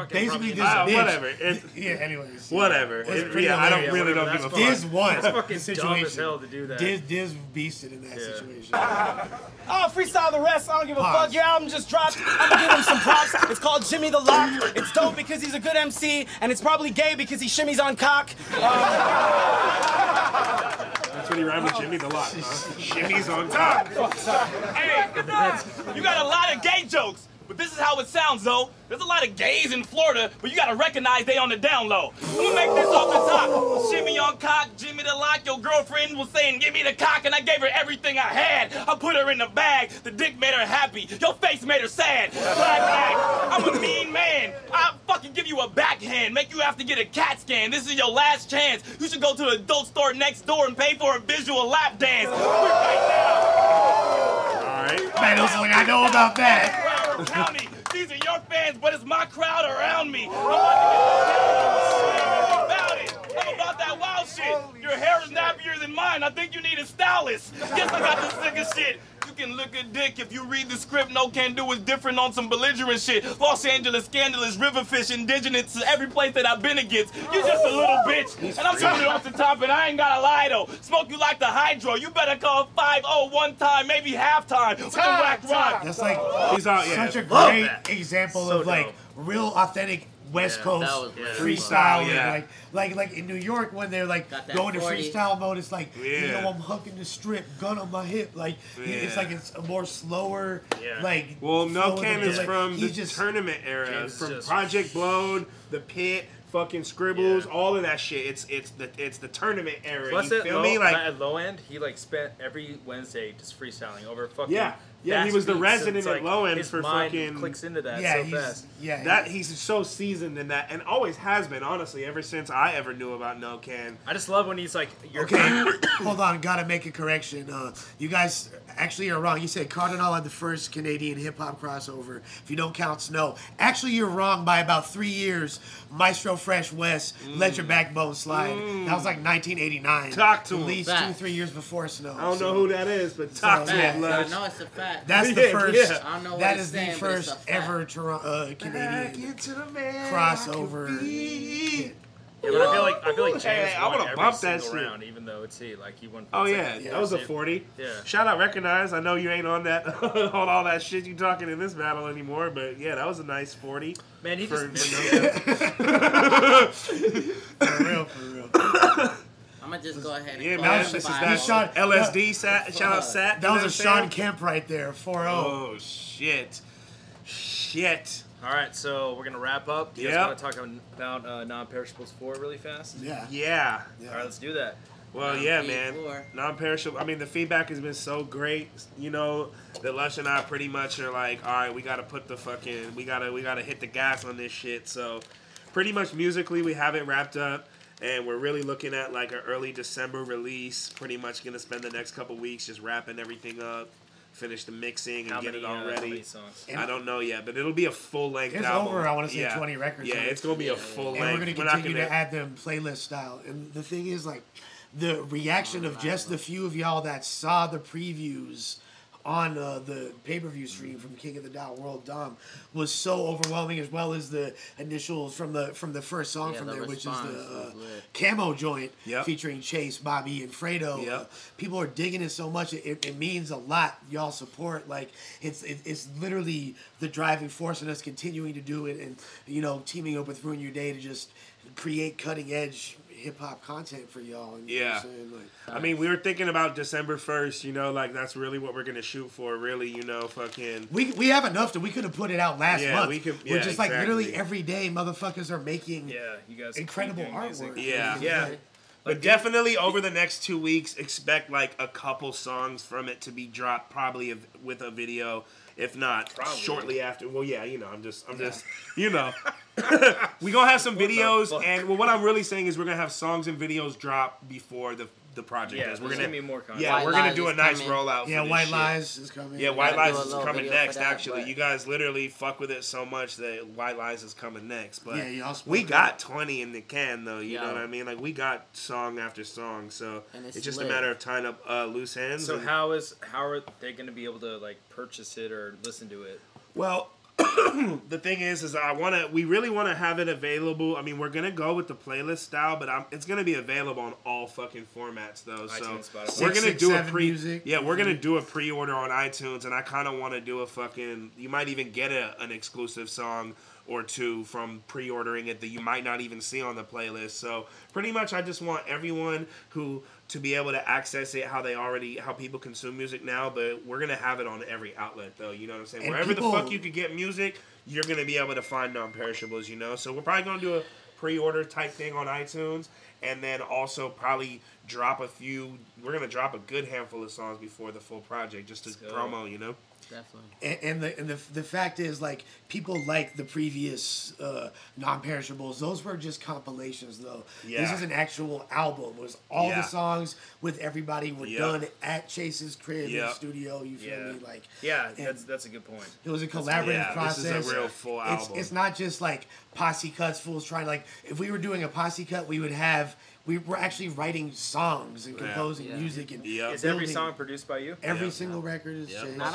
Basically, this bitch. Whatever. Anyways. Whatever. I don't give a fuck. Diz won. It's fucking situation. dumb as hell to do that. Diz beasted in that situation. Oh, freestyle the rest. I don't give a fuck. Your album just dropped. I'm gonna give him some props. It's called Jimmy the Lock. It's dope because he's a good MC, and it's probably gay because he shimmies on cock. That's what he rhymed with Jimmy the Lock, huh? Shimmy's on top. Hey, you got a lot of gay jokes, but this is how it sounds, though. There's a lot of gays in Florida, but you gotta recognize they on the down low. I'm gonna make this off the top. Shimmy on cock, Jimmy the Lock. Your girlfriend was saying, give me the cock, and I gave her everything I had. I put her in the bag. The dick made her happy. Your face made her sad. Black bag. I'm a mean man. I'll fucking give you a backhand. Make you have to get a CAT scan. This is your last chance. You should go to the adult store next door and pay for a visual lap dance. Right now. All right. Man, I was like, I know about that. County. These are your fans, but it's my crowd around me. I'm about that wild shit. Your hair is nappier than mine. I think you need a stylist. Yes, I got the sickest shit. You can look a dick if you read the script. No can do is different on some belligerent shit. Los Angeles scandalous, riverfish, indigenous to every place that I've been against. You just a little bitch, and I'm doing it off the top, and I ain't gotta lie though. Smoke you like the hydro. You better call 5-0 one time, maybe halftime with the whack rock. That's like such a Love great that. example So of like dope. real authentic West Coast freestyle. Like in New York when they're like going to 40. freestyle mode, it's like you Yeah. know I'm hucking the strip, gun on my hip. Like it's like it's a more slower like. Well, No flow Can than is like, from the he's just tournament era, James from just- Project Blowed, The Pit, fucking Scribbles, all of that shit. It's the tournament era. Plus You at feel me? Like at low end, he like spent every Wednesday just freestyling over fucking Yeah, he fast was the beats, resident it's at like low end his for mind fucking. clicks into that Yeah, so he's- fast. yeah, that he's so seasoned in that, and always has been. Honestly, ever since I ever knew about No Can. I just love when he's like, "You're Okay, hold on, gotta make a correction. You guys actually are wrong. You said Cardinal had the first Canadian hip hop crossover. If you don't count Snow, actually you're wrong by about 3 years. Maestro Fresh West, Let Your Backbone Slide. That was like 1989. Talk to at him. least Fact. 2-3 years before Snow. I don't know who that is, but talk to yeah, him. I Lush. know it's a fact. That's the Yeah, first. yeah. I don't know what That it's is the saying, but it's first a fact. ever Canadian crossover. hit. Yeah, but I feel like James Hey, I won wanna every bump that single shit. round, even though it's he. Like he won. Oh it's yeah, like- that was a 40. Yeah. Shout out, Recognize. I know you ain't on that on all that shit you talking in this battle anymore, but yeah, that was a nice 40. Man, he for, just. For real, for real. I'm gonna just go ahead and Yeah, call man. it This is five. that shot- LSD Sat. Shout out Sat. That was a you know what I'm Sean Kemp right there, 4-0. Oh shit, shit. All right, so we're gonna wrap up. Do you Yep. guys want to talk about non-perishables 4 really fast? Yeah. Yeah. All right, let's do that. Well, yeah, man. Non-perishable. I mean, the feedback has been so great. You know, that Lush and I pretty much are like, all right, we gotta put the fucking, we gotta hit the gas on this shit. So, pretty much musically, we have it wrapped up, and we're really looking at like an early December release. Pretty much gonna spend the next couple weeks just wrapping everything up, finish the mixing, and How get many, it all how ready. many songs? I don't know yet, but it'll be a full length It's album. over, I want to say Yeah. 20 records. Yeah, on it. it's gonna be a full And length. we're going to not continue to add them playlist style. And the thing is, like, the reaction of just the few of y'all that saw the previews on the pay-per-view stream from King of the Dot World Dom was so overwhelming, as well as the initials from the first song Yeah, from the there, which is response the was lit. Camo joint Yep. featuring Chase, Bobby, and Fredo. Yep. People are digging it so much. It means a lot. Y'all support. Like it's literally the driving force in us continuing to do it, and teaming up with Ruin Your Day to just create cutting edge hip hop content for y'all. And, you know what I'm saying? Like, I mean, we were thinking about December 1st, like that's really what we're gonna shoot for, really, fucking. we have enough that we could have put it out last Yeah, month. we could- We're yeah, just like exactly. literally every day, motherfuckers are making you guys incredible keep doing music. artwork. Yeah. Yeah. But definitely over the next 2 weeks, expect like a couple songs from it to be dropped, probably with a video, if not shortly after. Well, yeah, I'm just, we gonna have some videos, and what I'm really saying is we're gonna have songs and videos drop before the project Yeah, is. We're there's gonna gonna be more content. Yeah, White we're gonna Lies do a is nice coming. rollout. Yeah, for this White shit. Lies is coming. Yeah, White Gotta Lies do a is little coming video next. for that, Actually, but- you guys literally fuck with it so much that White Lies is coming next. But Yeah, y'all we spoke got 20 in the can, though. You know Yo. what I mean? Like we got song after song, so And it's it's just lit. a matter of tying up loose ends. So and- how are they going to be able to like purchase it or listen to it? Well, the thing is we really want to have it available. I mean, we're gonna go with the playlist style, but it's gonna be available on all fucking formats though. So iTunes, Spotify. we're gonna do a 667 music. Yeah, we're gonna do a pre-order on iTunes, and I kind of want to do a fucking. You might even get an exclusive song or two from pre-ordering it that you might not even see on the playlist. So pretty much, I just want everyone to be able to access it how people consume music now, but we're gonna have it on every outlet though. You know what I'm saying? And Wherever people- the fuck you could get music, you're gonna be able to find non-perishables. So we're probably gonna do a pre-order type thing on iTunes, and then also probably drop a few. We're gonna drop a good handful of songs before the full project, just to promo. Definitely. And the fact is, like, people like the previous non-perishables. Those were just compilations, though. Yeah. This is an actual album. It was all Yeah. the songs with everybody were Yep. done at Chase's crib in the Yep. studio. You feel me? Like, Yeah, and that's a good point. it was a collaborative process. This is a real full album. It's not just like posse cuts, fools trying. Like, if we were doing a posse cut, we were actually writing songs and composing music and Is every building- song produced by you? Every single record is Chase. I don't know how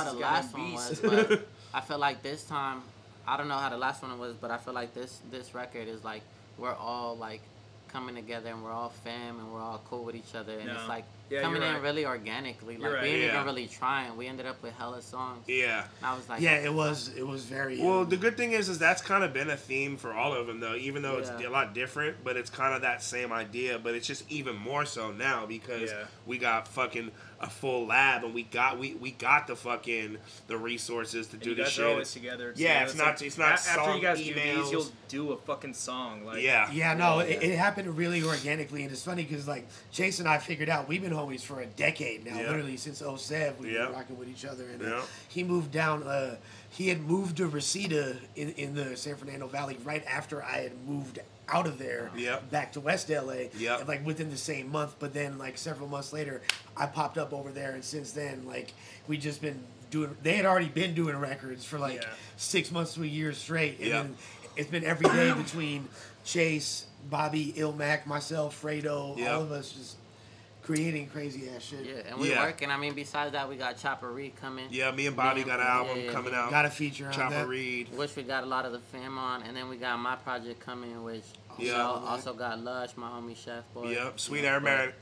Chase the is last getting one was, beats. but I feel like this time, I don't know how the last one was, but I feel like this record is like we're all like coming together and we're all fam and we're all cool with each other and No. it's like Yeah, coming you're in right. really organically. Like You're right, we ain't yeah. even really trying. We ended up with hella songs. Yeah. And I was like, Yeah, it was very. Well, the good thing is that's kind of been a theme for all of them, though. Even though it's Yeah. a lot different, but it's kind of that same idea. But it's just even more so now because we got fucking a full lab and we got the fucking the resources to do You this guys shit. are always together. Yeah, it's not after song you guys do emails. these, you'll do a fucking song. Like Yeah, no, it happened really organically, and it's funny because like Chase and I figured out we've been homies for a decade now. Literally since 07, we've been rocking with each other. And he moved down. He had moved to Reseda in the San Fernando Valley right after I had moved out of there back to West LA. And, like within the same month. But then like several months later, I popped up over there, and since then, like we just been doing. They had already been doing records for like 6 months to a year straight, and then it's been every day between Chase, Bobby, ILLMAC, myself, Fredo, all of us just creating crazy ass shit. Yeah, and we're working. I mean, besides that, we got Chopper Reed coming. Yeah, me and Bobby got an album coming out. Got a feature on Chopper that. Reed. Which we got a lot of the fam on, and then we got my project coming, which also got Lush, my homie Chef Boy. Yep, Sweet Aromatic,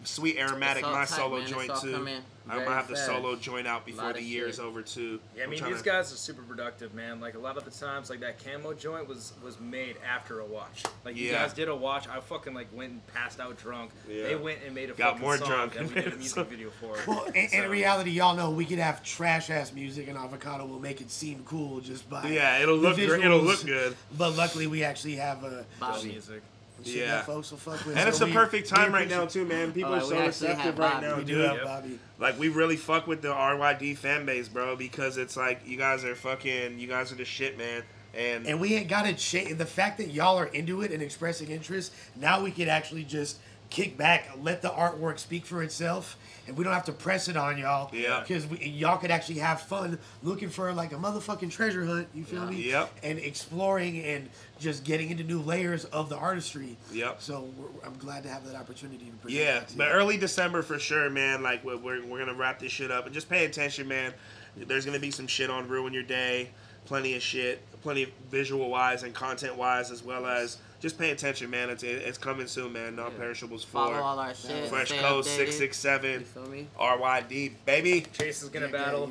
my tight, solo man. joint It's all too. coming I'm gonna very have the fast. solo joint out before the year is shit. over too. Yeah, I mean these guys are super productive, man. Like a lot of the times, like that camo joint was made after a watch. Like you guys did a watch. I fucking like went and passed out drunk. They went and made a Got fucking more song drunk. that we did a music video for. Well, in reality, y'all know we could have trash ass music, and Avocado will make it seem cool just by it'll look the great. It'll visuals. look good. But luckily, we actually have a music. shit that folks will fuck with. And So it's a we- perfect we time right now appreciate- too, man. People Oh, are we so actually receptive have right Bobby. now, We do dude. have Bobby. Like we really fuck with the RYD fan base, bro, because it's like you guys are the shit, man. And we ain't got to change. The fact that y'all are into it and expressing interest, now we can actually just kick back, let the artwork speak for itself, and we don't have to press it on y'all. Yeah. Because y'all could actually have fun looking for like a motherfucking treasure hunt. You feel me? Yep. And exploring and just getting into new layers of the artistry. Yep. So I'm glad to have that opportunity to present yeah, that to but you. early December for sure, man. Like we're gonna wrap this shit up and just pay attention, man. There's gonna be some shit on Ruin Your Day, plenty of shit, plenty of visual wise and content wise, as well as just pay attention, man. It's coming soon, man. Non-perishables 4. Follow all our shit. Fresh Stay Code updated. 667. You feel me? RYD, baby. Chase is gonna battle.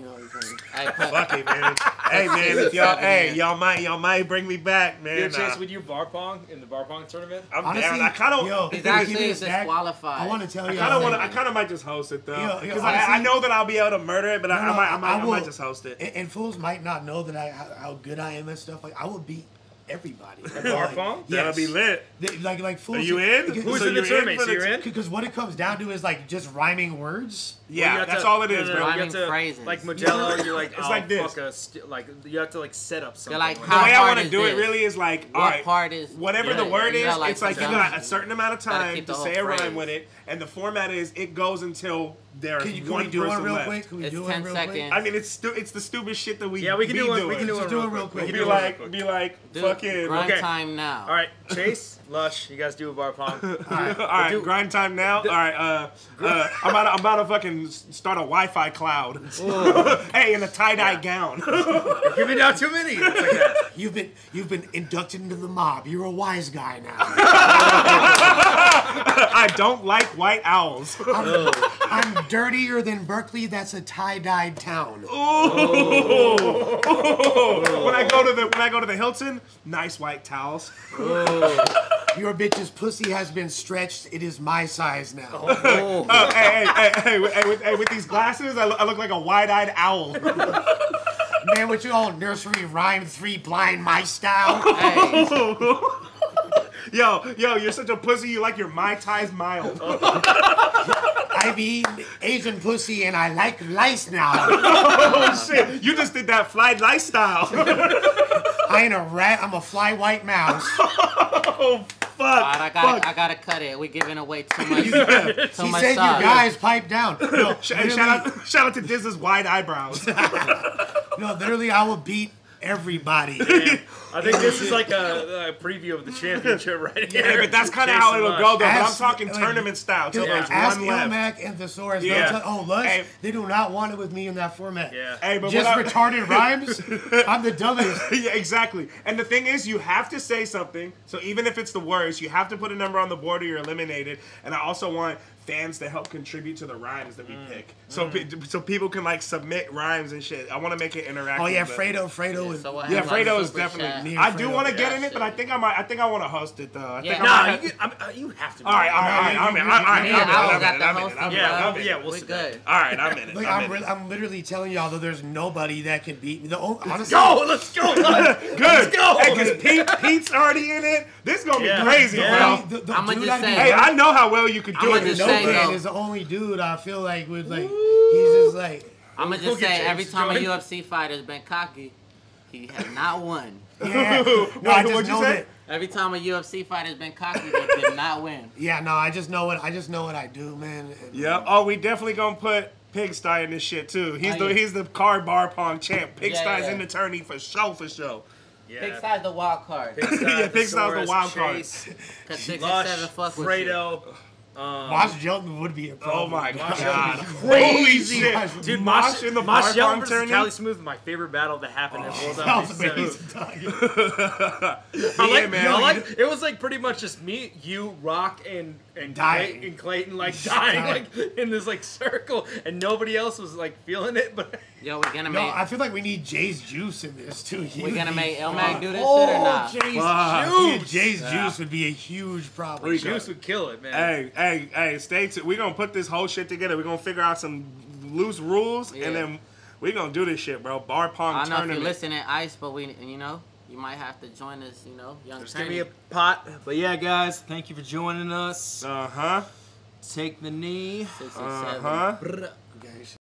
Fuck it, man. Hey, man, if y'all might bring me back, man. Yo, Chase, would you bar pong in the bar pong tournament? I'm Honestly, down. I kind of. He's actually disqualified. I want to tell you. I kind of might just host it though, Yo, because honestly- I know that I'll be able to murder it, but I might just host it. And fools might not know that how good I am at stuff. Like I will beat everybody. Bar pong? That'll be lit. Like fools. Are you in? Who's in the tournament? So you're in? Because what it comes down to is like just rhyming words. Yeah, that's all it is, bro. You have to, phrases. like Modelo, you're like, It's like this. like you have to like set up something. like, The how way I hard want to is do it this? really is like, What all right, part is whatever the word you is, gotta, like, it's like you put got down. a certain amount of Gotta time keep to the say a whole rhyme phrase. with it, and the format is it goes until there's Can one we do person one real left. quick? Can we It's do 10 one real seconds. quick? I mean, it's the stupid shit that we Yeah, we can do one. doing. We can do Just it do real it real quick. quick. We Be can do it real like, quick. Dude, fucking. grind Okay. time now. All right, Chase, Lush, you guys do a bar pong. All right, grind time now. All right, I'm about to fucking start a Wi-Fi cloud. Hey, in a tie-dye gown. You're giving out too many. It's like that. You've been inducted into the mob. You're a wise guy now. I don't like white owls. I'm dirtier than Berkeley. That's a tie-dyed town. When I go to the Hilton, nice white towels. Your bitch's pussy has been stretched. It is my size now. Hey, with these glasses, I look like a wide-eyed owl. Man, with your old nursery rhyme 3 blind mice style. Hey, Yo, you're such a pussy. You like your Mai Tais mild. I be Asian pussy and I like lice now. Oh shit! You just did that fly lifestyle. I ain't a rat. I'm a fly white mouse. Oh fuck! I gotta cut it. We're giving away too much. He Too much said you sauce. guys pipe down. No, Shout out to Diz's wide eyebrows. no, literally, I will beat everybody. I think this is like a preview of the championship right here. Yeah, but that's kind of how it'll go, though. But I'm Ask- talking tournament style. Till there's Ask one left. ILLMAC and Thesaurus. Yeah. Lush, Hey. they do not want it with me in that format. Yeah. Hey, but Just what retarded rhymes? I'm the dumbest. Yeah, exactly. And the thing is, you have to say something. So even if it's the worst, you have to put a number on the board or you're eliminated. And I also want fans to help contribute to the rhymes that we pick. So so people can like submit rhymes and shit. I want to make it interactive. Oh yeah, but- Fredo Fredo is. Yeah, Fredo is definitely. I do want to get in it, but I think I want to host it though. You have to. All right, I'm in. Yeah, we'll see. Good. All right, I'm in it. Look, I'm literally telling y'all that there's nobody that can beat me. Let's go. Good. Let's go. Because Pete's already in it. This is gonna be crazy, bro. I'm gonna just say. Hey, I know how well you can do it. No is the only dude I feel like would like. He's just like. I'm gonna just say every time a UFC fighter's been cocky, he has not won. Yeah. No, I just know that. Every time a UFC fighter's been cocky, they did not win. Yeah, no, I just know what I do, man. Yep. Oh, we definitely gonna put Pigsty in this shit too. He's the card bar pong champ. Pigsty's in the tourney for sure. Yeah. Pigsty's the wild card. Pigsty's the wild card. Cause 6 and Lush, 7 fuck with Fredo. Mosh Jelton would be a problem. Oh my god. Holy shit. Dude, Mosh in the bar Jelton pong versus tourney. Cali Smooth, my favorite battle that happened at World man. It was like pretty much just me, you, Rock, and Clayton like dying like in this like circle, and nobody else was like feeling it. But yo, we're gonna make. I feel like we need Jay's juice in this too. We're gonna make LUSH do this shit or not? Jay's juice. Yeah, Jay's juice would be a huge problem. Juice would kill it, man. Hey, stay tuned. We're gonna put this whole shit together. We're gonna figure out some loose rules, and then we're gonna do this shit, bro. Bar pong I tournament. know if you listen in Ice, but you might have to join us, young. Just give me a pot. But yeah, guys, thank you for joining us. Uh-huh. Take the knee. 6 and 7. Uh-huh.